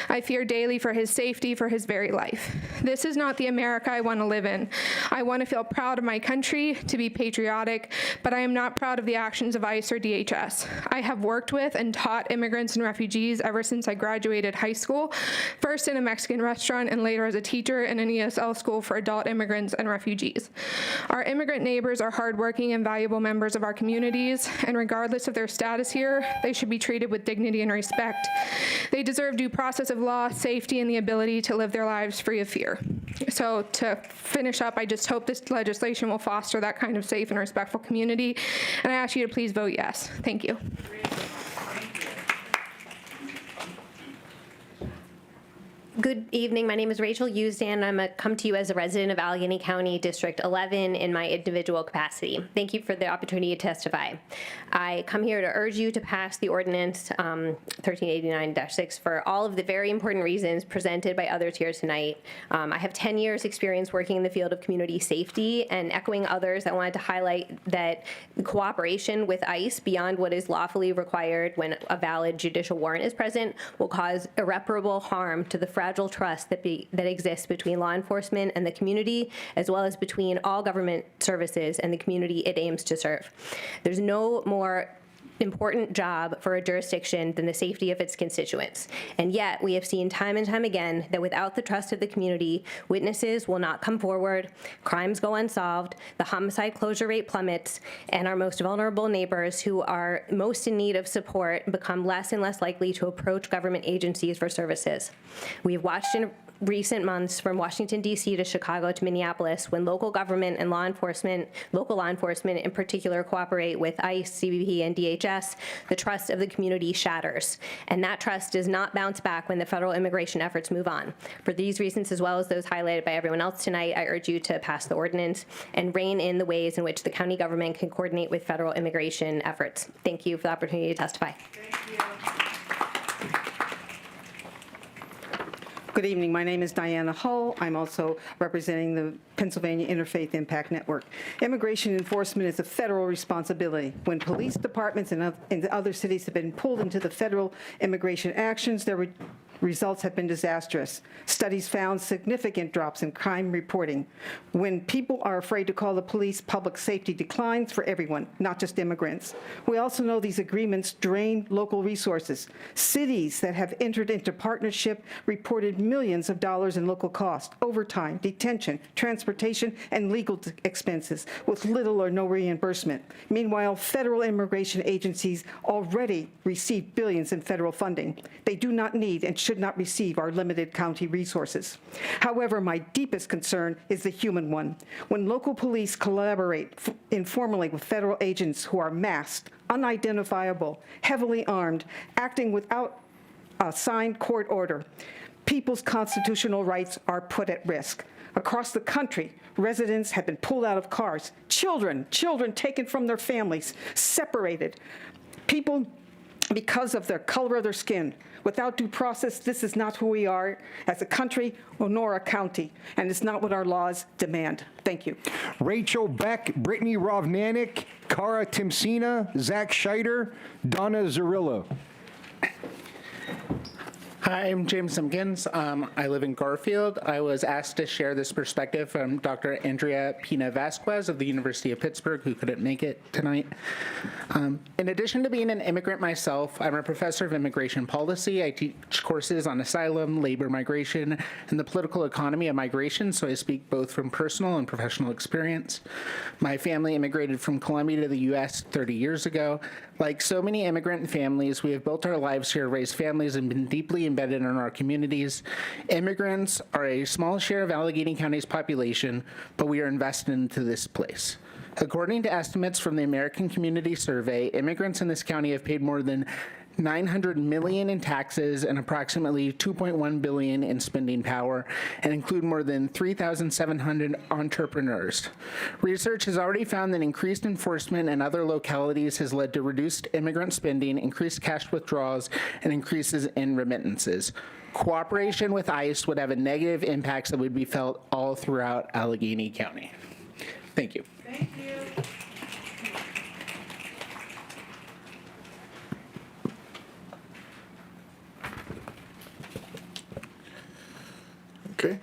I fear daily for his safety, for his very life. This is not the America I want to live in. I want to feel proud of my country, to be patriotic, but I am not proud of the actions of ICE or DHS. I have worked with and taught immigrants and refugees ever since I graduated high school, first in a Mexican restaurant and later as a teacher in an ESL school for adult immigrants and refugees. Our immigrant neighbors are hardworking and valuable members of our communities, and regardless of their status here, they should be treated with dignity and respect. They deserve due process of law, safety, and the ability to live their lives free of fear. So to finish up, I just hope this legislation will foster that kind of safe and respectful community, and I ask you to please vote yes. Thank you.
Good evening. My name is Rachel Usdan. I'm come to you as a resident of Allegheny County District 11 in my individual capacity. Thank you for the opportunity to testify. I come here to urge you to pass the ordinance 1389-6 for all of the very important reasons presented by others here tonight. I have 10 years experience working in the field of community safety, and echoing others, I wanted to highlight that cooperation with ICE beyond what is lawfully required when a valid judicial warrant is present will cause irreparable harm to the fragile trust that exists between law enforcement and the community, as well as between all government services and the community it aims to serve. There's no more important job for a jurisdiction than the safety of its constituents. And yet, we have seen time and time again that without the trust of the community, witnesses will not come forward, crimes go unsolved, the homicide closure rate plummets, and our most vulnerable neighbors who are most in need of support become less and less likely to approach government agencies for services. We've watched in recent months from Washington, D.C. to Chicago to Minneapolis when local government and local law enforcement in particular cooperate with ICE, CBP, and DHS, the trust of the community shatters. And that trust does not bounce back when the federal immigration efforts move on. For these reasons, as well as those highlighted by everyone else tonight, I urge you to pass the ordinance and rein in the ways in which the county government can coordinate with federal immigration efforts. Thank you for the opportunity to testify.
Thank you. Good evening. My name is Diana Hull. I'm also representing the Pennsylvania Interfaith Impact Network. Immigration enforcement is a federal responsibility. When police departments and other cities have been pulled into the federal immigration actions, their results have been disastrous. Studies found significant drops in crime reporting. When people are afraid to call the police, public safety declines for everyone, not just immigrants. We also know these agreements drain local resources. Cities that have entered into partnership reported millions of dollars in local costs, overtime, detention, transportation, and legal expenses, with little or no reimbursement. Meanwhile, federal immigration agencies already receive billions in federal funding. They do not need and should not receive our limited county resources. However, my deepest concern is the human one. When local police collaborate informally with federal agents who are masked, unidentifiable, heavily armed, acting without a signed court order, people's constitutional rights are put at risk. Across the country, residents have been pulled out of cars, children taken from their families, separated, people because of their color of their skin. Without due process, this is not who we are as a country nor a county, and it's not what our laws demand. Thank you.
Rachel Beck, Brittany Rovnanik, Cara Timsina, Zach Scheider, Donna Zarillo.
Hi, I'm James Simpkins. I live in Garfield. I was asked to share this perspective from Dr. Andrea Pina Vasquez of the University of Pittsburgh, who couldn't make it tonight. In addition to being an immigrant myself, I'm a professor of immigration policy. I teach courses on asylum, labor migration, and the political economy of migration, so I speak both from personal and professional experience. My family immigrated from Colombia to the U.S. 30 years ago. Like so many immigrant families, we have built our lives here, raised families, and been deeply embedded in our communities. Immigrants are a small share of Allegheny County's population, but we are invested into this place. According to estimates from the American Community Survey, immigrants in this county have paid more than $900 million in taxes and approximately $2.1 billion in spending power, and include more than 3,700 entrepreneurs. Research has already found that increased enforcement in other localities has led to reduced immigrant spending, increased cash withdrawals, and increases in remittances. Cooperation with ICE would have a negative impact that would be felt all throughout Allegheny County. Thank you.
Thank you.
Okay.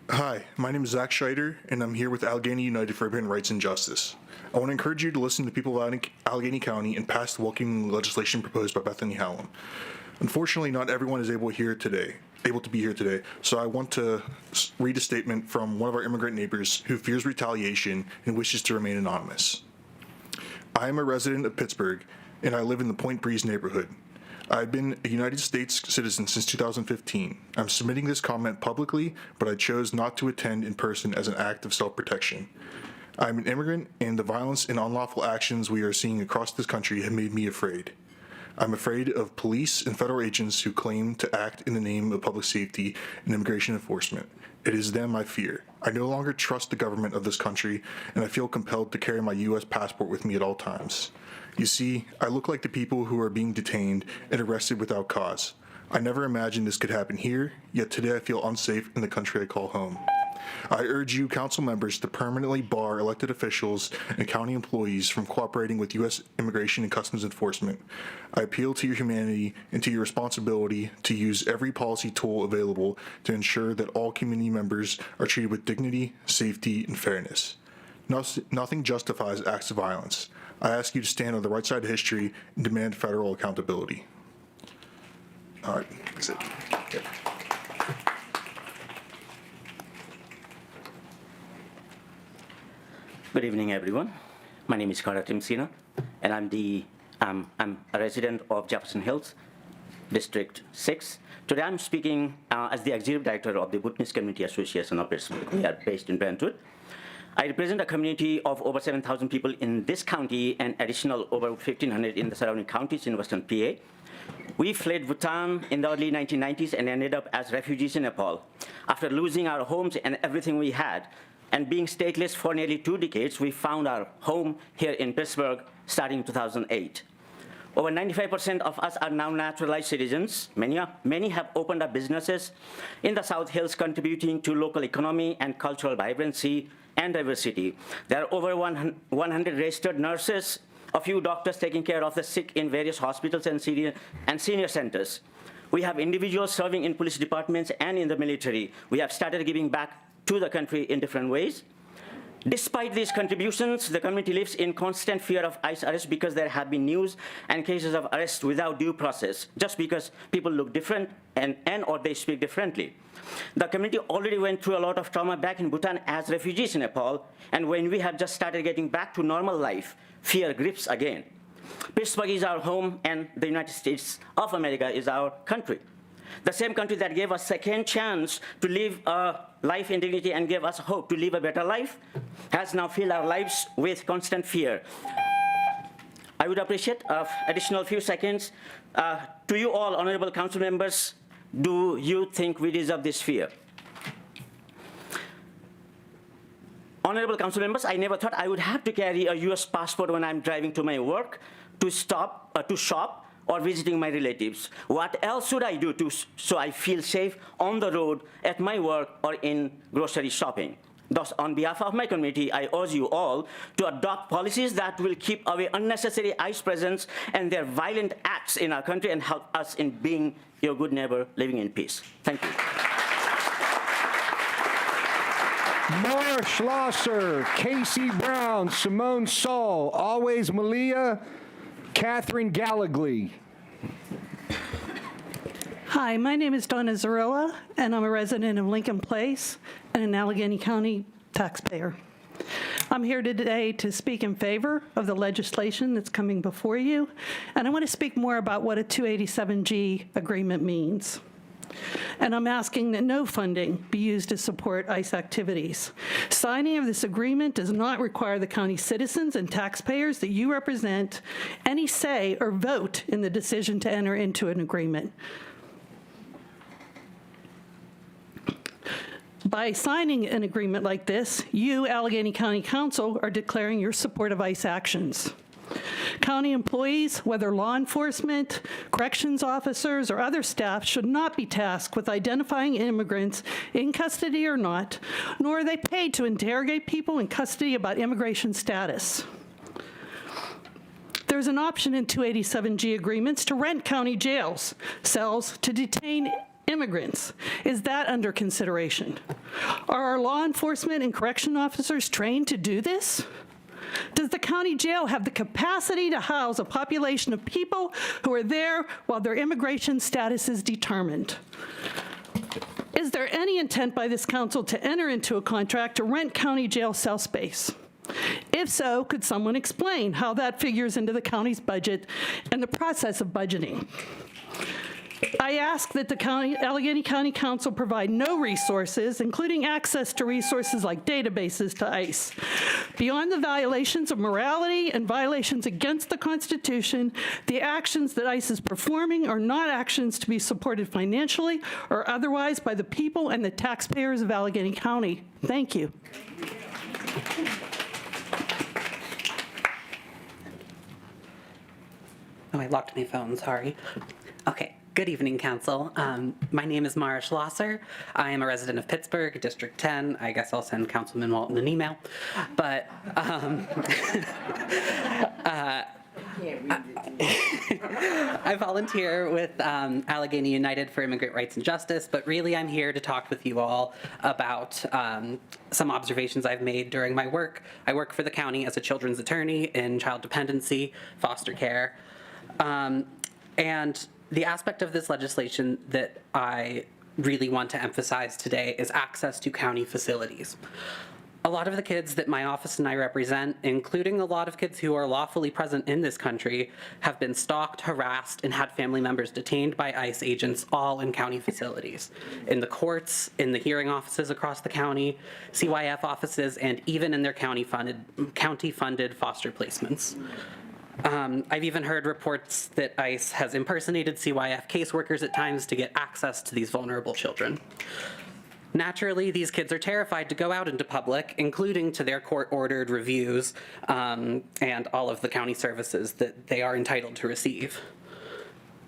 Hi, my name is Zach Scheider, and I'm here with Allegheny United for Immigrant Rights and Justice. I want to encourage you to listen to people of Allegheny County and pass the welcoming legislation proposed by Bethany Hallam. Unfortunately, not everyone is able to be here today, so I want to read a statement from one of our immigrant neighbors who fears retaliation and wishes to remain anonymous. I am a resident of Pittsburgh, and I live in the Point Breeze neighborhood. I've been a United States citizen since 2015. I'm submitting this comment publicly, but I chose not to attend in person as an act of self-protection. I'm an immigrant, and the violence and unlawful actions we are seeing across this country have made me afraid. I'm afraid of police and federal agents who claim to act in the name of public safety and immigration enforcement. It is them I fear. I no longer trust the government of this country, and I feel compelled to carry my U.S. passport with me at all times. You see, I look like the people who are being detained and arrested without cause. I never imagined this could happen here, yet today I feel unsafe in the country I call home. I urge you, council members, to permanently bar elected officials and county employees from cooperating with U.S. Immigration and Customs Enforcement. I appeal to your humanity and to your responsibility to use every policy tool available to ensure that all community members are treated with dignity, safety, and fairness. Nothing justifies acts of violence. I ask you to stand on the right side of history and demand federal accountability. All right, that's it. Okay.
Good evening, everyone. My name is Karatim Sina, and I'm a resident of Jefferson Hills, District 6. Today, I'm speaking as the Executive Director of the Bhutanese Community Association of Pittsburgh. We are based in Brentwood. I represent a community of over 7,000 people in this county and additional over 1,500 in the surrounding counties in Western PA. We fled Bhutan in the early 1990s and ended up as refugees in Nepal. After losing our homes and everything we had, and being stateless for nearly 2 decades, we found our home here in Pittsburgh starting in 2008. Over 95% of us are now naturalized citizens. Many have opened up businesses in the South Hills, contributing to local economy and cultural vibrancy and diversity. There are over 100 registered nurses, a few doctors taking care of the sick in various hospitals and senior centers. We have individuals serving in police departments and in the military. We have started giving back to the country in different ways. Despite these contributions, the community lives in constant fear of ICE arrest because there have been news and cases of arrest without due process, just because people look different and or they speak differently. The community already went through a lot of trauma back in Bhutan as refugees in Nepal, and when we have just started getting back to normal life, fear grips again. Pittsburgh is our home, and the United States of America is our country. The same country that gave us second chance to live a life in dignity and gave us hope to live a better life has now filled our lives with constant fear. I would appreciate an additional few seconds. To you all, honorable council members, do you think we deserve this fear? Honorable council members, I never thought I would have to carry a US passport when I'm driving to my work, to shop, or visiting my relatives. What else should I do so I feel safe on the road, at my work, or in grocery shopping? Thus, on behalf of my community, I urge you all to adopt policies that will keep away unnecessary ICE presence and their violent acts in our country and help us in being your good neighbor living in peace. Thank you.
Mara Schlosser, Casey Brown, Simone Saul, Always Malia, Catherine Gallagly.
Hi, my name is Donna Zarilla, and I'm a resident of Lincoln Place and an Allegheny County taxpayer. I'm here today to speak in favor of the legislation that's coming before you, and I want to speak more about what a 287G agreement means. And I'm asking that no funding be used to support ICE activities. Signing of this agreement does not require the county citizens and taxpayers that you represent any say or vote in the decision to enter into an agreement. By signing an agreement like this, you, Allegheny County Council, are declaring your support of ICE actions. County employees, whether law enforcement, corrections officers, or other staff, should not be tasked with identifying immigrants in custody or not, nor are they paid to interrogate people in custody about immigration status. There's an option in 287G agreements to rent county jails cells to detain immigrants. Is that under consideration? Are our law enforcement and correction officers trained to do this? Does the county jail have the capacity to house a population of people who are there while their immigration status is determined? Is there any intent by this council to enter into a contract to rent county jail cell space? If so, could someone explain how that figures into the county's budget and the process of budgeting? I ask that the Allegheny County Council provide no resources, including access to resources like databases, to ICE. Beyond the violations of morality and violations against the Constitution, the actions that ICE is performing are not actions to be supported financially or otherwise by the people and the taxpayers of Allegheny County. Thank you.
Oh, I locked my phone, sorry. Okay, good evening, Council. My name is Mara Schlosser. I am a resident of Pittsburgh, District 10. I guess I'll send Councilman Walton an email. But I volunteer with Allegheny United for Immigrant Rights and Justice, but really I'm here to talk with you all about some observations I've made during my work. I work for the county as a children's attorney in child dependency, foster care. And the aspect of this legislation that I really want to emphasize today is access to county facilities. A lot of the kids that my office and I represent, including a lot of kids who are lawfully present in this country, have been stalked, harassed, and had family members detained by ICE agents, all in county facilities, in the courts, in the hearing offices across the county, CYF offices, and even in their county-funded foster placements. I've even heard reports that ICE has impersonated CYF caseworkers at times to get access to these vulnerable children. Naturally, these kids are terrified to go out into public, including to their court-ordered reviews and all of the county services that they are entitled to receive.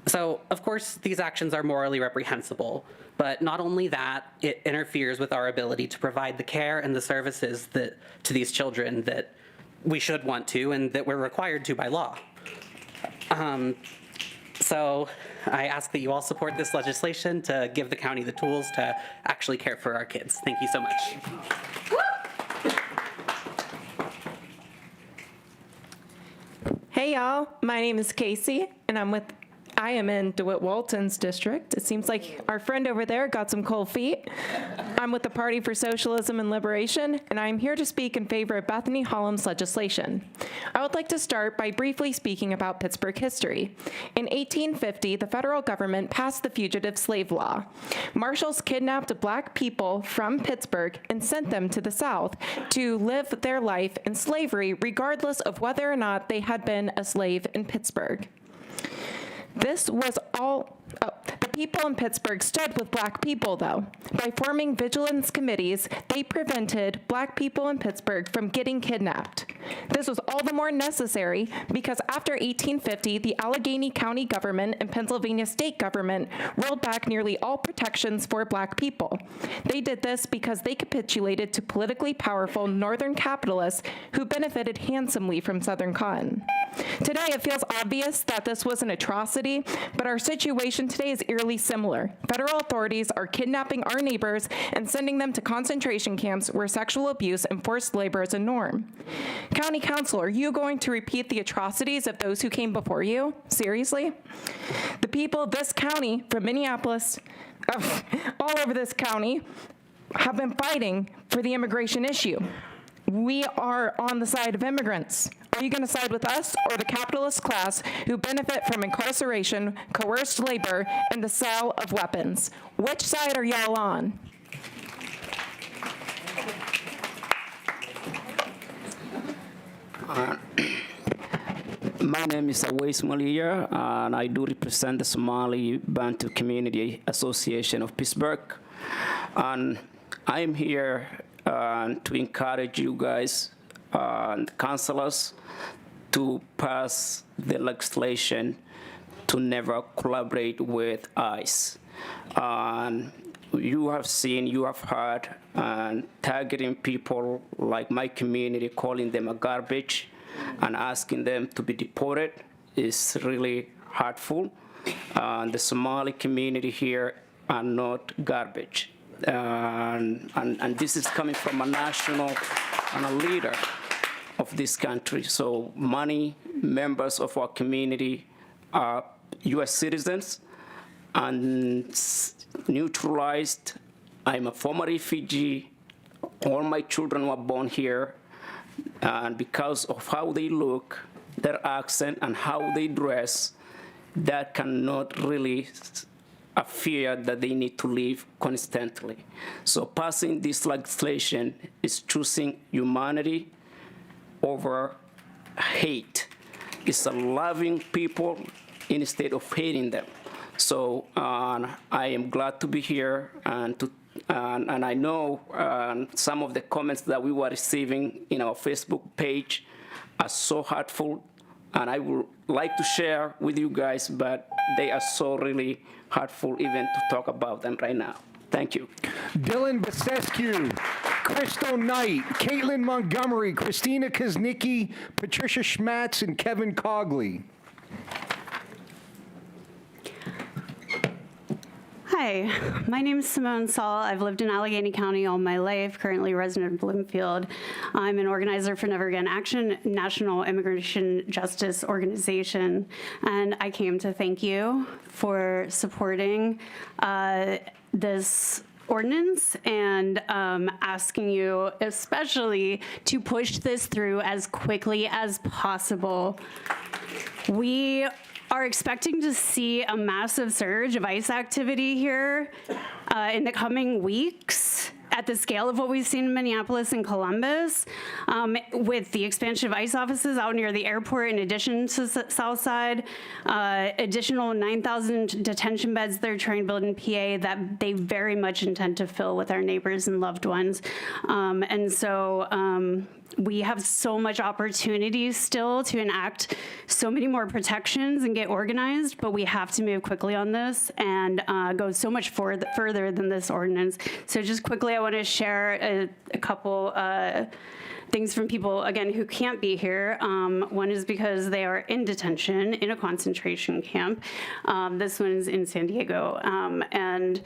So, of course, these actions are morally reprehensible, but not only that, it interferes with our ability to provide the care and the services to these children that we should want to and that we're required to by law. So I ask that you all support this legislation to give the county the tools to actually care for our kids. Thank you so much.
Hey y'all, my name is Casey and I am in DeWitt Walton's district. It seems like our friend over there got some cold feet. I'm with the Party for Socialism and Liberation, and I'm here to speak in favor of Bethany Hollum's legislation. I would like to start by briefly speaking about Pittsburgh history. In 1850, the federal government passed the Fugitive Slave Law. Marshals kidnapped black people from Pittsburgh and sent them to the South to live their life in slavery, regardless of whether or not they had been a slave in Pittsburgh. This was all, the people in Pittsburgh stood with black people, though. By forming vigilance committees, they prevented black people in Pittsburgh from getting kidnapped. This was all the more necessary because after 1850, the Allegheny County government and Pennsylvania state government rolled back nearly all protections for black people. They did this because they capitulated to politically powerful northern capitalists who benefited handsomely from Southern cotton. Today, it feels obvious that this was an atrocity, but our situation today is eerily similar. Federal authorities are kidnapping our neighbors and sending them to concentration camps where sexual abuse and forced labor is a norm. County Council, are you going to repeat the atrocities of those who came before you? Seriously? The people of this county, from Minneapolis, all over this county, have been fighting for the immigration issue. We are on the side of immigrants. Are you going to side with us or the capitalist class who benefit from incarceration, coerced labor, and the sale of weapons? Which side are y'all on?
My name is Awais Malia, and I do represent the Somali Bantu Community Association of Pittsburgh. And I'm here to encourage you guys and councilors to pass the legislation to never collaborate with ICE. And you have seen, you have heard, and targeting people like my community, calling them a garbage and asking them to be deported is really hurtful. The Somali community here are not garbage. And this is coming from a national and a leader of this country. So many members of our community are US citizens and neutralized. I'm a former refugee. All my children were born here. And because of how they look, their accent, and how they dress, that cannot really a fear that they need to live constantly. So passing this legislation is choosing humanity over hate. It's loving people instead of hating them. So I am glad to be here, and I know some of the comments that we were receiving in our Facebook page are so hurtful, and I would like to share with you guys, but they are so really hurtful even to talk about them right now. Thank you.
Dylan Basescu, Crystal Knight, Caitlin Montgomery, Christina Kuznicki, Patricia Schmatz, and Kevin Cogley.
Hi, my name is Simone Saul. I've lived in Allegheny County all my life, currently a resident of Bloomfield. I'm an organizer for Never Again Action, National Immigration Justice Organization, and I came to thank you for supporting this ordinance and asking you especially to push this through as quickly as possible. We are expecting to see a massive surge of ICE activity here in the coming weeks at the scale of what we've seen in Minneapolis and Columbus, with the expansion of ICE offices out near the airport in addition to Southside, additional 9,000 detention beds they're trying to build in PA that they very much intend to fill with our neighbors and loved ones. And so we have so much opportunity still to enact so many more protections and get organized, but we have to move quickly on this and go so much further than this ordinance. So just quickly, I want to share a couple things from people, again, who can't be here. One is because they are in detention in a concentration camp. This one is in San Diego. And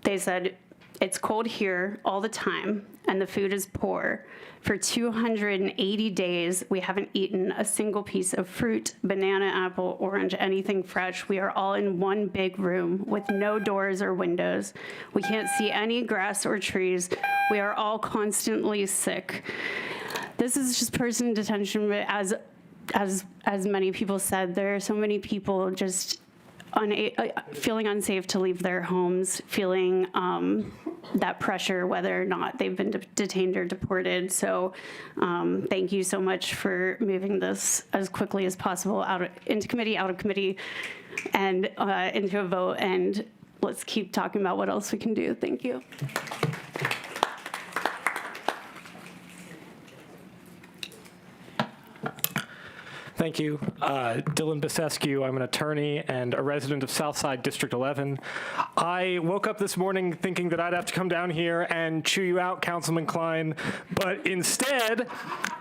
they said, it's cold here all the time, and the food is poor. For 280 days, we haven't eaten a single piece of fruit, banana, apple, orange, anything fresh. We are all in one big room with no doors or windows. We can't see any grass or trees. We are all constantly sick. This is just person in detention, but as many people said, there are so many people just feeling unsafe to leave their homes, feeling that pressure, whether or not they've been detained or deported. So thank you so much for moving this as quickly as possible into committee, out of committee, and into a vote. And let's keep talking about what else we can do. Thank you.
Thank you. Dylan Basescu. I'm an attorney and a resident of Southside District 11. I woke up this morning thinking that I'd have to come down here and chew you out, Councilman Klein, but instead,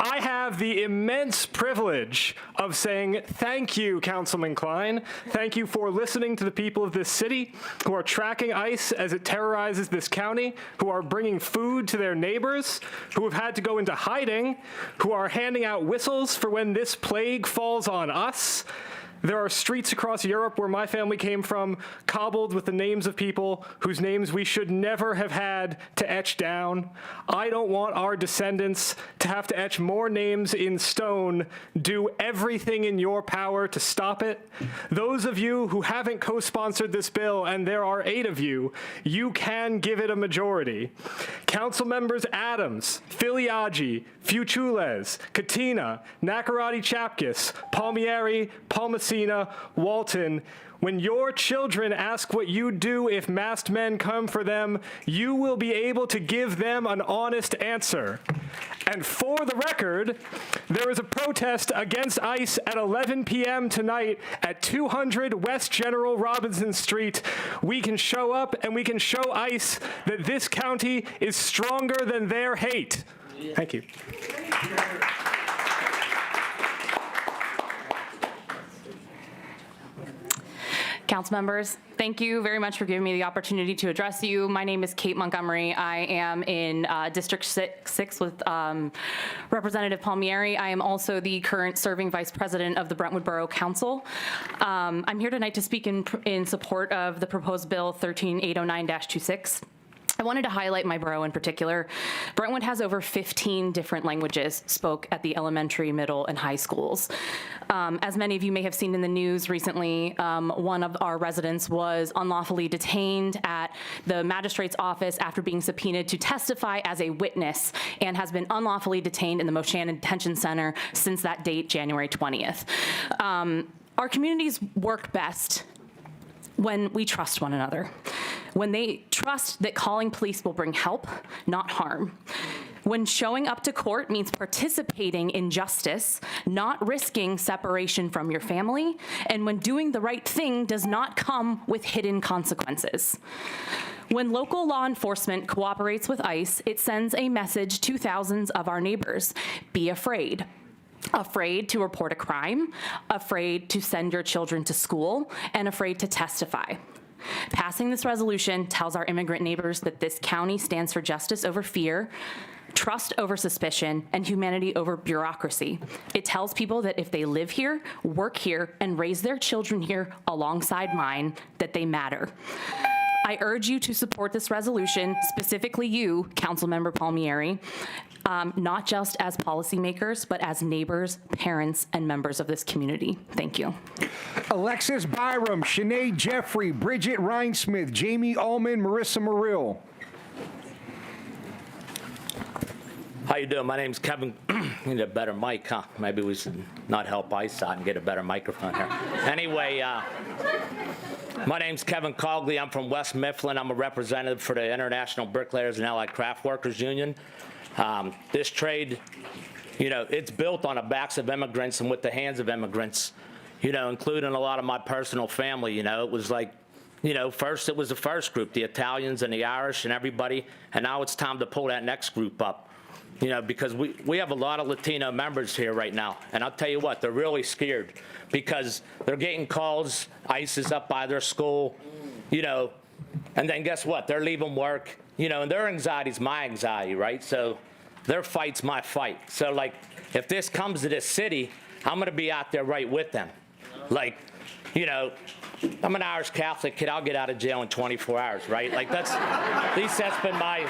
I have the immense privilege of saying thank you, Councilman Klein. Thank you for listening to the people of this city who are tracking ICE as it terrorizes this county, who are bringing food to their neighbors, who have had to go into hiding, who are handing out whistles for when this plague falls on us. There are streets across Europe where my family came from, cobbled with the names of people whose names we should never have had to etch down. I don't want our descendants to have to etch more names in stone. Do everything in your power to stop it. Those of you who haven't co-sponsored this bill, and there are 8 of you, you can give it a majority. Council members Adams, Filiaggi, Fuchules, Katina, Nakarati Chapkis, Palmieri, Palmacina, Walton, when your children ask what you do if masked men come for them, you will be able to give them an honest answer. And for the record, there is a protest against ICE at 11 p.m. tonight at 200 West General Robinson Street. We can show up and we can show ICE that this county is stronger than their hate. Thank you.
Council members, thank you very much for giving me the opportunity to address you. My name is Kate Montgomery. I am in District 6 with Representative Palmieri. I am also the current serving vice president of the Brentwood Borough Council. I'm here tonight to speak in support of the proposed bill 13809-26. I wanted to highlight my borough in particular. Brentwood has over 15 different languages spoke at the elementary, middle, and high schools. As many of you may have seen in the news recently, one of our residents was unlawfully detained at the magistrate's office after being subpoenaed to testify as a witness and has been unlawfully detained in the Moshannon Detention Center since that date, January 20th. Our communities work best when we trust one another, when they trust that calling police will bring help, not harm. When showing up to court means participating in justice, not risking separation from your family, and when doing the right thing does not come with hidden consequences. When local law enforcement cooperates with ICE, it sends a message to thousands of our neighbors. Be afraid. Afraid to report a crime, afraid to send your children to school, and afraid to testify. Passing this resolution tells our immigrant neighbors that this county stands for justice over fear, trust over suspicion, and humanity over bureaucracy. It tells people that if they live here, work here, and raise their children here alongside mine, that they matter. I urge you to support this resolution, specifically you, Councilmember Palmieri, not just as policymakers, but as neighbors, parents, and members of this community. Thank you.
Alexis Byram, Sinead Jeffrey, Bridget Rhinesmith, Jamie Allman, Marissa Murill.
How you doing? My name's Kevin. Need a better mic, huh? Maybe we should not help ICE out and get a better microphone here. Anyway, my name's Kevin Cogley. I'm from West Mifflin. I'm a representative for the International Bricklayers and Allied Craft Workers Union. This trade, you know, it's built on the backs of immigrants and with the hands of immigrants, you know, including a lot of my personal family. You know, it was like, you know, first it was the first group, the Italians and the Irish and everybody, and now it's time to pull that next group up. You know, because we have a lot of Latino members here right now. And I'll tell you what, they're really scared because they're getting calls, ICE is up by their school, you know, and then guess what? They're leaving work, you know, and their anxiety's my anxiety, right? So their fight's my fight. So, like, if this comes to this city, I'm going to be out there right with them. Like, you know, I'm an Irish Catholic kid. I'll get out of jail in 24 hours, right? Like, that's, at least that's been my,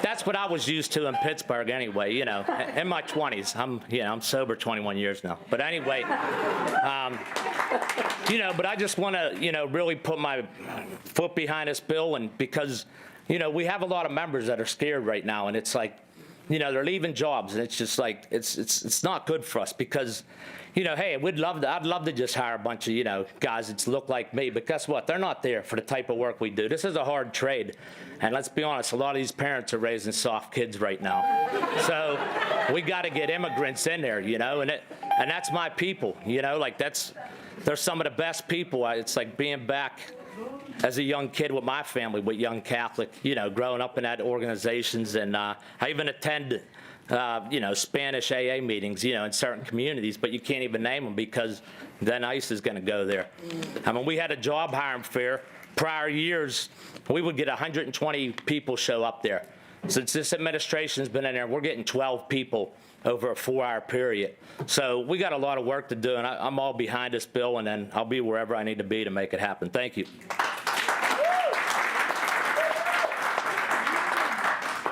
that's what I was used to in Pittsburgh anyway, you know, in my 20s. I'm sober 21 years now. But anyway, you know, but I just want to, you know, really put my foot behind this bill, and because, you know, we have a lot of members that are scared right now, and it's like, you know, they're leaving jobs, and it's just like, it's not good for us because, you know, hey, I'd love to just hire a bunch of, you know, guys that look like me, but guess what? They're not there for the type of work we do. This is a hard trade. And let's be honest, a lot of these parents are raising soft kids right now. So we got to get immigrants in there, you know, and that's my people, you know, like they're some of the best people. It's like being back as a young kid with my family, with Young Catholic, you know, growing up in that organizations. And I even attend you know, Spanish AA meetings, you know, in certain communities, but you can't even name them because then ICE is going to go there. I mean, we had a job hiring fair. Prior years, we would get 120 people show up there. Since this administration's been in there, we're getting 12 people over a 4-hour period. So we got a lot of work to do, and I'm all behind this bill, and then I'll be wherever I need to be to make it happen. Thank you.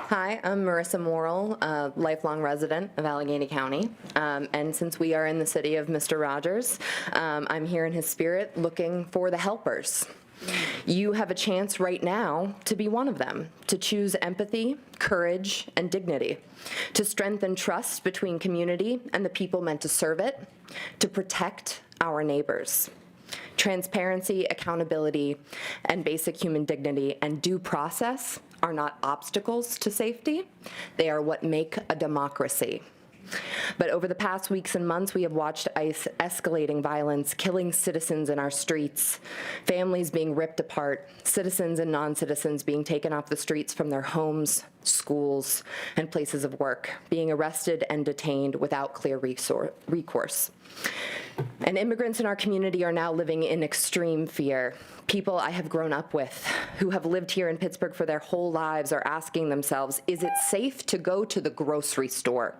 Hi, I'm Marissa Morrill, a lifelong resident of Allegheny County. And since we are in the city of Mr. Rogers, I'm here in his spirit looking for the helpers. You have a chance right now to be one of them, to choose empathy, courage, and dignity, to strengthen trust between community and the people meant to serve it, to protect our neighbors. Transparency, accountability, and basic human dignity and due process are not obstacles to safety. They are what make a democracy. But over the past weeks and months, we have watched ICE escalating violence, killing citizens in our streets, families being ripped apart, citizens and non-citizens being taken off the streets from their homes, schools, and places of work, being arrested and detained without clear recourse. And immigrants in our community are now living in extreme fear. People I have grown up with who have lived here in Pittsburgh for their whole lives are asking themselves, is it safe to go to the grocery store,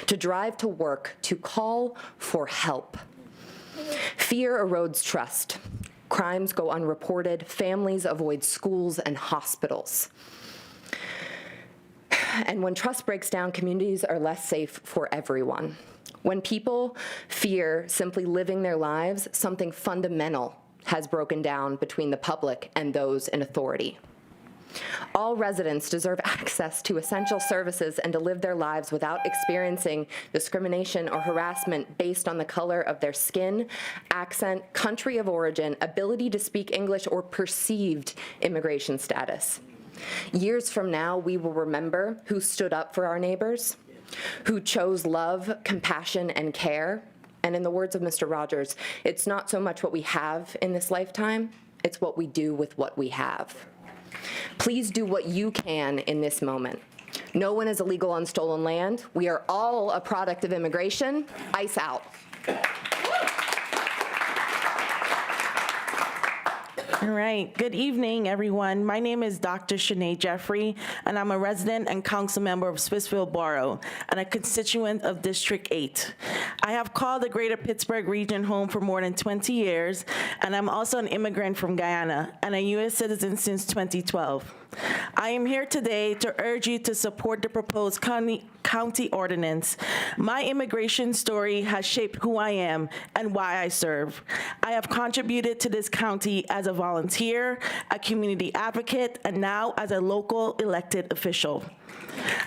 to drive to work, to call for help? Fear erodes trust. Crimes go unreported. Families avoid schools and hospitals. And when trust breaks down, communities are less safe for everyone. When people fear simply living their lives, something fundamental has broken down between the public and those in authority. All residents deserve access to essential services and to live their lives without experiencing discrimination or harassment based on the color of their skin, accent, country of origin, ability to speak English, or perceived immigration status. Years from now, we will remember who stood up for our neighbors, who chose love, compassion, and care. And in the words of Mr. Rogers, it's not so much what we have in this lifetime, it's what we do with what we have. Please do what you can in this moment. No one is illegal on stolen land. We are all a product of immigration. ICE out.
All right. Good evening, everyone. My name is Dr. Shanae Jeffrey, and I'm a resident and council member of Swissville Borough and a constituent of District 8. I have called the Greater Pittsburgh region home for more than 20 years, and I'm also an immigrant from Guyana and a U.S. citizen since 2012. I am here today to urge you to support the proposed county ordinance. My immigration story has shaped who I am and why I serve. I have contributed to this county as a volunteer, a community advocate, and now as a local elected official.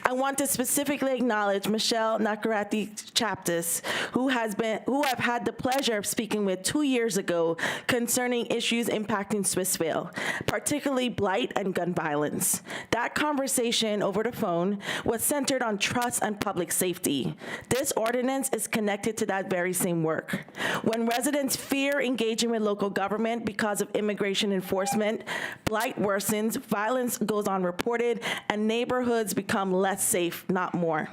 I want to specifically acknowledge Michelle Nakarati-Chaptis, who I've had the pleasure of speaking with 2 years ago concerning issues impacting Swissville, particularly blight and gun violence. That conversation over the phone was centered on trust and public safety. This ordinance is connected to that very same work. When residents fear engaging with local government because of immigration enforcement, blight worsens, violence goes unreported, and neighborhoods become less safe, not more.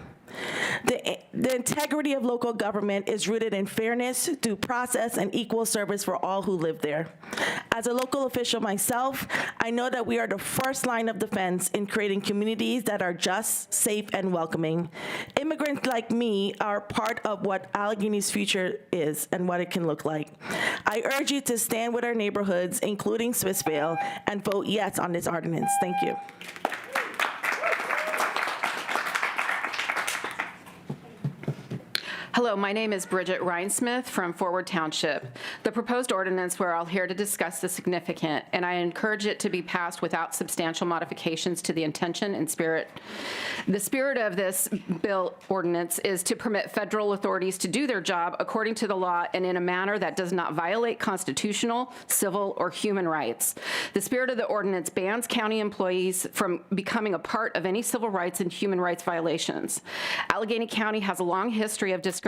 The integrity of local government is rooted in fairness, due process, and equal service for all who live there. As a local official myself, I know that we are the first line of defense in creating communities that are just, safe, and welcoming. Immigrants like me are part of what Allegheny's future is and what it can look like. I urge you to stand with our neighborhoods, including Swissvale, and vote yes on this ordinance. Thank you.
Hello, my name is Bridget Rhinesmith from Forward Township. The proposed ordinance we're all here to discuss is significant, and I encourage it to be passed without substantial modifications to the intention and spirit. The spirit of this bill ordinance is to permit federal authorities to do their job according to the law and in a manner that does not violate constitutional, civil, or human rights. The spirit of the ordinance bans county employees from becoming a part of any civil rights and human rights violations. Allegheny County has a long history of discrimination,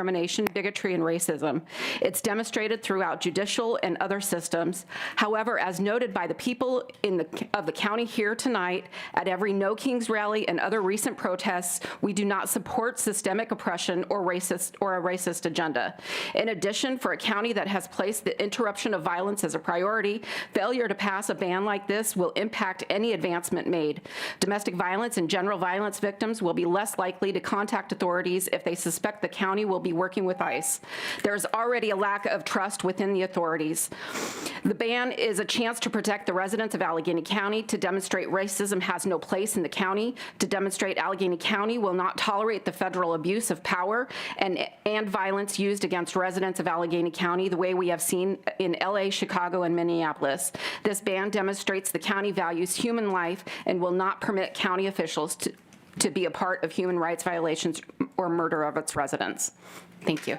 bigotry, and racism. It's demonstrated throughout judicial and other systems. However, as noted by the people of the county here tonight, at every No Kings rally and other recent protests, we do not support systemic oppression or a racist agenda. In addition, for a county that has placed the interruption of violence as a priority, failure to pass a ban like this will impact any advancement made. Domestic violence and general violence victims will be less likely to contact authorities if they suspect the county will be working with ICE. There's already a lack of trust within the authorities. The ban is a chance to protect the residents of Allegheny County, to demonstrate racism has no place in the county, to demonstrate Allegheny County will not tolerate the federal abuse of power and violence used against residents of Allegheny County the way we have seen in LA, Chicago, and Minneapolis. This ban demonstrates the county values human life and will not permit county officials to be a part of human rights violations or murder of its residents. Thank you.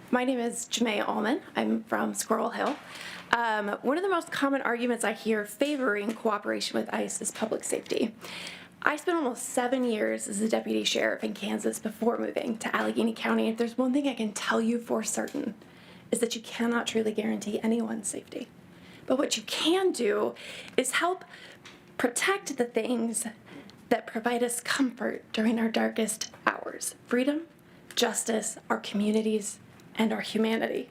My name is Jamae Allman. I'm from Squirrel Hill. One of the most common arguments I hear favoring cooperation with ICE is public safety. I spent almost 7 years as a deputy sheriff in Kansas before moving to Allegheny County. If there's one thing I can tell you for certain, is that you cannot truly guarantee anyone's safety. But what you can do is help protect the things that provide us comfort during our darkest hours: freedom, justice, our communities, and our humanity.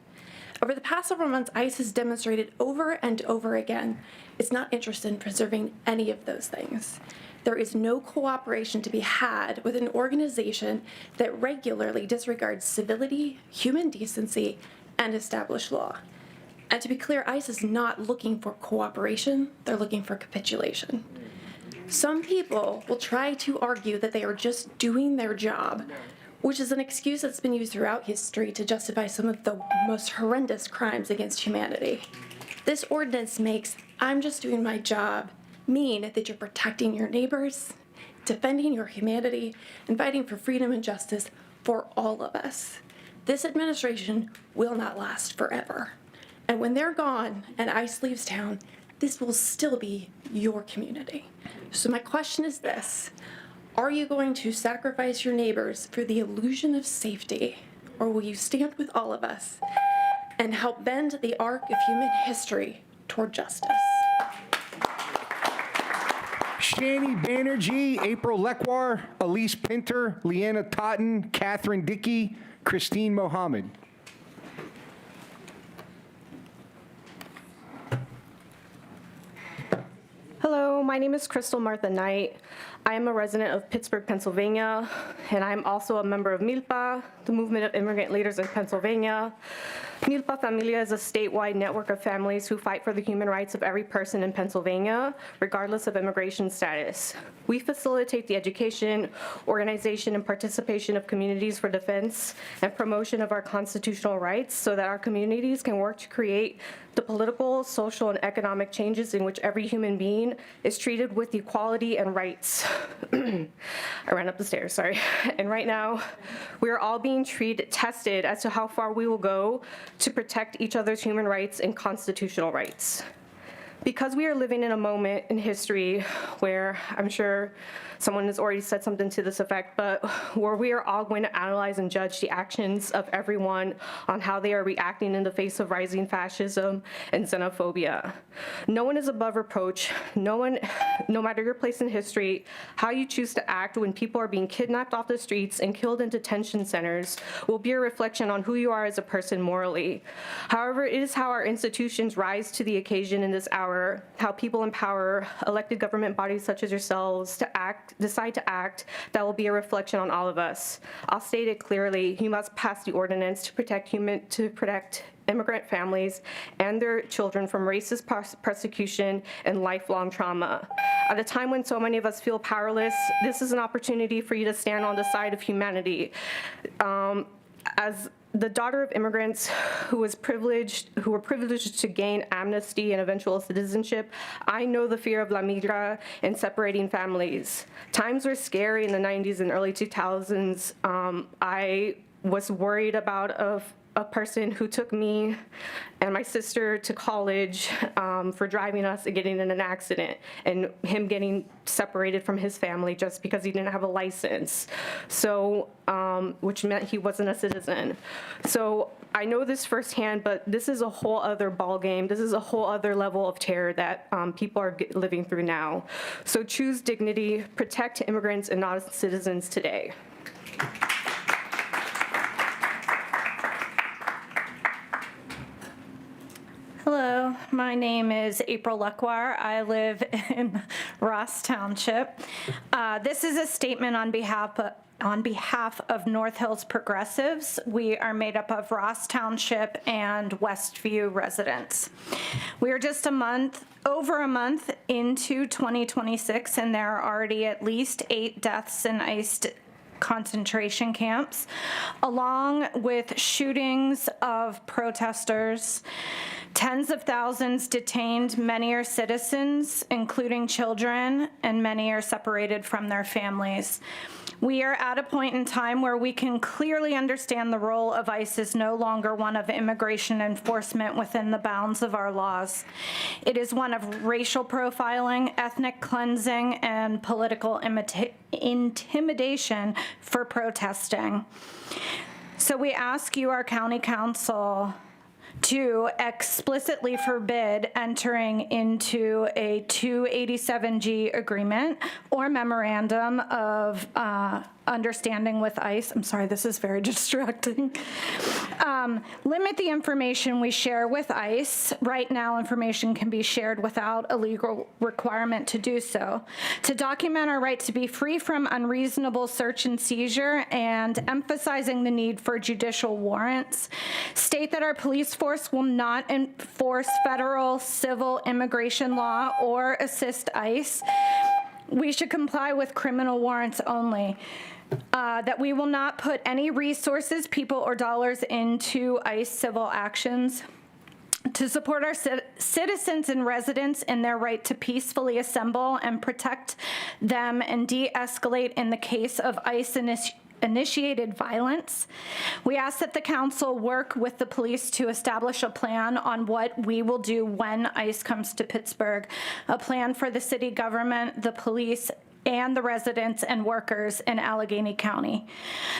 Over the past several months, ICE has demonstrated over and over again it's not interested in preserving any of those things. There is no cooperation to be had with an organization that regularly disregards civility, human decency, and established law. And to be clear, ICE is not looking for cooperation, they're looking for capitulation. Some people will try to argue that they are just doing their job, which is an excuse that's been used throughout history to justify some of the most horrendous crimes against humanity. This ordinance makes "I'm just doing my job" mean that you're protecting your neighbors, defending your humanity, and fighting for freedom and justice for all of us. This administration will not last forever. And when they're gone and ICE leaves town, this will still be your community. So my question is this: are you going to sacrifice your neighbors for the illusion of safety, or will you stand with all of us and help bend the arc of human history toward justice?
Shani Banerjee, April Lekwar, Elise Pinter, Leanna Totten, Catherine Dickey, Christine Mohammed.
Hello, my name is Crystal Martha Knight. I am a resident of Pittsburgh, Pennsylvania, and I'm also a member of MILPA, the Movement of Immigrant Leaders in Pennsylvania. MILPA Familia is a statewide network of families who fight for the human rights of every person in Pennsylvania, regardless of immigration status. We facilitate the education, organization, and participation of communities for defense and promotion of our constitutional rights so that our communities can work to create the political, social, and economic changes in which every human being is treated with equality and rights. I ran up the stairs, sorry. And right now, we are all being tested as to how far we will go to protect each other's human rights and constitutional rights. Because we are living in a moment in history where I'm sure someone has already said something to this effect, but where we are all going to analyze and judge the actions of everyone on how they are reacting in the face of rising fascism and xenophobia. No one is above reproach. No matter your place in history, how you choose to act when people are being kidnapped off the streets and killed in detention centers will be a reflection on who you are as a person morally. However, it is how our institutions rise to the occasion in this hour, how people empower elected government bodies such as yourselves to decide to act, that will be a reflection on all of us. I'll state it clearly: you must pass the ordinance to protect immigrant families and their children from racist persecution and lifelong trauma. At a time when so many of us feel powerless, this is an opportunity for you to stand on the side of humanity. As the daughter of immigrants who were privileged to gain amnesty and eventual citizenship, I know the fear of La Migra and separating families. Times were scary in the 90s and early 2000s. I was worried about a person who took me and my sister to college for driving us and getting in an accident, and him getting separated from his family just because he didn't have a license, so which meant he wasn't a citizen. So I know this firsthand, but this is a whole other ballgame. This is a whole other level of terror that people are living through now. So choose dignity, protect immigrants and non-citizens today.
Hello, my name is April Lekwar. I live in Ross Township. This is a statement on behalf of North Hills Progressives. We are made up of Ross Township and Westview residents. We are just over a month into 2026, and there are already at least 8 deaths in ICE concentration camps, along with shootings of protesters. Tens of thousands detained, many are citizens, including children, and many are separated from their families. We are at a point in time where we can clearly understand the role of ICE is no longer one of immigration enforcement within the bounds of our laws. It is one of racial profiling, ethnic cleansing, and political intimidation for protesting. So we ask you, our county council, to explicitly forbid entering into a 287G agreement or memorandum of understanding with ICE. I'm sorry, this is very distracting. Limit the information we share with ICE. Right now, information can be shared without a legal requirement to do so. To document our right to be free from unreasonable search and seizure, and emphasizing the need for judicial warrants. State that our police force will not enforce federal civil immigration law or assist ICE. We should comply with criminal warrants only. That we will not put any resources, people, or dollars into ICE civil actions. To support our citizens and residents in their right to peacefully assemble and protect them and de-escalate in the case of ICE initiated violence. We ask that the council work with the police to establish a plan on what we will do when ICE comes to Pittsburgh, a plan for the city government, the police, and the residents and workers in Allegheny County.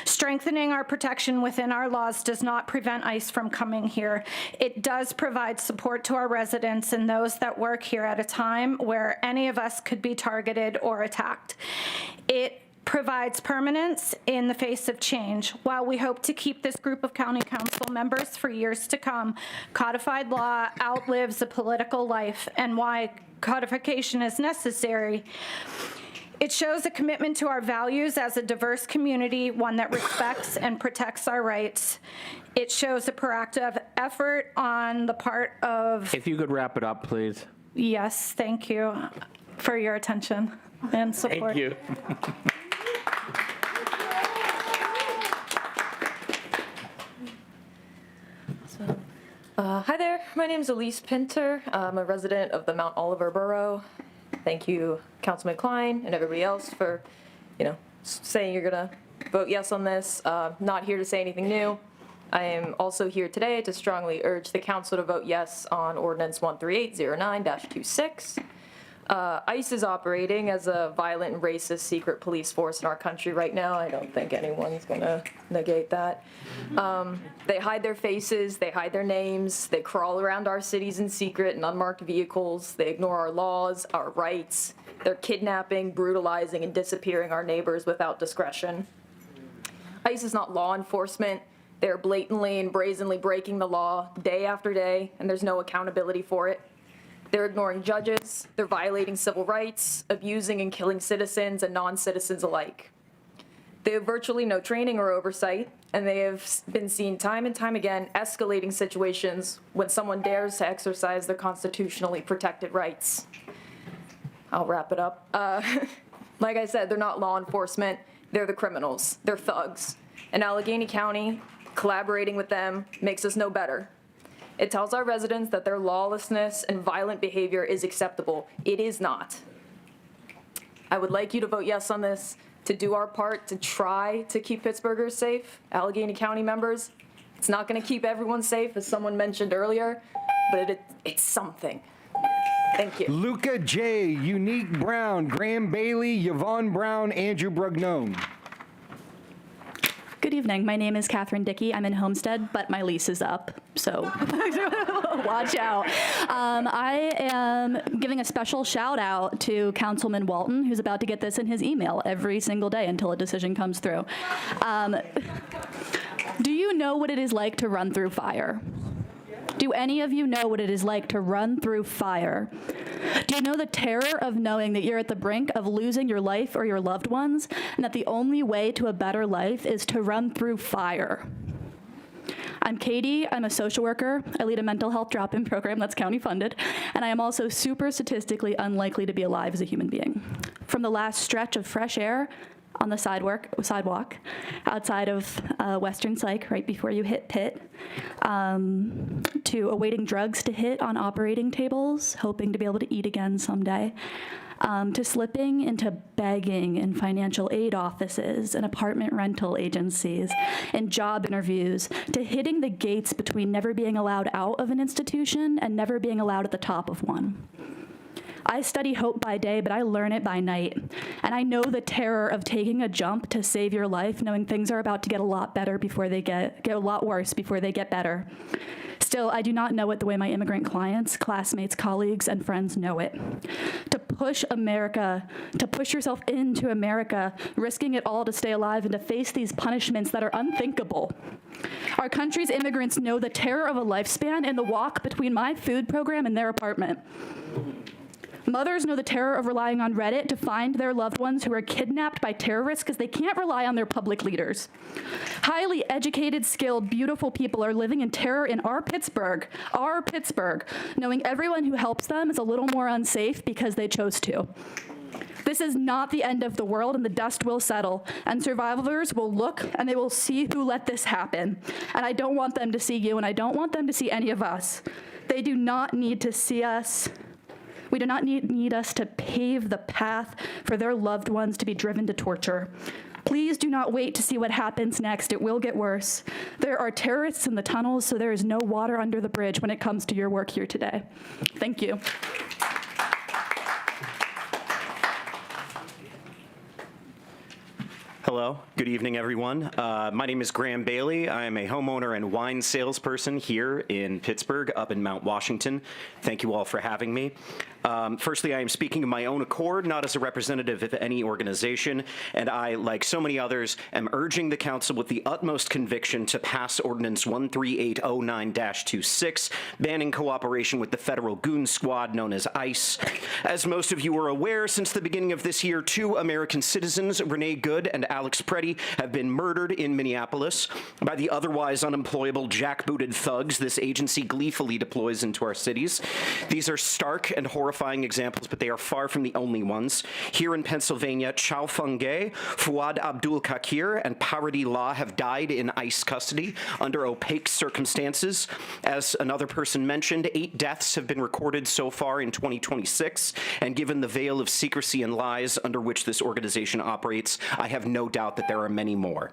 Strengthening our protection within our laws does not prevent ICE from coming here. It does provide support to our residents and those that work here at a time where any of us could be targeted or attacked. It provides permanence in the face of change. While we hope to keep this group of county council members for years to come, codified law outlives a political life, and why codification is necessary. It shows a commitment to our values as a diverse community, one that respects and protects our rights. It shows a proactive effort on the part of...
If you could wrap it up, please.
Yes, thank you for your attention and support.
Thank you.
Hi there, my name is Elise Pinter. I'm a resident of the Mount Oliver Borough. Thank you, Councilman Klein and everybody else for, saying you're gonna vote yes on this. Not here to say anything new. I am also here today to strongly urge the council to vote yes on Ordinance 13809-26. ICE is operating as a violent and racist secret police force in our country right now. I don't think anyone's gonna negate that. They hide their faces, they hide their names, they crawl around our cities in secret in unmarked vehicles, they ignore our laws, our rights, they're kidnapping, brutalizing, and disappearing our neighbors without discretion. ICE is not law enforcement. They're blatantly and brazenly breaking the law day after day, and there's no accountability for it. They're ignoring judges, they're violating civil rights, abusing and killing citizens and non-citizens alike. They have virtually no training or oversight, and they have been seen time and time again escalating situations when someone dares to exercise their constitutionally protected rights. I'll wrap it up. Like I said, they're not law enforcement, they're the criminals, they're thugs. And Allegheny County, collaborating with them, makes us no better. It tells our residents that their lawlessness and violent behavior is acceptable. It is not. I would like you to vote yes on this, to do our part to try to keep Pittsburghers safe, Allegheny County members. It's not gonna keep everyone safe, as someone mentioned earlier, but it's something. Thank you.
Luca J., Unique Brown, Graham Bailey, Yvonne Brown, Andrew Brugnone.
Good evening. My name is Catherine Dickey. I'm in Homestead, but my lease is up, so watch out. I am giving a special shout out to Councilman Walton, who's about to get this in his email every single day until a decision comes through. Do you know what it is like to run through fire? Do any of you know what it is like to run through fire? Do you know the terror of knowing that you're at the brink of losing your life or your loved ones, and that the only way to a better life is to run through fire? I'm Katie. I'm a social worker. I lead a mental health drop-in program that's county funded, and I am also super statistically unlikely to be alive as a human being. From the last stretch of fresh air on the sidewalk outside of Western Psych right before you hit Pitt, to awaiting drugs to hit on operating tables, hoping to be able to eat again someday, to slipping into begging in financial aid offices and apartment rental agencies and job interviews, to hitting the gates between never being allowed out of an institution and never being allowed at the top of one. I study hope by day, but I learn it by night. And I know the terror of taking a jump to save your life, knowing things are about to get a lot better before they get a lot worse before they get better. Still, I do not know it the way my immigrant clients, classmates, colleagues, and friends know it. To push America, to push yourself into America, risking it all to stay alive and to face these punishments that are unthinkable. Our country's immigrants know the terror of a lifespan and the walk between my food program and their apartment. Mothers know the terror of relying on Reddit to find their loved ones who are kidnapped by terrorists because they can't rely on their public leaders. Highly educated, skilled, beautiful people are living in terror in our Pittsburgh, knowing everyone who helps them is a little more unsafe because they chose to. This is not the end of the world, and the dust will settle, and survivors will look and they will see who let this happen. And I don't want them to see you, and I don't want them to see any of us. They do not need to see us. We do not need us to pave the path for their loved ones to be driven to torture. Please do not wait to see what happens next. It will get worse. There are terrorists in the tunnels, so there is no water under the bridge when it comes to your work here today. Thank you.
Hello, good evening, everyone. My name is Graham Bailey. I am a homeowner and wine salesperson here in Pittsburgh, up in Mount Washington. Thank you all for having me. Firstly, I am speaking of my own accord, not as a representative of any organization, and I, like so many others, am urging the council with the utmost conviction to pass Ordinance 13809-26, banning cooperation with the federal goon squad known as ICE. As most of you are aware, since the beginning of this year, 2 American citizens, Renee Good and Alex Preddy, have been murdered in Minneapolis by the otherwise unemployable jackbooted thugs this agency gleefully deploys into our cities. These are stark and horrifying examples, but they are far from the only ones. Here in Pennsylvania, Chow Fung-Gay, Fuad Abdul Kakir, and Paradi La have died in ICE custody under opaque circumstances. As another person mentioned, 8 deaths have been recorded so far in 2026, and given the veil of secrecy and lies under which this organization operates, I have no doubt that there are many more.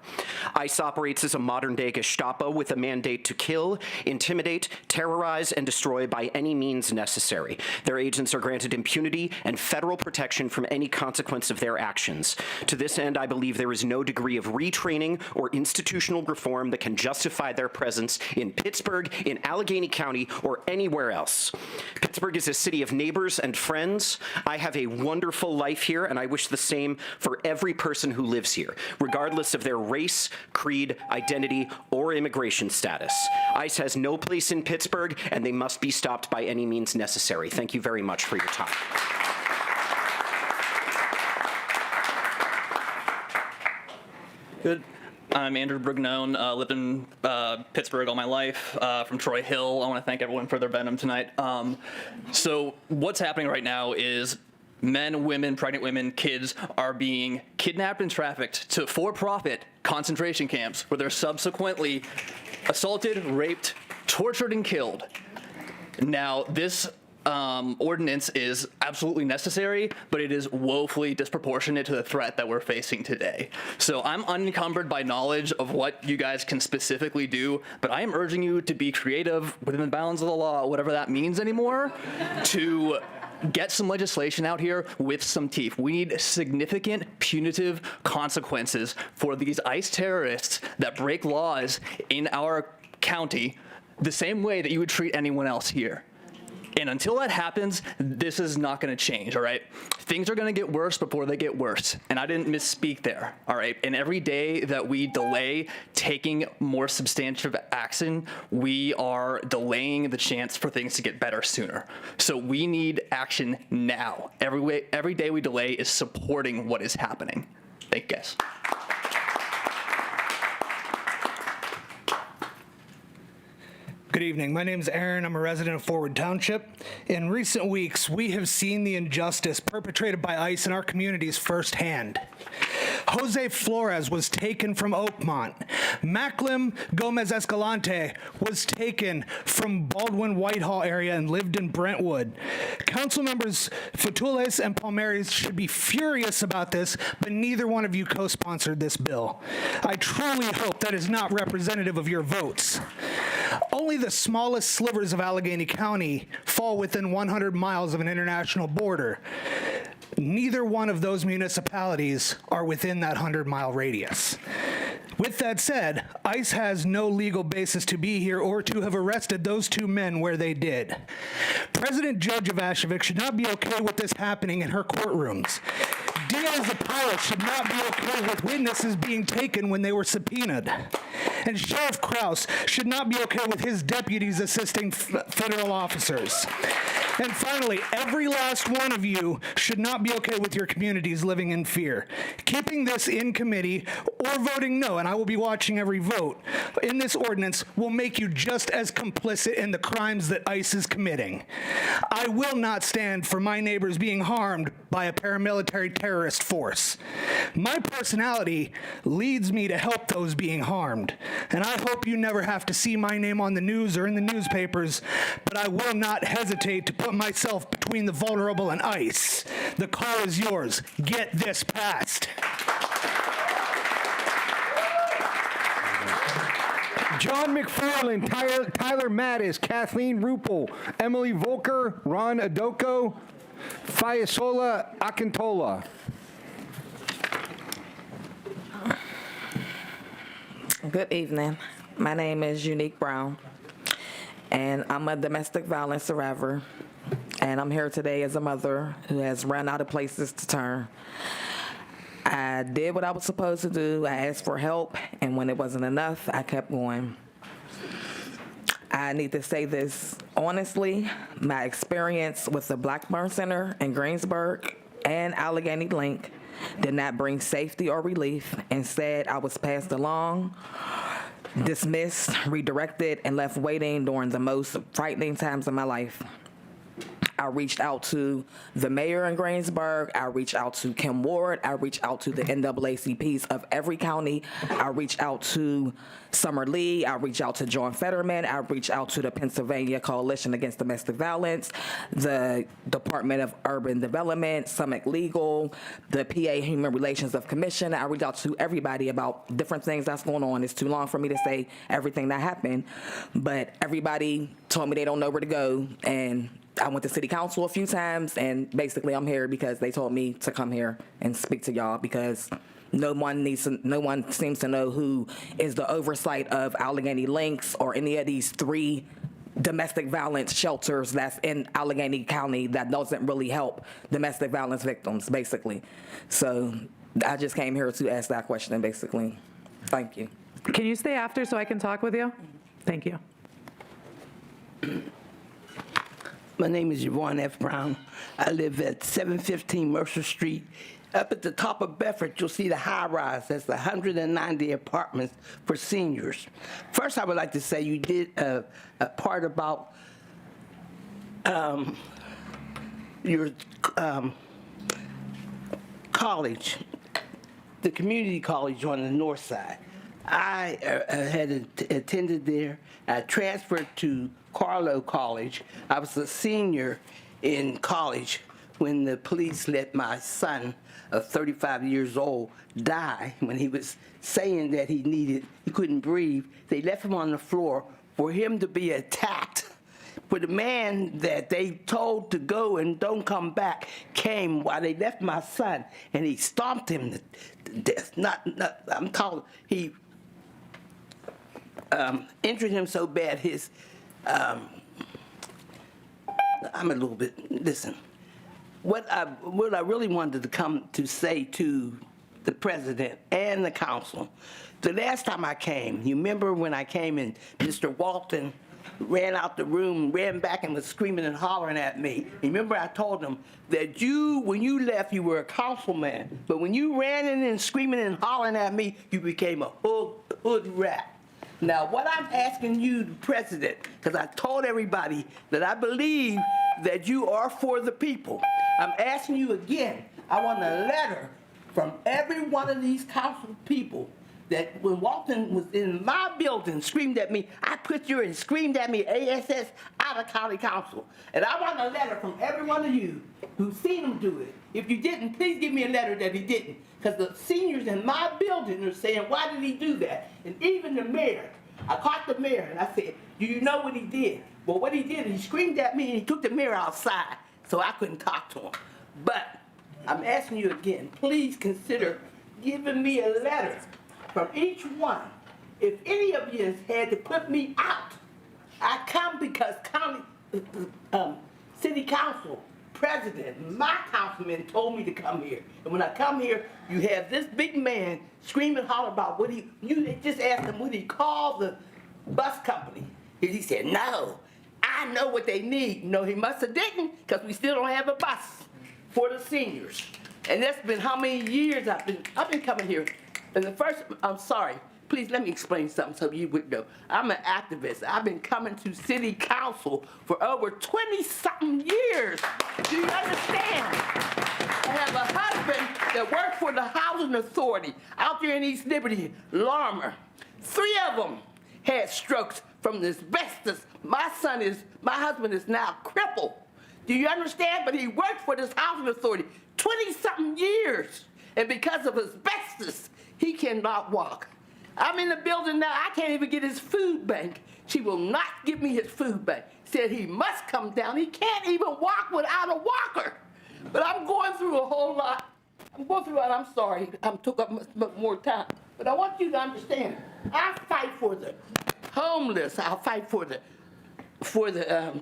ICE operates as a modern-day Gestapo with a mandate to kill, intimidate, terrorize, and destroy by any means necessary. Their agents are granted impunity and federal protection from any consequence of their actions. To this end, I believe there is no degree of retraining or institutional reform that can justify their presence in Pittsburgh, in Allegheny County, or anywhere else. Pittsburgh is a city of neighbors and friends. I have a wonderful life here, and I wish the same for every person who lives here, regardless of their race, creed, identity, or immigration status. ICE has no place in Pittsburgh, and they must be stopped by any means necessary. Thank you very much for your time.
Good. I'm Andrew Brignone, lived in Pittsburgh all my life, from Troy Hill. I want to thank everyone for their venom tonight. So what's happening right now is men, women, pregnant women, kids are being kidnapped and trafficked to for-profit concentration camps where they're subsequently assaulted, raped, tortured, and killed. Now, this ordinance is absolutely necessary, but it is woefully disproportionate to the threat that we're facing today. So I'm unencumbered by knowledge of what you guys can specifically do, but I am urging you to be creative within the bounds of the law, whatever that means anymore, to get some legislation out here with some teeth. We need significant punitive consequences for these ICE terrorists that break laws in our county the same way that you would treat anyone else here. And until that happens, this is not going to change, all right? Things are going to get worse before they get worse. And I didn't misspeak there, all right? And every day that we delay taking more substantive action, we are delaying the chance for things to get better sooner. So we need action now. Every day we delay is supporting what is happening. Thank you, guys.
Good evening. My name is Aaron. I'm a resident of Forward Township. In recent weeks, we have seen the injustice perpetrated by ICE in our communities firsthand. Jose Flores was taken from Oakmont. Macklem Gomez Escalante was taken from Baldwin Whitehall area and lived in Brentwood. Council members Fatules and Palmieri should be furious about this, but neither one of you co-sponsored this bill. I truly hope that is not representative of your votes. Only the smallest slivers of Allegheny County fall within 100 miles of an international border. Neither one of those municipalities are within that 100-mile radius. With that said, ICE has no legal basis to be here or to have arrested those two men where they did. President Judge Ivashevich should not be okay with this happening in her courtrooms. Diaz the pilot should not be okay with witnesses being taken when they were subpoenaed. And Sheriff Kraus should not be okay with his deputies assisting federal officers. And finally, every last one of you should not be okay with your communities living in fear. Keeping this in committee or voting no, and I will be watching every vote, in this ordinance will make you just as complicit in the crimes that ICE is committing. I will not stand for my neighbors being harmed by a paramilitary terrorist force. My personality leads me to help those being harmed, and I hope you never have to see my name on the news or in the newspapers, but I will not hesitate to put myself between the vulnerable and ICE. The call is yours. Get this passed.
John McFarland, Tyler Mattis, Kathleen Rupel, Emily Volker, Ron Adoko, Fayasola Akintola.
Good evening. My name is Unique Brown, and I'm a domestic violence survivor, and I'm here today as a mother who has run out of places to turn. I did what I was supposed to do. I asked for help, and when it wasn't enough, I kept going. I need to say this honestly, my experience with the Blackburn Center in Greensburg and Allegheny Link did not bring safety or relief. Instead, I was passed along, dismissed, redirected, and left waiting during the most frightening times of my life. I reached out to the mayor in Greensburg. I reached out to Kim Ward. I reached out to the NAACPs of every county. I reached out to Summer Lee. I reached out to John Fetterman. I reached out to the Pennsylvania Coalition Against Domestic Violence, the Department of Urban Development, Summit Legal, the PA Human Relations of Commission. I reached out to everybody about different things that's going on. It's too long for me to say everything that happened, but everybody told me they don't know where to go, and I went to city council a few times, and basically I'm here because they told me to come here and speak to y'all because no one seems to know who is the oversight of Allegheny Links or any of these 3 domestic violence shelters that's in Allegheny County that doesn't really help domestic violence victims, basically. So I just came here to ask that question, basically. Thank you.
Can you stay after so I can talk with you? Thank you.
My name is Yvonne F. Brown. I live at 715 Mercer Street. Up at the top of Bedford, you'll see the high rise. That's the 190 apartments for seniors. First, I would like to say you did a part about your college, the community college on the north side. I had attended there. I transferred to Carlow College. I was a senior in college when the police let my son of 35 years old die when he was saying that he couldn't breathe. They left him on the floor for him to be attacked. But the man that they told to go and don't come back came while they left my son, and he stomped him to death. I'm talking, he injured him so bad I'm a little bit, listen. What I really wanted to come to say to the president and the council, the last time I came, you remember when I came and Mr. Walton ran out the room, ran back and was screaming and hollering at me. Remember I told him that when you left, you were a councilman, but when you ran in and screaming and hollering at me, you became a hood rat. Now, what I'm asking you, the president, because I told everybody that I believe that you are for the people. I'm asking you again, I want a letter from every one of these council people that when Walton was in my building, screamed at me, I put you and screamed at me, ASS, out of county council. And I want a letter from every one of you who's seen him do it. If you didn't, please give me a letter that he didn't. Because the seniors in my building are saying, why did he do that? And even the mayor, I caught the mayor and I said, do you know what he did? Well, what he did, he screamed at me and he took the mayor outside, so I couldn't talk to him. But I'm asking you again, please consider giving me a letter from each one. If any of you has had to put me out, I come because city council president, my councilman told me to come here. And when I come here, you have this big man screaming, holler about you just asked him, would he call the bus company? And he said, no, I know what they need. No, he must have didn't, because we still don't have a bus for the seniors. And that's been how many years I've been coming here. And the first, I'm sorry, please let me explain something so you would know. I'm an activist. I've been coming to city council for over 20-something years. Do you understand? I have a husband that works for the Housing Authority out there in East Liberty, Larmer. 3 of them had strokes from the asbestos. My husband is now crippled. Do you understand? But he worked for this Housing Authority 20-something years. And because of asbestos, he cannot walk. I'm in the building now, I can't even get his food bank. She will not give me his food bank. Said he must come down. He can't even walk without a walker. But I'm going through a whole lot. I'm sorry, I took up much more time. But I want you to understand, I fight for the homeless. I'll fight for the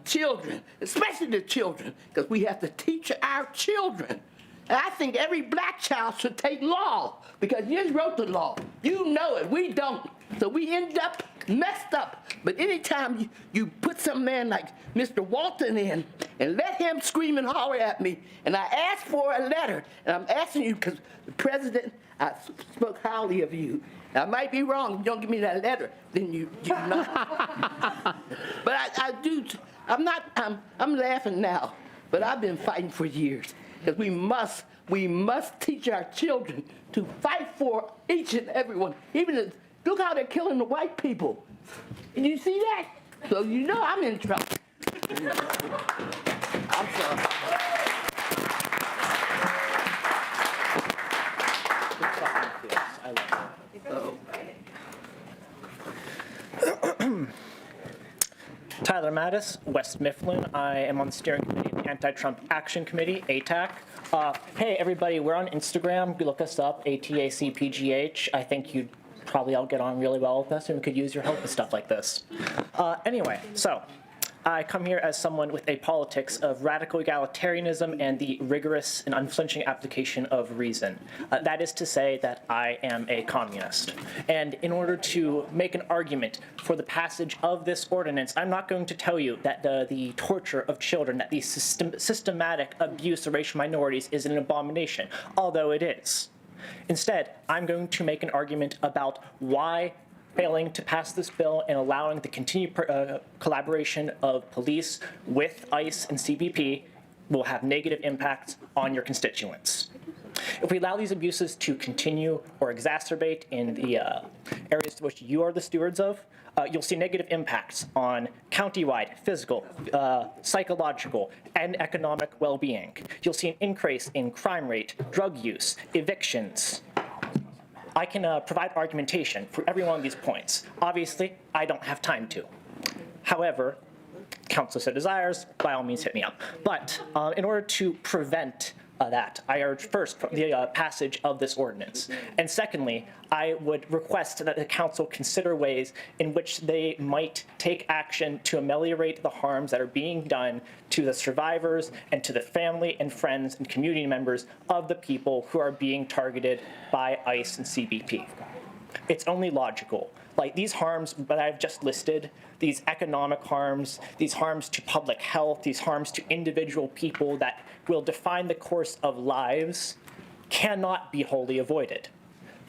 children, especially the children, because we have to teach our children. And I think every black child should take law, because you wrote the law. You know it, we don't. So we end up messed up. But anytime you put some man like Mr. Walton in and let him scream and holler at me, and I ask for a letter, and I'm asking you because the president, I spoke highly of you. I might be wrong. If you don't give me that letter, then you're not. But I do. I'm laughing now, but I've been fighting for years. Because we must teach our children to fight for each and every one. Look how they're killing the white people. And you see that? So you know I'm in trouble. I'm sorry.
Tyler Mattis, West Mifflin. I am on the steering committee of the Anti-Trump Action Committee, ATAC. Hey, everybody, we're on Instagram. Look us up, ATACPGH. I think you'd probably all get on really well with us, and we could use your help with stuff like this. Anyway, so I come here as someone with a politics of radical egalitarianism and the rigorous and unflinching application of reason. That is to say that I am a communist. And in order to make an argument for the passage of this ordinance, I'm not going to tell you that the torture of children, that the systematic abuse of racial minorities is an abomination, although it is. Instead, I'm going to make an argument about why failing to pass this bill and allowing the continued collaboration of police with ICE and CBP will have negative impacts on your constituents. If we allow these abuses to continue or exacerbate in the areas to which you are the stewards of, you'll see negative impacts on countywide physical, psychological, and economic well-being. You'll see an increase in crime rate, drug use, evictions. I can provide argumentation for every one of these points. Obviously, I don't have time to. However, council so desires, by all means hit me up. But in order to prevent that, I urge first the passage of this ordinance. And secondly, I would request that the council consider ways in which they might take action to ameliorate the harms that are being done to the survivors and to the family and friends and community members of the people who are being targeted by ICE and CBP. It's only logical. Like these harms that I've just listed, these economic harms, these harms to public health, these harms to individual people that will define the course of lives cannot be wholly avoided,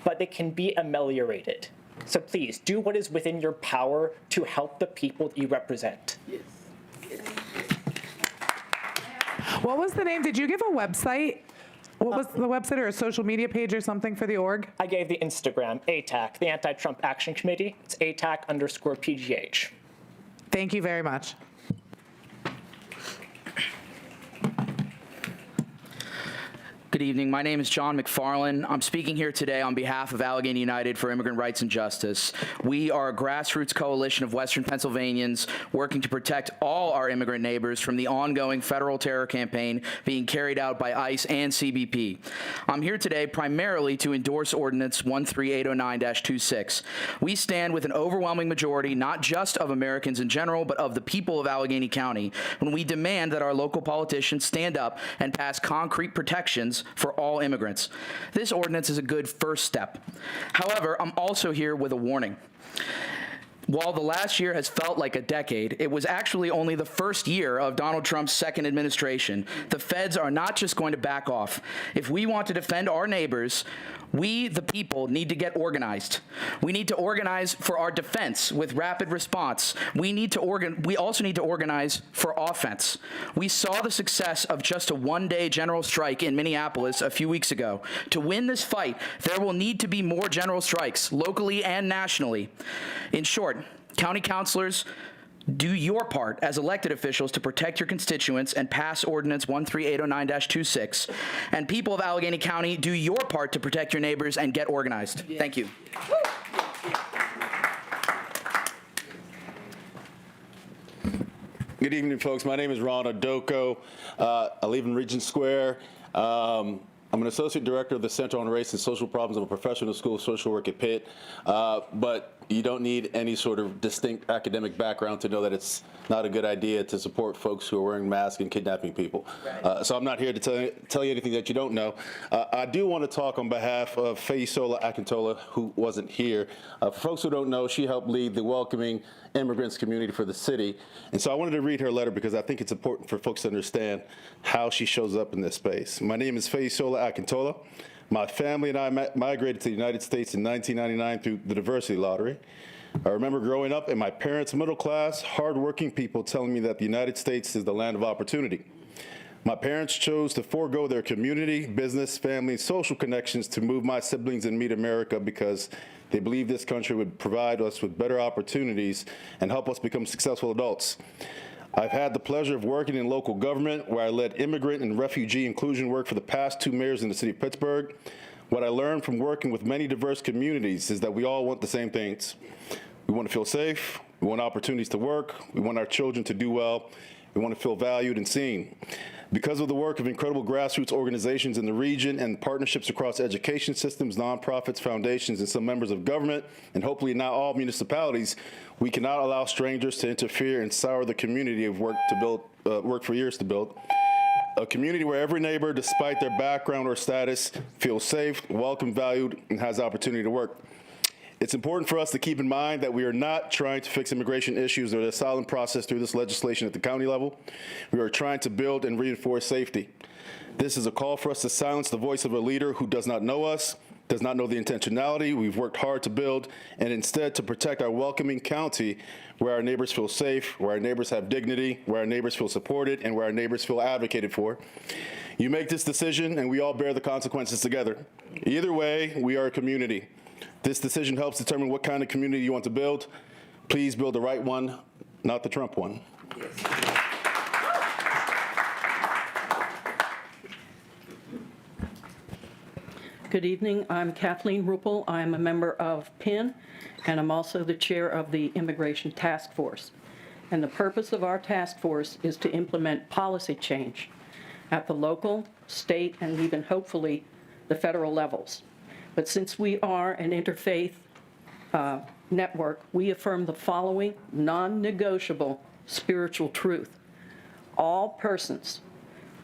but they can be ameliorated. So please, do what is within your power to help the people that you represent.
Yes.
What was the name? Did you give a website? What was the website or a social media page or something for the org?
I gave the Instagram, ATAC, the Anti-Trump Action Committee. It's ATAC_PGH.
Thank you very much.
Good
Good evening. My name is John McFarland. I'm speaking here today on behalf of Allegheny United for Immigrant Rights and Justice. We are a grassroots coalition of Western Pennsylvanians working to protect all our immigrant neighbors from the ongoing federal terror campaign being carried out by ICE and CBP. I'm here today primarily to endorse Ordinance 13809-26. We stand with an overwhelming majority, not just of Americans in general, but of the people of Allegheny County, when we demand that our local politicians stand up and pass concrete protections for all immigrants. This ordinance is a good first step. However, I'm also here with a warning. While the last year has felt like a decade, it was actually only the first year of Donald Trump's second administration. The feds are not just going to back off. If we want to defend our neighbors, we, the people, need to get organized. We need to organize for our defense with rapid response. We also need to organize for offense. We saw the success of just a one-day general strike in Minneapolis a few weeks ago. To win this fight, there will need to be more general strikes, locally and nationally. In short, county councilors, do your part as elected officials to protect your constituents and pass Ordinance 13809-26. And people of Allegheny County, do your part to protect your neighbors and get organized. Thank you.
Good evening, folks. My name is Ron Odoko. I live in Regent Square. I'm an associate director of the Center on Race and Social Problems of a professional school of social work at Pitt. But you don't need any sort of distinct academic background to know that it's not a good idea to support folks who are wearing masks and kidnapping people. So I'm not here to tell you anything that you don't know. I do want to talk on behalf of Feisola Akintola, who wasn't here. For folks who don't know, she helped lead the welcoming immigrants community for the city. And so I wanted to read her letter because I think it's important for folks to understand how she shows up in this space. My name is Feisola Akintola. My family and I migrated to the United States in 1999 through the diversity lottery. I remember growing up and my parents, middle class, hardworking people, telling me that the United States is the land of opportunity. My parents chose to forego their community, business, family, and social connections to move my siblings and meet America because they believed this country would provide us with better opportunities and help us become successful adults. I've had the pleasure of working in local government where I led immigrant and refugee inclusion work for the past 2 mayors in the city of Pittsburgh. What I learned from working with many diverse communities is that we all want the same things. We want to feel safe, we want opportunities to work, we want our children to do well, we want to feel valued and seen. Because of the work of incredible grassroots organizations in the region and partnerships across education systems, nonprofits, foundations, and some members of government, and hopefully not all municipalities, we cannot allow strangers to interfere and sour the community of work for years to build. A community where every neighbor, despite their background or status, feels safe, welcome, valued, and has the opportunity to work. It's important for us to keep in mind that we are not trying to fix immigration issues or the asylum process through this legislation at the county level. We are trying to build and reinforce safety. This is a call for us to silence the voice of a leader who does not know us, does not know the intentionality we've worked hard to build, and instead to protect our welcoming county where our neighbors feel safe, where our neighbors have dignity, where our neighbors feel supported, and where our neighbors feel advocated for. You make this decision, and we all bear the consequences together. Either way, we are a community. This decision helps determine what kind of community you want to build. Please build the right one, not the Trump one.
Good evening. I'm Kathleen Ruppel. I'm a member of PIN, and I'm also the chair of the Immigration Task Force. And the purpose of our task force is to implement policy change at the local, state, and even hopefully the federal levels. But since we are an interfaith network, we affirm the following non-negotiable spiritual truth. All persons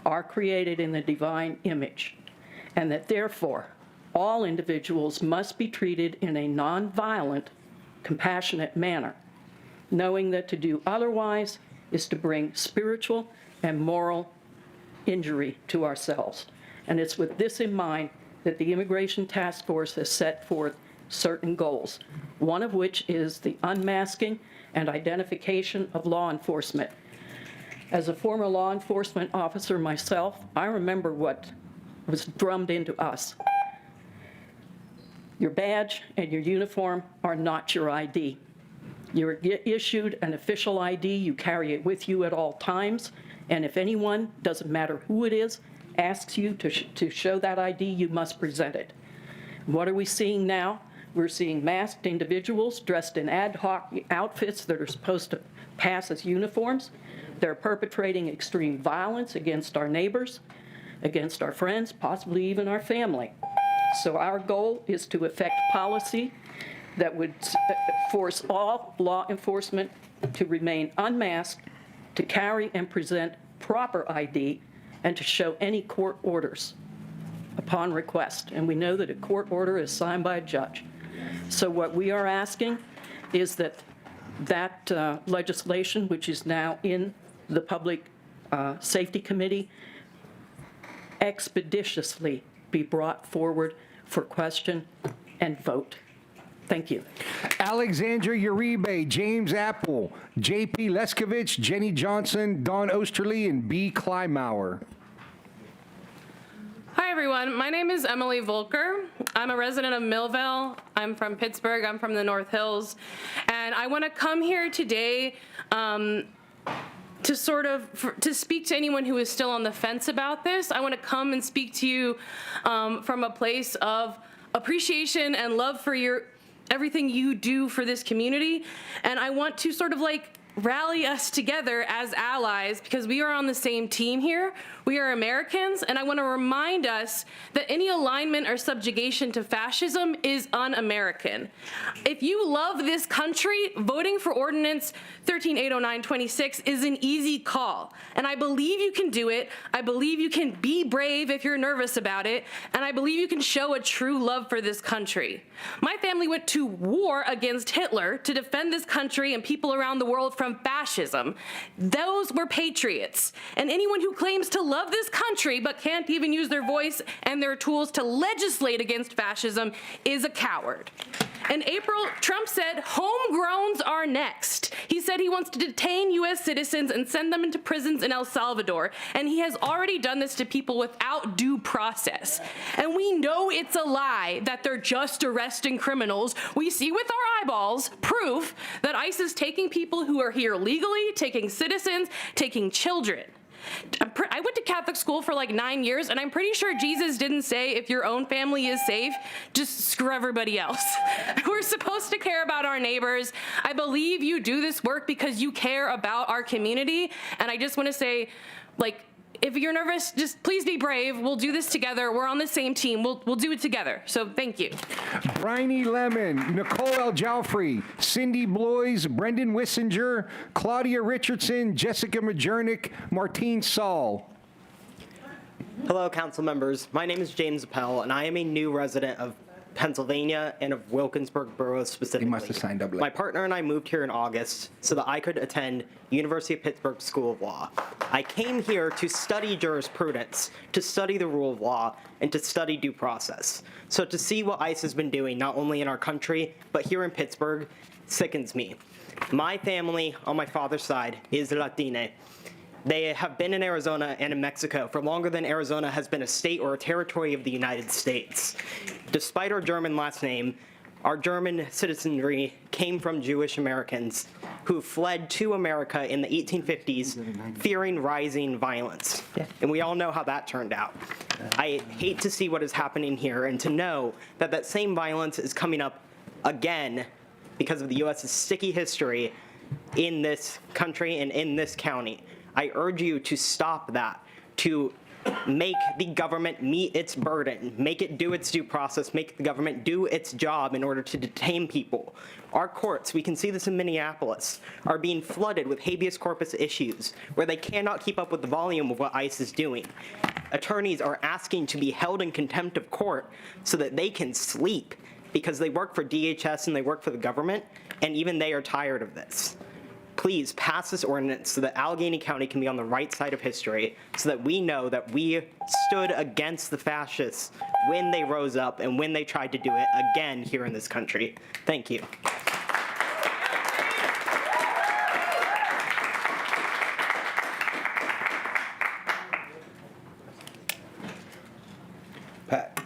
are created in the divine image, and that therefore all individuals must be treated in a nonviolent, compassionate manner, knowing that to do otherwise is to bring spiritual and moral injury to ourselves. And it's with this in mind that the Immigration Task Force has set forth certain goals, one of which is the unmasking and identification of law enforcement. As a former law enforcement officer myself, I remember what was drummed into us. Your badge and your uniform are not your ID. You're issued an official ID, you carry it with you at all times, and if anyone, doesn't matter who it is, asks you to show that ID, you must present it. What are we seeing now? We're seeing masked individuals dressed in ad hoc outfits that are supposed to pass as uniforms. They're perpetrating extreme violence against our neighbors, against our friends, possibly even our family. So our goal is to effect policy that would force all law enforcement to remain unmasked, to carry and present proper ID, and to show any court orders upon request. And we know that a court order is signed by a judge. So what we are asking is that legislation, which is now in the Public Safety Committee, expeditiously be brought forward for question and vote. Thank you.
Alexandra Uribe, James Apple, J.P. Leskovich, Jenny Johnson, Dawn Osterly, and B. Kleinmauer.
Hi, everyone. My name is Emily Volker. I'm a resident of Millville. I'm from Pittsburgh. I'm from the North Hills. And I want to come here today to speak to anyone who is still on the fence about this. I want to come and speak to you from a place of appreciation and love for everything you do for this community. And I want to rally us together as allies, because we are on the same team here. We are Americans, and I want to remind us that any alignment or subjugation to fascism is un-American. If you love this country, voting for Ordinance 1380926 is an easy call, and I believe you can do it. I believe you can be brave if you're nervous about it, and I believe you can show a true love for this country. My family went to war against Hitler to defend this country and people around the world from fascism. Those were patriots, and anyone who claims to love this country but can't even use their voice and their tools to legislate against fascism is a coward. In April, Trump said homegrowns are next. He said he wants to detain U.S. citizens and send them into prisons in El Salvador, and he has already done this to people without due process. And we know it's a lie that they're just arresting criminals. We see with our eyeballs proof that ICE is taking people who are here legally, taking citizens, taking children. I went to Catholic school for 9 years, and I'm pretty sure Jesus didn't say if your own family is safe, just screw everybody else. We're supposed to care about our neighbors. I believe you do this work because you care about our community, and I just want to say, if you're nervous, just please be brave. We'll do this together. We're on the same team. We'll do it together. So thank you.
Bryony Lemon, Nicole L. Jalfrey, Cindy Bloys, Brendan Wissinger, Claudia Richardson, Jessica Majernik, Martine Saul.
Hello, council members. My name is James Appel, and I am a new resident of Pennsylvania and of Wilkinsburg Borough specifically.
You must have signed up late.
My partner and I moved here in August so that I could attend University of Pittsburgh School of Law. I came here to study jurisprudence, to study the rule of law, and to study due process. So to see what ICE has been doing, not only in our country, but here in Pittsburgh, sickens me. My family on my father's side is Latine. They have been in Arizona and in Mexico for longer than Arizona has been a state or a territory of the United States. Despite our German last name, our German citizenry came from Jewish Americans who fled to America in the 1850s, fearing rising violence. And we all know how that turned out. I hate to see what is happening here and to know that that same violence is coming up again because of the U.S.'s sticky history in this country and in this county. I urge you to stop that, to make the government meet its burden, make it do its due process, make the government do its job in order to detain people. Our courts, we can see this in Minneapolis, are being flooded with habeas corpus issues where they cannot keep up with the volume of what ICE is doing. Attorneys are asking to be held in contempt of court so that they can sleep because they work for DHS and they work for the government, and even they are tired of this. Please pass this ordinance so that Allegheny County can be on the right side of history, so that we know that we stood against the fascists when they rose up and when they tried to do it again here in this country. Thank you.
Pat.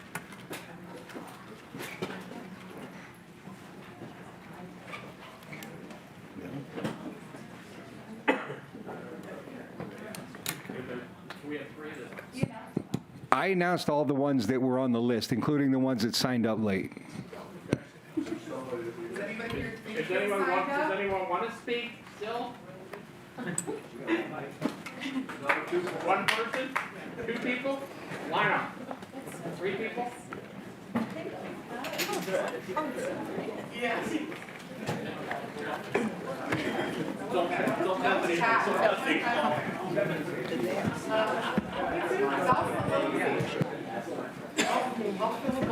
I announced all the ones that were on the list, including the ones that signed up late.
Does anyone want to speak still? One person? Two people? Line up. Three people? Yes.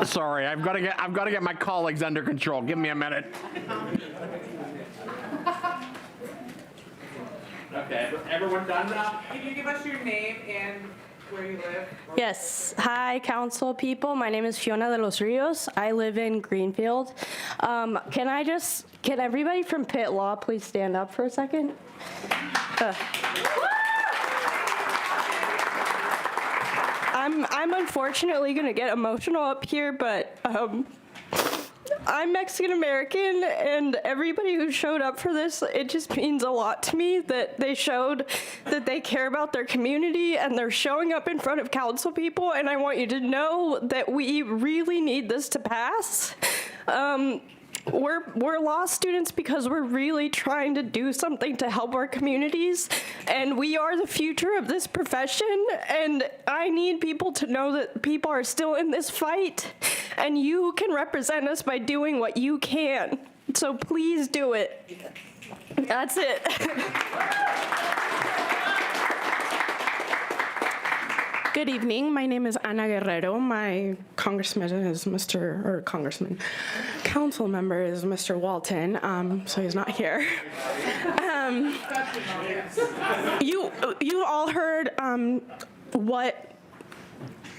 Sorry, I've got to get my colleagues under control. Give me a minute.
Okay, everyone done now?
Can you give us your name and where you live?
Yes. Hi, council people. My name is Fiona de los Rios. I live in Greenfield. Can everybody from Pitt Law please stand up for a second? I'm unfortunately going to get emotional up here, but I'm Mexican American, and everybody who showed up for this, it just means a lot to me that they showed that they care about their community, and they're showing up in front of council people, and I want you to know that we really need this to pass. We're law students because we're really trying to do something to help our communities, and we are the future of this profession, and I need people to know that people are still in this fight, and you can represent us by doing what you can. So please do it. That's it.
Good evening. My name is Ana Guerrero. My congressman is council member is Mr. Walton, so he's not here. You all heard what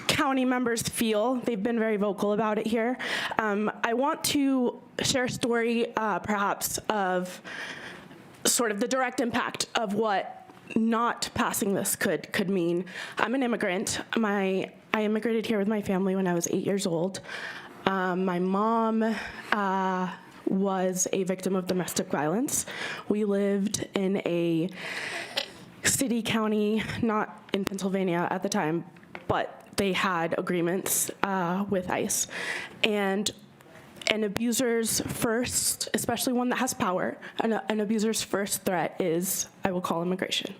county members feel. They've been very vocal about it here. I want to share a story, perhaps, of sort of the direct impact of what not passing this could mean. I'm an immigrant. I immigrated here with my family when I was 8 years old. My mom was a victim of domestic violence. We lived in a city, county, not in Pennsylvania at the time, but they had agreements with ICE. And an abuser's first, especially one that has power, an abuser's first threat is, I will call immigration.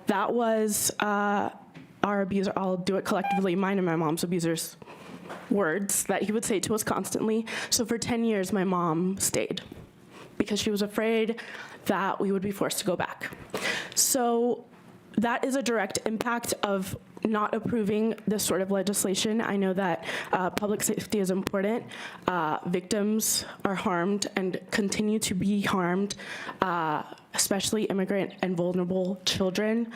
That was our abuser, I'll do it collectively, mine and my mom's abuser's words that he would say to us constantly. So for 10 years, my mom stayed because she was afraid that we would be forced to go back. So that is a direct impact of not approving this sort of legislation. I know that public safety is important. Victims are harmed and continue to be harmed, especially immigrant and vulnerable children.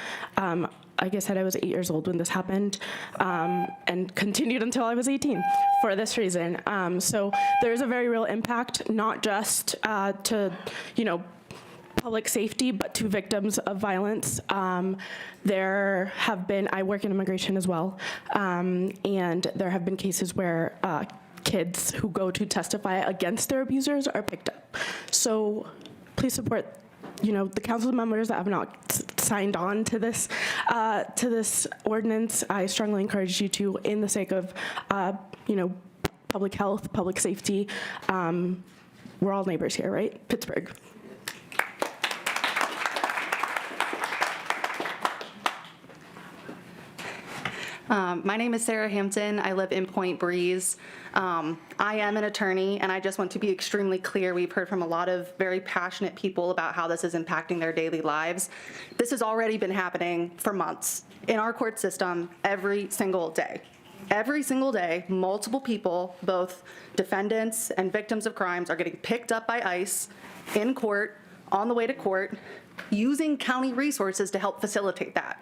Like I said, I was 8 years old when this happened, and continued until I was 18 for this reason. So there's a very real impact, not just to, public safety, but to victims of violence. There have been, I work in immigration as well, and there have been cases where kids who go to testify against their abusers are picked up. So please support, the council members that have not signed on to this ordinance. I strongly encourage you to, in the sake of, public health, public safety. We're all neighbors here, right? Pittsburgh.
My name is Sarah Hampton. I live in Point Breeze. I am an attorney, and I just want to be extremely clear. We've heard from a lot of very passionate people about how this is impacting their daily lives. This has already been happening for months in our court system every single day. Every single day, multiple people, both defendants and victims of crimes, are getting picked up by ICE in court, on the way to court, using county resources to help facilitate that.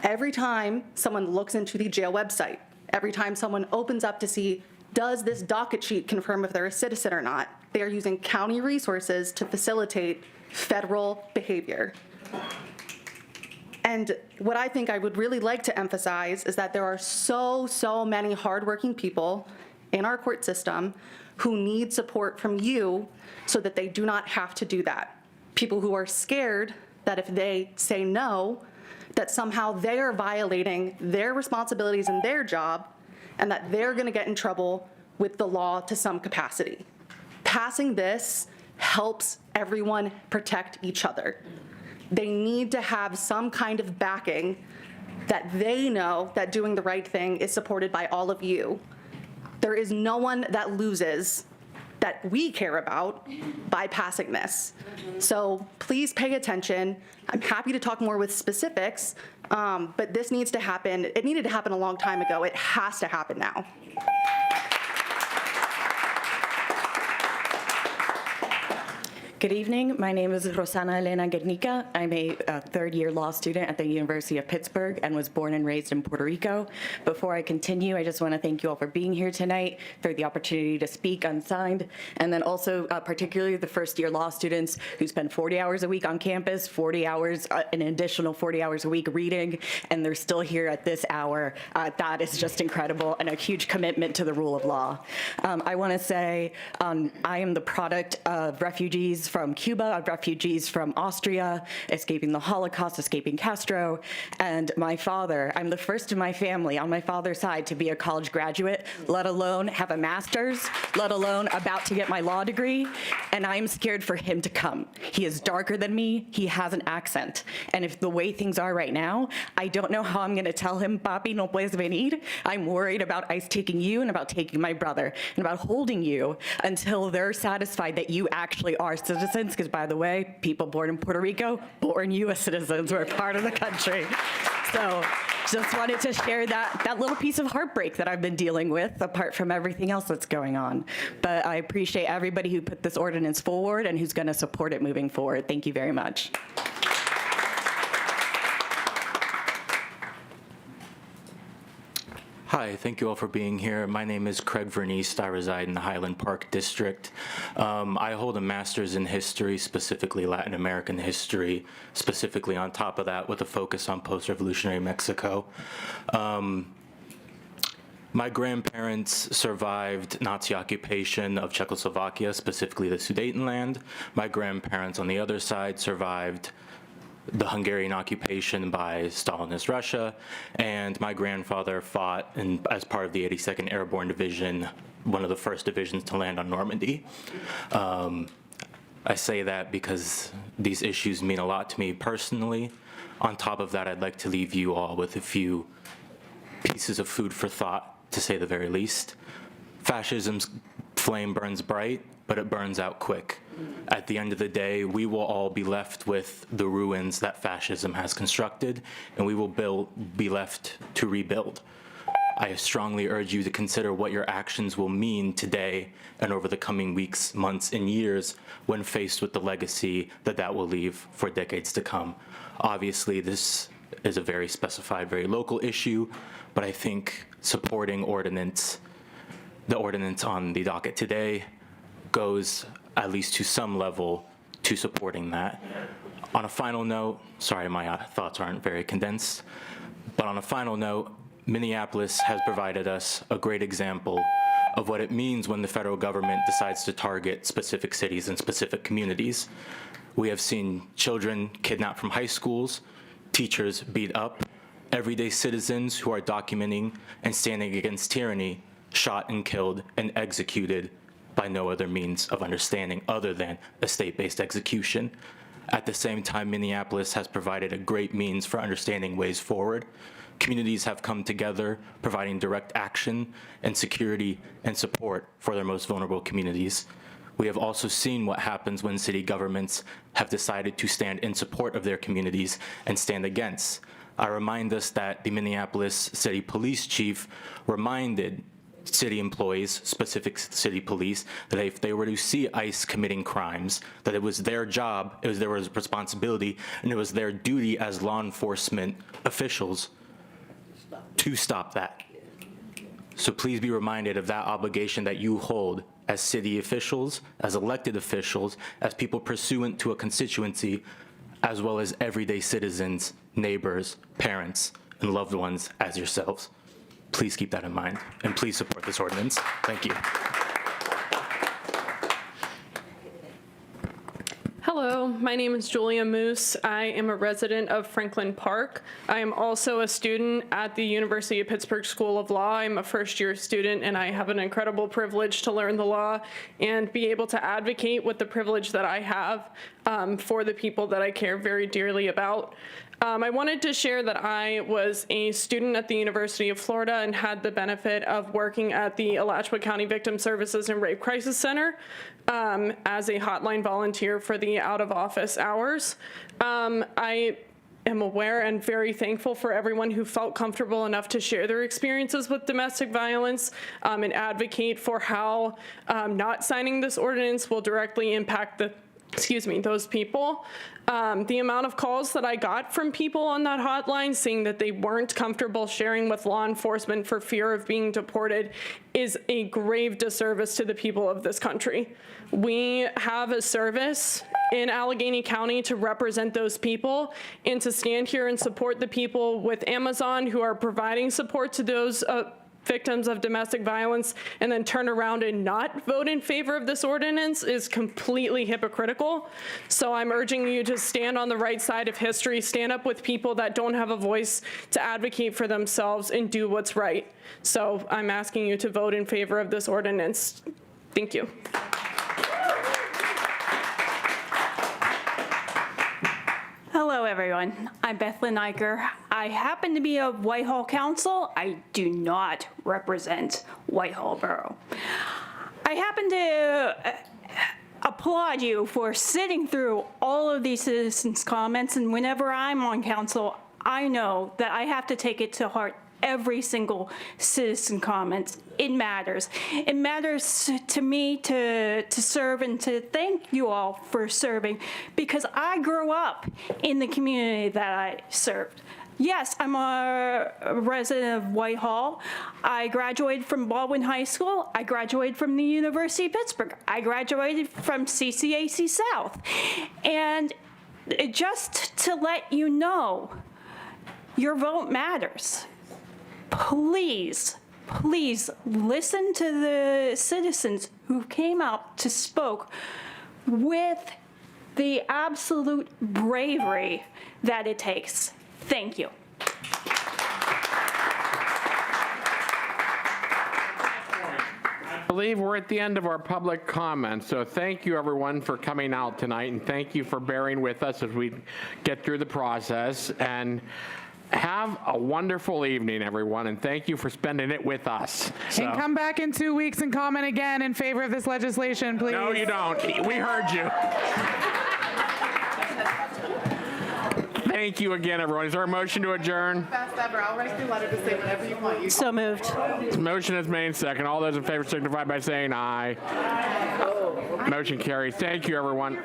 Every time someone looks into the jail website, every time someone opens up to see, does this docket sheet confirm if they're a citizen or not, they are using county resources to facilitate federal behavior. And what I think I would really like to emphasize is that there are so many hardworking people in our court system who need support from you so that they do not have to do that. People who are scared that if they say no, that somehow they are violating their responsibilities in their job and that they're going to get in trouble with the law to some capacity. Passing this helps everyone protect each other. They need to have some kind of backing that they know that doing the right thing is supported by all of you. There is no one that loses that we care about by passing this. So please pay attention. I'm happy to talk more with specifics, but this needs to happen. It needed to happen a long time ago. It has to happen now.
Good evening. My name is Rosana Elena Guernica. I'm a third-year law student at the University of Pittsburgh and was born and raised in Puerto Rico. Before I continue, I just want to thank you all for being here tonight, for the opportunity to speak unsigned, and then also particularly the first-year law students who spend 40 hours a week on campus, 40 hours, an additional 40 hours a week reading, and they're still here at this hour. That is just incredible and a huge commitment to the rule of law. I want to say I am the product of refugees from Cuba, refugees from Austria, escaping the Holocaust, escaping Castro, and my father. I'm the first in my family on my father's side to be a college graduate, let alone have a master's, let alone about to get my law degree, and I'm scared for him to come. He is darker than me, he has an accent, and if the way things are right now, I don't know how I'm gonna tell him, papi, no puedes venir. I'm worried about ICE taking you and about taking my brother, and about holding you until they're satisfied that you actually are citizens, because by the way, people born in Puerto Rico, born U.S. citizens, we're part of the country. So just wanted to share that little piece of heartbreak that I've been dealing with, apart from everything else that's going on. But I appreciate everybody who put this ordinance forward and who's going to support it moving forward. Thank you very much.
Hi, thank you all for being here. My name is Craig Verniest. I reside in the Highland Park District. I hold a master's in history, specifically Latin American history, specifically on top of that with a focus on post-revolutionary Mexico. My grandparents survived Nazi occupation of Czechoslovakia, specifically the Sudetenland. My grandparents on the other side survived the Hungarian occupation by Stalinist Russia, and my grandfather fought as part of the 82nd Airborne Division, one of the first divisions to land on Normandy. I say that because these issues mean a lot to me personally. On top of that, I'd like to leave you all with a few pieces of food for thought, to say the very least. Fascism's flame burns bright, but it burns out quick. At the end of the day, we will all be left with the ruins that fascism has constructed, and we will be left to rebuild. I strongly urge you to consider what your actions will mean today and over the coming weeks, months, and years when faced with the legacy that will leave for decades to come. Obviously, this is a very specified, very local issue, but I think supporting the ordinance on the docket today goes at least to some level to supporting that. On a final note, sorry my thoughts aren't very condensed, but on a final note, Minneapolis has provided us a great example of what it means when the federal government decides to target specific cities and specific communities. We have seen children kidnapped from high schools, teachers beat up, everyday citizens who are documenting and standing against tyranny shot and killed and executed by no other means of understanding other than a state-based execution. At the same time, Minneapolis has provided a great means for understanding ways forward. Communities have come together, providing direct action and security and support for their most vulnerable communities. We have also seen what happens when city governments have decided to stand in support of their communities and stand against. I remind us that the Minneapolis City Police Chief reminded city employees, specific city police, that if they were to see ICE committing crimes, that it was their job, it was their responsibility, and it was their duty as law enforcement officials to stop that. So please be reminded of that obligation that you hold as city officials, as elected officials, as people pursuant to a constituency, as well as everyday citizens, neighbors, parents, and loved ones as yourselves. Please keep that in mind, and please support this ordinance. Thank you.
Hello,
Hello, my name is Julia Moose. I am a resident of Franklin Park. I am also a student at the University of Pittsburgh School of Law. I'm a first-year student, and I have an incredible privilege to learn the law and be able to advocate with the privilege that I have for the people that I care very dearly about. I wanted to share that I was a student at the University of Florida and had the benefit of working at the Alachua County Victim Services and Rape Crisis Center as a hotline volunteer for the out-of-office hours. I am aware and very thankful for everyone who felt comfortable enough to share their experiences with domestic violence and advocate for how not signing this ordinance will directly impact those people. The amount of calls that I got from people on that hotline saying that they weren't comfortable sharing with law enforcement for fear of being deported is a grave disservice to the people of this country. We have a service in Allegheny County to represent those people and to stand here and support the people with Amazon who are providing support to those victims of domestic violence and then turn around and not vote in favor of this ordinance is completely hypocritical. So I'm urging you to stand on the right side of history, stand up with people that don't have a voice to advocate for themselves and do what's right. So I'm asking you to vote in favor of this ordinance. Thank you.
Hello, everyone. I'm Bethlyn Eicher. I happen to be a Whitehall Council. I do not represent Whitehall Borough. I happen to applaud you for sitting through all of these citizens' comments, and whenever I'm on council, I know that I have to take it to heart. Every single citizen comment. It matters. It matters to me to serve and to thank you all for serving because I grew up in the community that I served. Yes, I'm a resident of Whitehall. I graduated from Baldwin High School. I graduated from the University of Pittsburgh. I graduated from CCAC South. And just to let you know, your vote matters. Please, please listen to the citizens who came out to spoke with the absolute bravery that it takes. Thank you.
I believe we're at the end of our public comments, so thank you everyone for coming out tonight, and thank you for bearing with us as we get through the process. And have a wonderful evening, everyone, and thank you for spending it with us.
And come back in 2 weeks and comment again in favor of this legislation, please.
No, you don't. We heard you. Thank you again, everyone. Is there a motion to adjourn?
Best ever. I'll write you a letter to say whatever you want.
So moved.
This motion is made second. All those in favor signify by saying aye. Motion carries. Thank you, everyone.